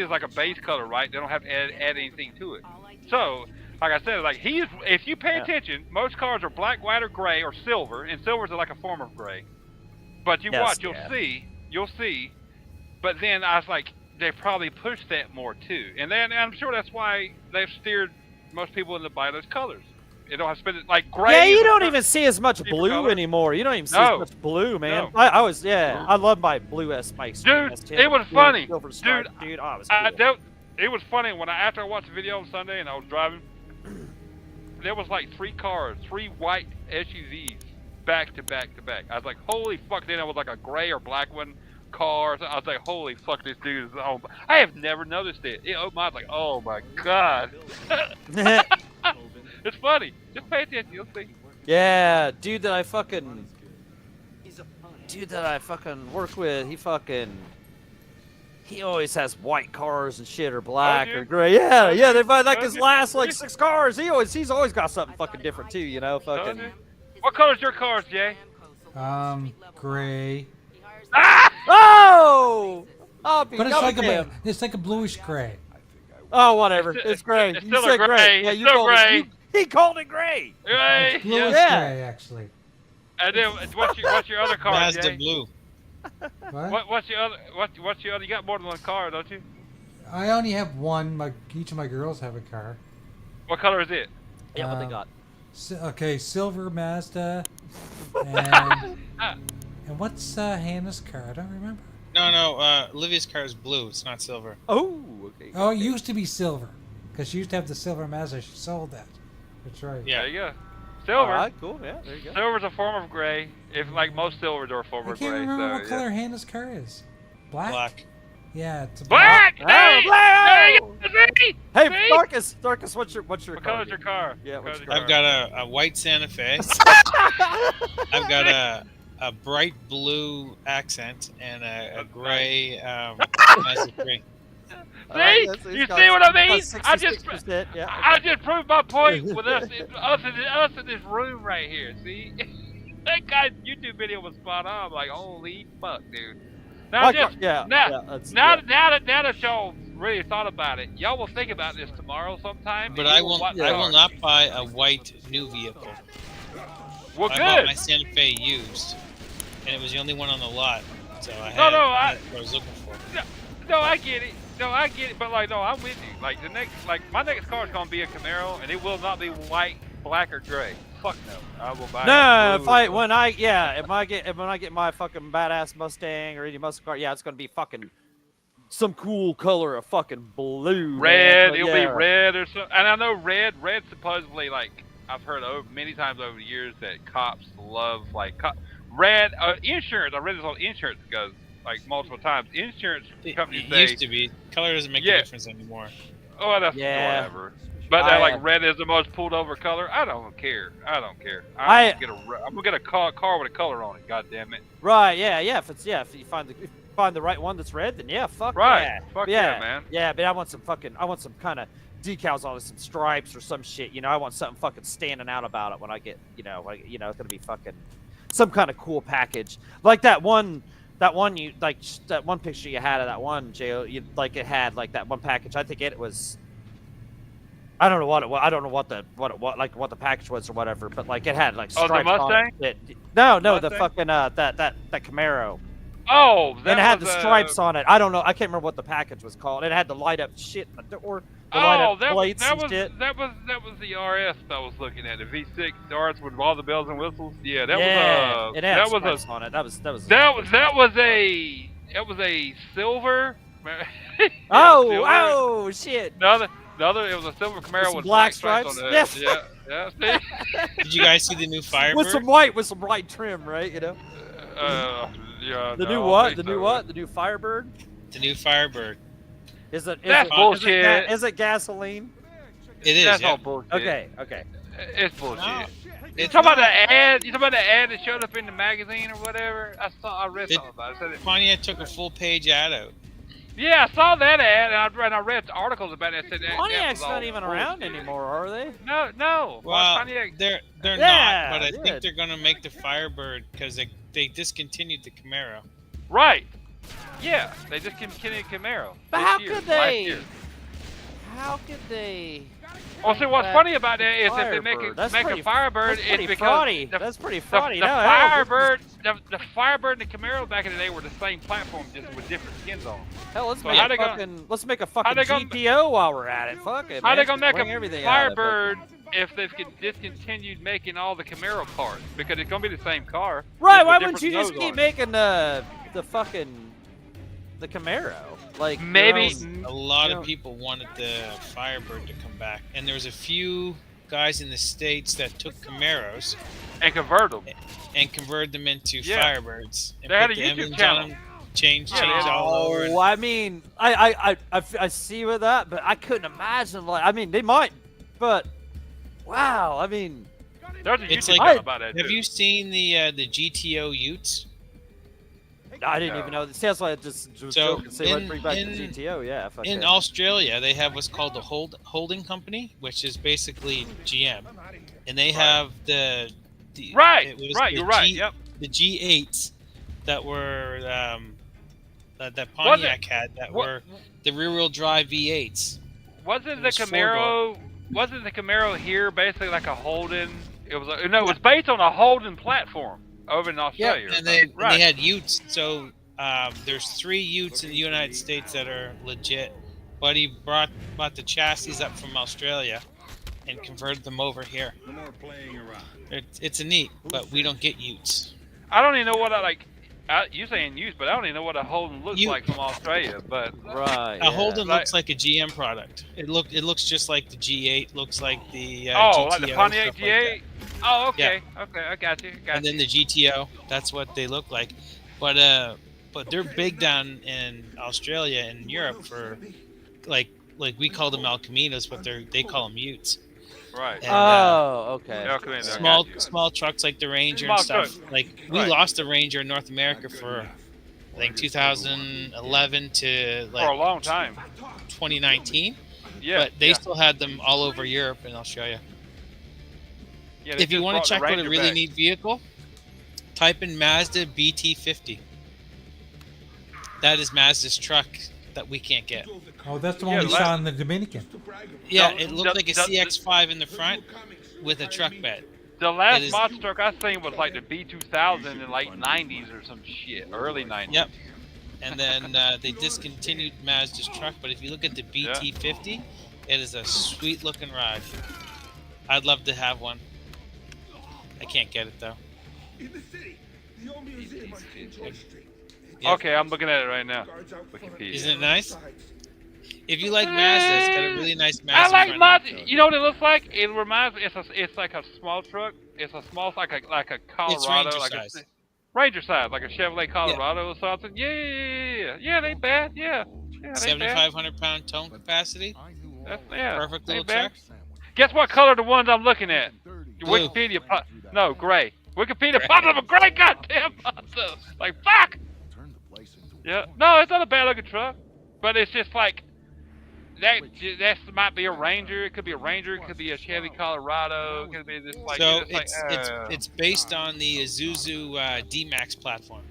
like a base color, right? They don't have to add anything to it. So, like I said, like if you pay attention, most cars are black, white, or gray, or silver, and silver's like a form of gray. But you Yes, watch, yeah. you'll see. But then I was like, they probably push that more too, and then I'm sure that's why they've steered most people into buy those colors. You don't have to spend it like gray. Yeah, you is a don't cur- even see as much cheaper blue color. anymore. You don't even see No. as much blue, man. No. I was, I love my blue S Spikes. Dude, S10, it was blue, funny. silver Dude, stripe, dude, oh, it was cool. It was funny after I watched the video on Sunday and I was driving. There was like 3 white SUVs back to back to back. I was like, holy fuck! Then it was like a gray or black one car. I was like, holy fuck, this dude is on. I have never noticed it. It opened my eyes like, oh my god. It's funny. Just pay attention. You'll see. Yeah, dude that I fucking work with, he always has white cars and shit or black you? or gray. Yeah, yeah. They find like Does his you? last like 6 cars. He's always got something fucking different too. You know, fucking. Does he? What color's your cars, Jay? Gray. Ah! Oh! Oh, But it's like a bluish gray. Oh, whatever. It's gray. It's You still said a gray. Yeah, It's you still called gray. it. He called it gray. Right. Bluish Yeah. gray, actually. And then what's your other car, Mazda Jay? blue. What's your other? You got more than one car, don't you? I only have one. Each of my girls have a car. What color is it? Yeah, what they got? Okay, silver Mazda. And, Ah, and what's Hannah's car? I don't remember. No, Olivia's car is blue. It's not silver. Oh, okay. Oh, it used to be silver. Because she used to have the silver Mazda. She sold that. That's right. Yeah. there you go. Silver. All right, cool. Yeah, there you go. Silver's a form of gray. If like most silvers are a form I of can't gray. remember so, what color Hannah's car is. Black? Black. Yeah, it's a Black. Oh, Hey! black! Hey! See? Hey, See? Darkus, what's your What car? color's your car? Yeah, What what's color's your your I've car? got a white Santa Fe. I've got a bright blue accent and a gray Mazda 3. See? You see what I mean? I just Yeah. I just proved my point with us in this room right here. See, that guy's YouTube video was spot on. I'm like, holy fuck, dude. Now just now that y'all really thought about it, y'all will think about this tomorrow sometime. But and I you will watch not buy a white new vehicle. Well, I bought good. my Santa Fe used, and it was the only one on the lot, so I had No, what I was looking for. No, I get it. No, I get it. But like, no, I'm with you. Like my next car is gonna be a Camaro, and it will not be white, black, or gray. Fuck no. I will buy. No, blue. when I get my fucking badass Mustang or any muscle car, yeah, it's gonna be fucking some cool color of fucking blue. Red, man. it'll Yeah. be red or something. And I know red supposedly, like, I've heard many times over the years that cops love, like, red, insurance. I read this on insurance goes, like, multiple times. Insurance companies It say, used to be. Color doesn't make a difference anymore. oh, that's Yeah. whatever. But they're like, red is the most pulled over color. I don't care. I'm gonna get a car with a color on it. God damn it. Right, yeah. If you find the right one that's red, then yeah, fuck Right. yeah. Fuck yeah, man. Yeah, but I want some kind of decals on it, some stripes or some shit. You know, I want something fucking standing out about it when I get, it's gonna be fucking some kind of cool package like that one picture you had of that one, Jay. It had like that one package. I think it was. I don't know what it was. I don't know what the package was or whatever, but like it had like stripes the Mustang? on it. No, the Mustang? fucking that Camaro. Oh, that And it had was, the stripes on it. I don't know. I can't remember what the package was called. It had the light up shit in the door. The light up plates that and was shit. that was the RS I was looking at, the V6 RS with all the bells and whistles. Yeah, that Yeah, was it had that was stripes on it. That was a silver. Oh shit. The other it was a silver Camaro some with black stripes on stripes? the head. Yeah. See? Did you guys see the new Firebird? with some white trim, right? You know. Yeah. The no, new I what? think The new so. what? The new Firebird? The new Firebird. That's bullshit. Is it gasoline? It is. That's Yeah. all bullshit. Okay. It's bullshit. No, You it's talking about not. the ad? You talking about the ad that showed up in the magazine or whatever? I read something about it. Said it. Pontiac took a full page ad out. Yeah, I saw that ad, and I read articles about it. That said that Pontiac's was all not even around bullshit. anymore, are they? No. Well, Pontiac. they're Yeah, not, but I good. think they're gonna make the Firebird because they discontinued the Camaro. Right. Yeah, they just continued Camaro. But this how year, could last they? year. How could they? Well, see, what's that funny about that is if they make Firebird? a That's make pretty- a Firebird, That's it's pretty because fraudy. the, That's pretty the, fraudy. the No, hell, Firebird, the Firebird and the Camaro back in the day were the same platform, just with different skins on them. Hell, let's So make how a they gonna- fucking they gonna- GTO while we're at it. Fuck it. How man. they gonna make Bring a everything out of it. Firebird if they've discontinued making all the Camaro cars? Because it's gonna be the same car. Right? just Why with wouldn't you different just nose keep on it. making the fucking the Camaro? Like your Maybe. own- A lot Yeah. of people wanted the Firebird to come back, and there was a few guys in the States that took Camaros And convert them. and converted them into Yeah. Firebirds. And They had put a the YouTube emblems channel. on them, change Yeah, they had- all over. Oh, I mean, I see with that, but I couldn't imagine. Like, I mean, they might, but wow, I mean, There's a It's YouTube like- channel about that Have too. you seen the GTO Utes? I didn't even know. That's why I just was So, joking. Say, let's bring back the GTO. Yeah. Fuck In yeah. Australia, they have what's called the holding company, which is basically GM, and they have the Right, it was right, the you're right. Yep. the G8s that were that Was Pontiac had that what- were the rear-wheel drive V8s. Wasn't It the was Camaro? Wasn't the Camaro here basically like a Holden? It was no, it was based on a Holden platform over in Yeah, Australia. and they right. had Utes. So there's 3 Utes in the United States that are legit. Buddy brought the chassis up from Australia and converted them over here. No more playing around. It's a neat, but we don't get Utes. I don't even know what I like. You saying use, but I don't even know what a Holden looks You- like from Australia. But Right. A Holden Like- looks like a GM product. It looks just like the G8. Looks like the oh, GTO, like the Pontiac stuff like that. G8. Oh, okay, okay, I got you. And then the GTO. That's what they look like. But they're big down in Australia and Europe for like we call them El Caminos, but they call them Utes. right. And, Oh, okay. Yeah, come in there, I small got you. small trucks like the Ranger Small and stuff. truck. Like we Right. lost the Ranger in North America for I think 2011 to For a like long time. 2019. Yeah. But they yeah. still had them all over Europe and Australia. Yeah, they If you just want brought to the check out a Ranger really back. neat vehicle, type in Mazda BT50. That is Mazda's truck that we can't get. Oh, that's the one Yeah, we the saw last- in the Dominican. Yeah, No, it looked like a the- CX-5 in the front with a truck bed. The last It is- monster truck I seen was like the B2000 in like 90s or some shit, early 90s. Yep. And then they discontinued Mazda's truck, but if you look at the BT50, it is a sweet looking ride. I'd love to have one. I can't get it though. Yep. Okay, I'm looking at it right now. Wikipedia. Isn't it nice? If you like Mazda, it's got a really nice Mazda. I like front Mazda. end. You know what it looks like? It reminds me. It's like a small truck. It's a small, like a Colorado, Ranger like size. a Ranger size, like a Chevrolet Colorado or something. Yeah, they ain't bad. Yeah, they ain't bad. 7,500 pound tone capacity. That's, yeah, Perfect they little ain't bad. truck. Guess what color the ones I'm looking at? Blue. Wikipedia. No, gray. Wikipedia popped up a gray goddamn monster. Like fuck. Yeah. No, it's not a bad looking truck, but it's just like that. That might be a Ranger. It could be a Ranger. It could be a Chevy Colorado. It could be this like. So it's like, it's based on the Isuzu D-Max platform.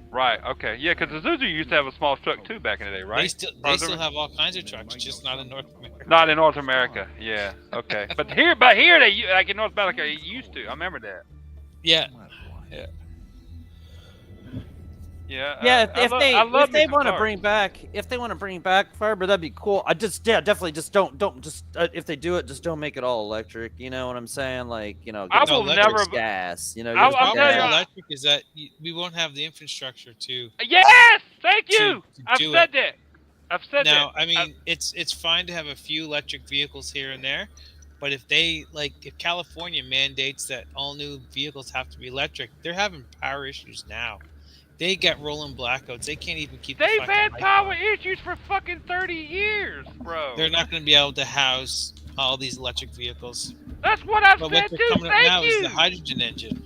right. Okay. Yeah, because the Isuzu used to have a small truck too back in the day, right? They still have all kinds of trucks, just not in North America. Not in North America. Yeah. Okay. but here they like in North America it used to. I remember that. Yeah. Yeah. Yeah, I love if they me want to some bring back Fiber, that'd be cool. Definitely just don't if they do it, just don't make it all electric. You know what I'm saying? Like, I get will some never- gas. I'll The problem tell with you- electric is that we won't have the infrastructure to. Yes. Thank you. To I've do said that. I've said Now, that. I mean, it's fine to have a few electric vehicles here and there, but if California mandates that all new vehicles have to be electric, they're having power issues now. They get rolling blackouts. They can't even keep. They've the fucking had light power on. issues for fucking 30 years, bro. They're not going to be able to house all these electric vehicles. That's what I've But said what they're too. coming up Thank now you. is the hydrogen engine.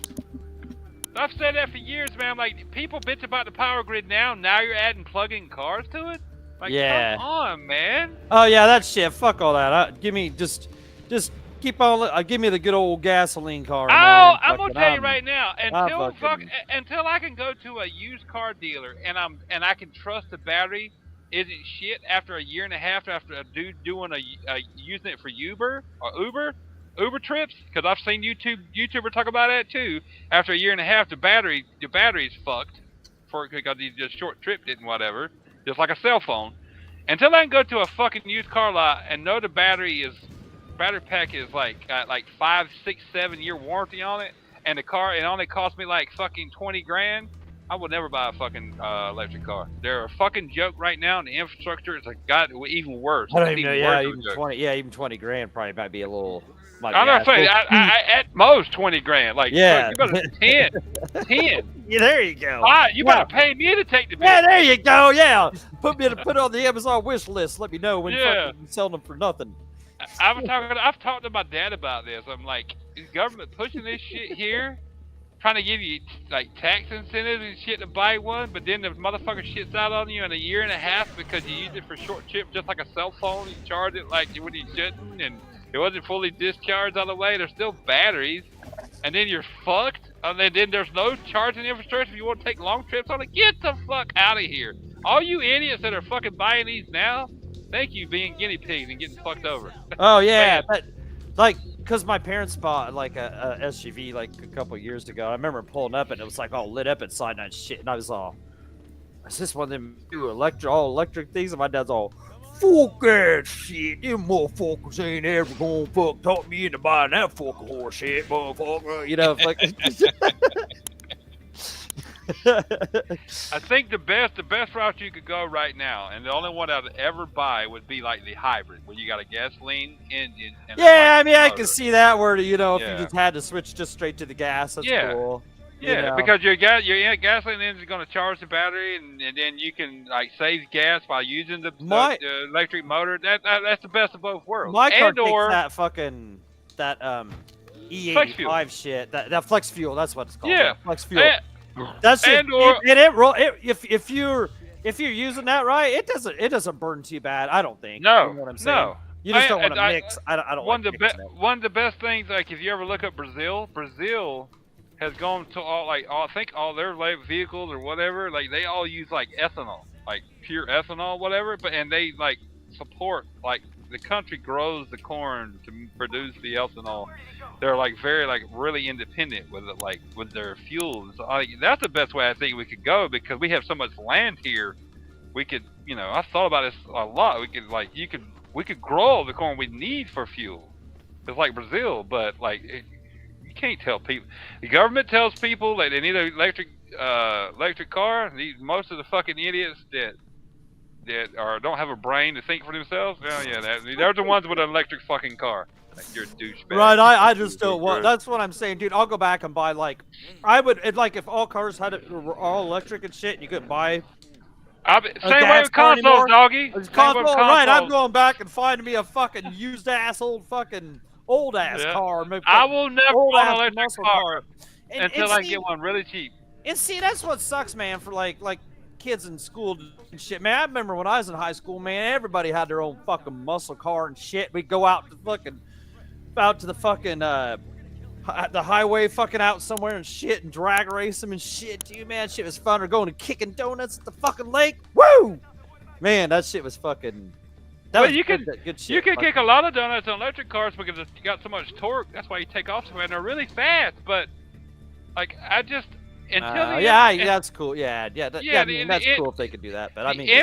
I've said that for years, man. I'm like, people bitch about the power grid now. Now you're adding plug-in cars to it. Like, Yeah. come on, man. Oh yeah, that shit. Fuck all that. Give me just keep on. Give me the good old gasoline car. Oh, man. I'm gonna Fucking, tell you right now. fucking- Until I can go to a used car dealer and I can trust the battery isn't shit after a year and a half after a dude doing using it for Uber trips, because I've seen YouTuber talk about that too. After a year and a half, the battery's fucked because he just short tripped it and whatever, just like a cell phone. Until I can go to a fucking used car lot and know the battery pack is like 5, 6, 7 year warranty on it, and it only cost me like fucking 20 grand. I would never buy a fucking electric car. They're a fucking joke right now, and the infrastructure is even worse. I don't It's even know. even Yeah, worse of a even joke. 20. Yeah, even 20 grand probably might be a little. Might I'm be not saying asshole. I at most 20 grand. Like, Yeah. you better 10. Yeah, there you go. You better pay me to take the Yeah, bit. there you go. Yeah, put it on the Amazon wish list. Let me know when Yeah. fucking selling them for nothing. I've talked to my dad about this. I'm like, is government pushing this shit here trying to give you like tax incentives and shit to buy one, but then the motherfucker shits out on you in a year and a half because you used it for short trip, just like a cell phone. You charge it like when you shouldn't, and it wasn't fully discharged all the way. There's still batteries, and then you're fucked. And then there's no charging infrastructure if you want to take long trips on it. Get the fuck out of here! All you idiots that are fucking buying these now, thank you being guinea pigs and getting fucked over. Oh yeah, but like, cause my parents bought like a SUV like a couple years ago. I remember pulling up and it was like all lit up inside and shit, and I was all, "Is this one of them new all electric things?" And my dad's all, "Fuck that shit! Them motherfuckers ain't ever gonna fuck talk me into buying that fucking horse shit, motherfucker." You know, like. I think the best route you could go right now, and the only one I'd ever buy would be like the hybrid, where you got a gasoline engine. And Yeah, I mean, I motor. can see that where, you know, if Yeah. you just had to switch just straight to the gas, that's Yeah. cool. Yeah, You know. because your gasoline engine is going to charge the battery, and then you can like save gas by using the electric motor. That's the best of both worlds. My car and takes or that fucking Flex fuel. E85 shit. That flex fuel, that's what it's called. Yeah. That flex fuel. and- That's it. and or- If you're using that right, it doesn't burn too bad. I don't think. no, You know what I'm saying? no. You just don't want to I- mix. I don't One like of the mixing it. one of the best things, like if you ever look up Brazil has gone to I think all their vehicles or whatever, like they all use like ethanol, like pure ethanol, whatever. And they like support, like the country grows the corn to produce the ethanol. They're like very like really independent with it, like with their fuels. That's the best way I think we could go, because we have so much land here. We could, I thought about this a lot. We could we could grow the corn we need for fuel. It's like Brazil, but like you can't tell people. The government tells people that they need an electric car. Most of the fucking idiots that don't have a brain to think for themselves. Oh yeah, they're the ones with an electric fucking car. Like, you're a douchebag. Right, I just don't want. That's what I'm saying, dude. I'll go back and buy like, if all cars were all electric and shit, and you could buy. Same way gas with car consoles, anymore? doggy. Same way with Console, right? I'm consoles. going back and finding me a fucking used ass old ass Yeah. car. Maybe I will never old own an ass electric muscle car And until I see- get one really cheap. And see, that's what sucks, man, for like kids in school and shit. Man, I remember when I was in high school, man, everybody had their own fucking muscle car and shit. We'd go out to the fucking the highway fucking out somewhere and shit and drag race them and shit, dude, man. Shit was fun. Or going to kicking donuts at the fucking lake. Woo! Man, that shit was fucking. Well, was you good, can good shit. you can Like, kick a lot of donuts on electric cars because it's got so much torque. That's why you take off so much. And they're really fast, but like I just that's cool. Yeah, Yeah, I mean, that's cool if they could do that. But I mean, the yeah.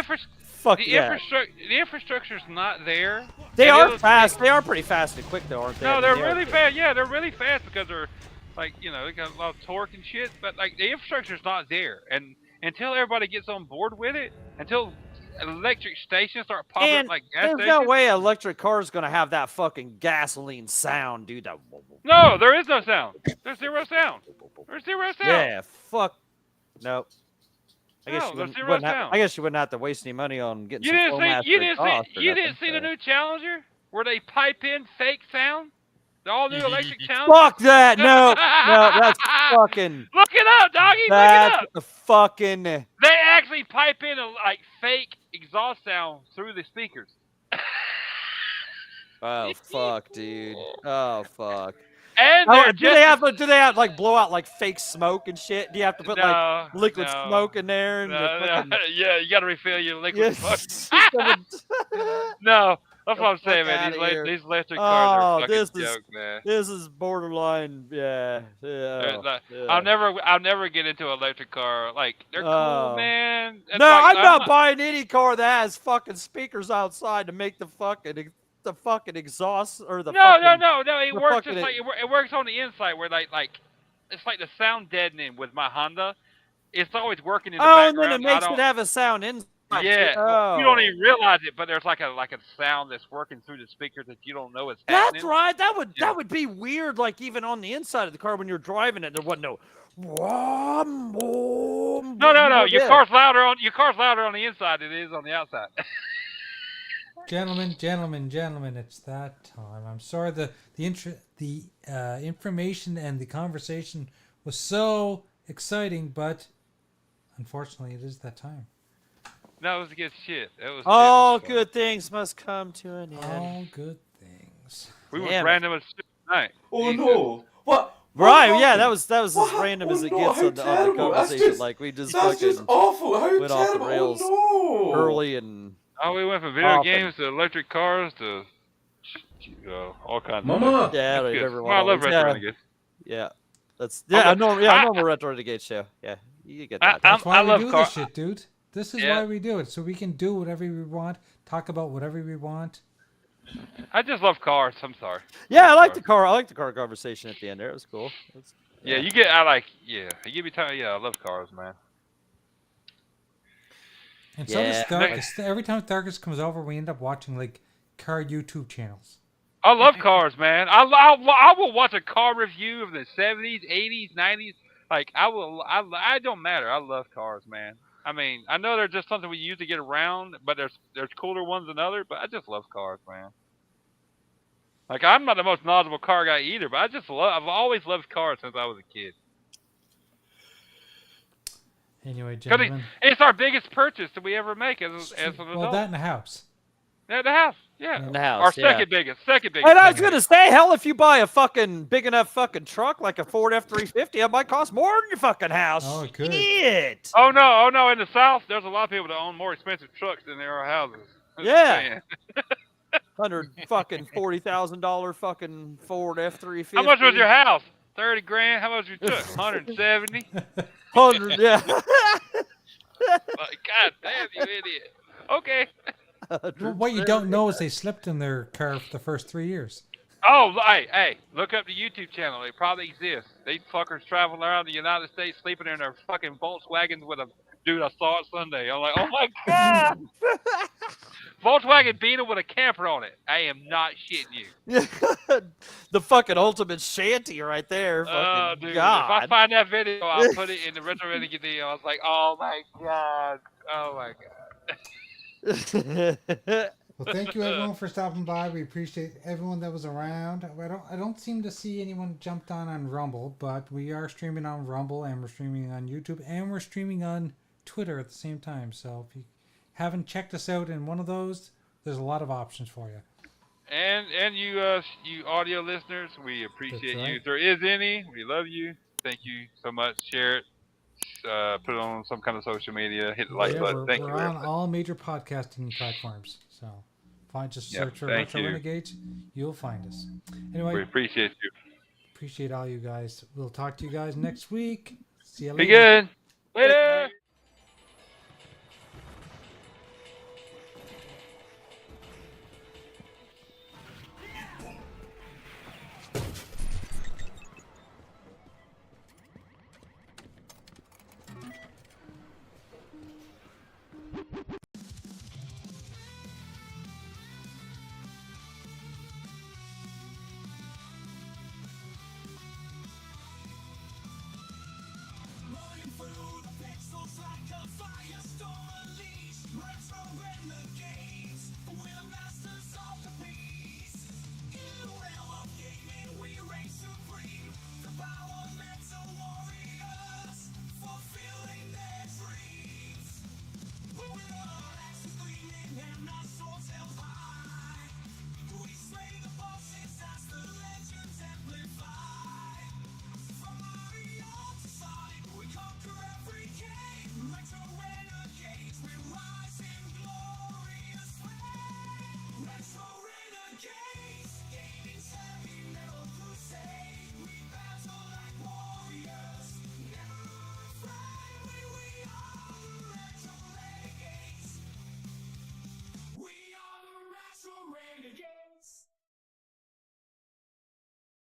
infrastructure's not there. They And the are other fast. thing- They are pretty fast and quick, though, aren't they? No, I mean, they're they are really quick. fast. Yeah, they're really fast because they're like they got a lot of torque and shit. But like the infrastructure's not there, and until everybody gets on board with it, until electric stations start popping up And like gas there's stations. no way an electric car is gonna have that fucking gasoline sound, dude. That. No, there is no sound. There's zero sound. There's zero sound. Yeah, fuck. Nope. I guess No, you there's wouldn't, zero wouldn't have, sound. I guess you wouldn't have to waste any money on getting You some didn't foam see after you it didn't costs or see you nothing, didn't see the so. new Challenger where they pipe in fake sound. The all new electric Challenger. Fuck that! No, that's fucking. Look it up, doggy. Look it That's up. the fucking. They actually pipe in like fake exhaust sound through the speakers. Oh fuck, dude. Oh fuck. And Oh, they're do they have like blow out like fake smoke and shit? Do you have to put like No, liquid no, smoke in there? And no, the fucking... yeah, you got to refill your liquid Yes. smoke. No, that's what I'm Fuck saying, man. outta here. These electric cars are Oh, a fucking this is- joke, man. This is borderline, yeah. Like, yeah. I'll never get into an electric car. Like they're Oh. cool, man. It's No, like, I'm not buying any car that has fucking speakers outside to make the fucking exhaust or the No. It the works fucking- just like it works on the inside where like it's like the sound deadening with my Honda. It's always working in the Oh, background. and then it makes I it don't- have a sound inside. Yeah, Oh. you don't even realize it, but there's like a sound that's working through the speakers that you don't know is happening. That's right. Yeah. That would be weird. Like even on the inside of the car when you're driving it, there wasn't no. No. Your car's louder on the inside than it is on the outside. Gentlemen, it's that time. I'm sorry the information and the conversation was so exciting, but unfortunately, it is that time. No, it was good shit. All fun. good things must come to an end. All good things. We were Damn it. random as shit tonight. Oh Jesus. no! What? Right, What yeah, that happened? was as What random hap- as oh, it no, gets how on the terrible. That's conversation. just- Like we just That's fucking just awful. How went off the terrible. rails Oh, no. early and Oh, we went from video Often. games to electric cars to all kinds Mama. of stuff. yeah, That's right, good. everyone Well, I love always- Retro yeah. Renegades. yeah, that's Okay. a normal Retro Renegade show. Yeah, you get that. That's why I we love do car- this shit, dude. This is Yeah. why we do it, so we can do whatever we want, talk about whatever we want. I just love cars. I'm sorry. Yeah, I like Cars. the car. I like the car conversation at the end there. It was cool. Yeah, you get. I like. Yeah, you give me time. Yeah, I love cars, man. And so does Yeah. Tharkus. Every time Tharkus comes over, we end up watching like car YouTube channels. I love cars, man. I will watch a car review of the 70s, 80s, 90s. Like I will. I don't matter. I love cars, man. I mean, I know they're just something we use to get around, but there's cooler ones than others. But I just love cars, man. Like I'm not the most knowledgeable car guy either, but I've always loved cars since I was a kid. Anyway, 'Cause gentlemen. it's our biggest purchase that we ever make as an adult. Well, that in the house. Yeah, the house. Yeah. In the house, Our yeah. second biggest. Second biggest. And I was gonna say, hell, if you buy a fucking big enough fucking truck like a Ford F-350, it might cost more than your fucking house. Oh, it could. Shit. Oh no! In the South, there's a lot of people that own more expensive trucks than there are houses. Just Yeah. saying. $140,000 fucking Ford F-350. How much was your house? 30 grand. How much was your truck? 170. 100? Yeah. Like, God damn, you idiot. Okay. Well, what you don't know is they slept in their car for the first 3 years. Oh, hey, look up the YouTube channel. It probably exists. These fuckers traveling around the United States sleeping in their fucking Volkswagens with a dude. I saw it Sunday. I'm like, oh my god. Volkswagen Beetle with a camper on it. I am not shitting you. The fucking ultimate shanty right there. Fucking Dude, God. if I find that video, I'll put it in the Retro Renegade video. I was like, oh my god. Oh my god. Well, thank you everyone for stopping by. We appreciate everyone that was around. I don't seem to see anyone jumped on Rumble, but we are streaming on Rumble and we're streaming on YouTube and we're streaming on Twitter at the same time. So if you haven't checked us out in one of those, there's a lot of options for you. And you audio listeners, we appreciate That's right. you. If there is any, we love you. Thank you so much. Share it. Put it on some kind of social media. Hit the like button. Thank you we're very on much. all major podcasting platforms. So just Yep, search for thank Retro you. Renegades. You'll find us. We Anyway, appreciate you. appreciate all you guys. We'll talk to you guys next week. See you later. Be good. Later.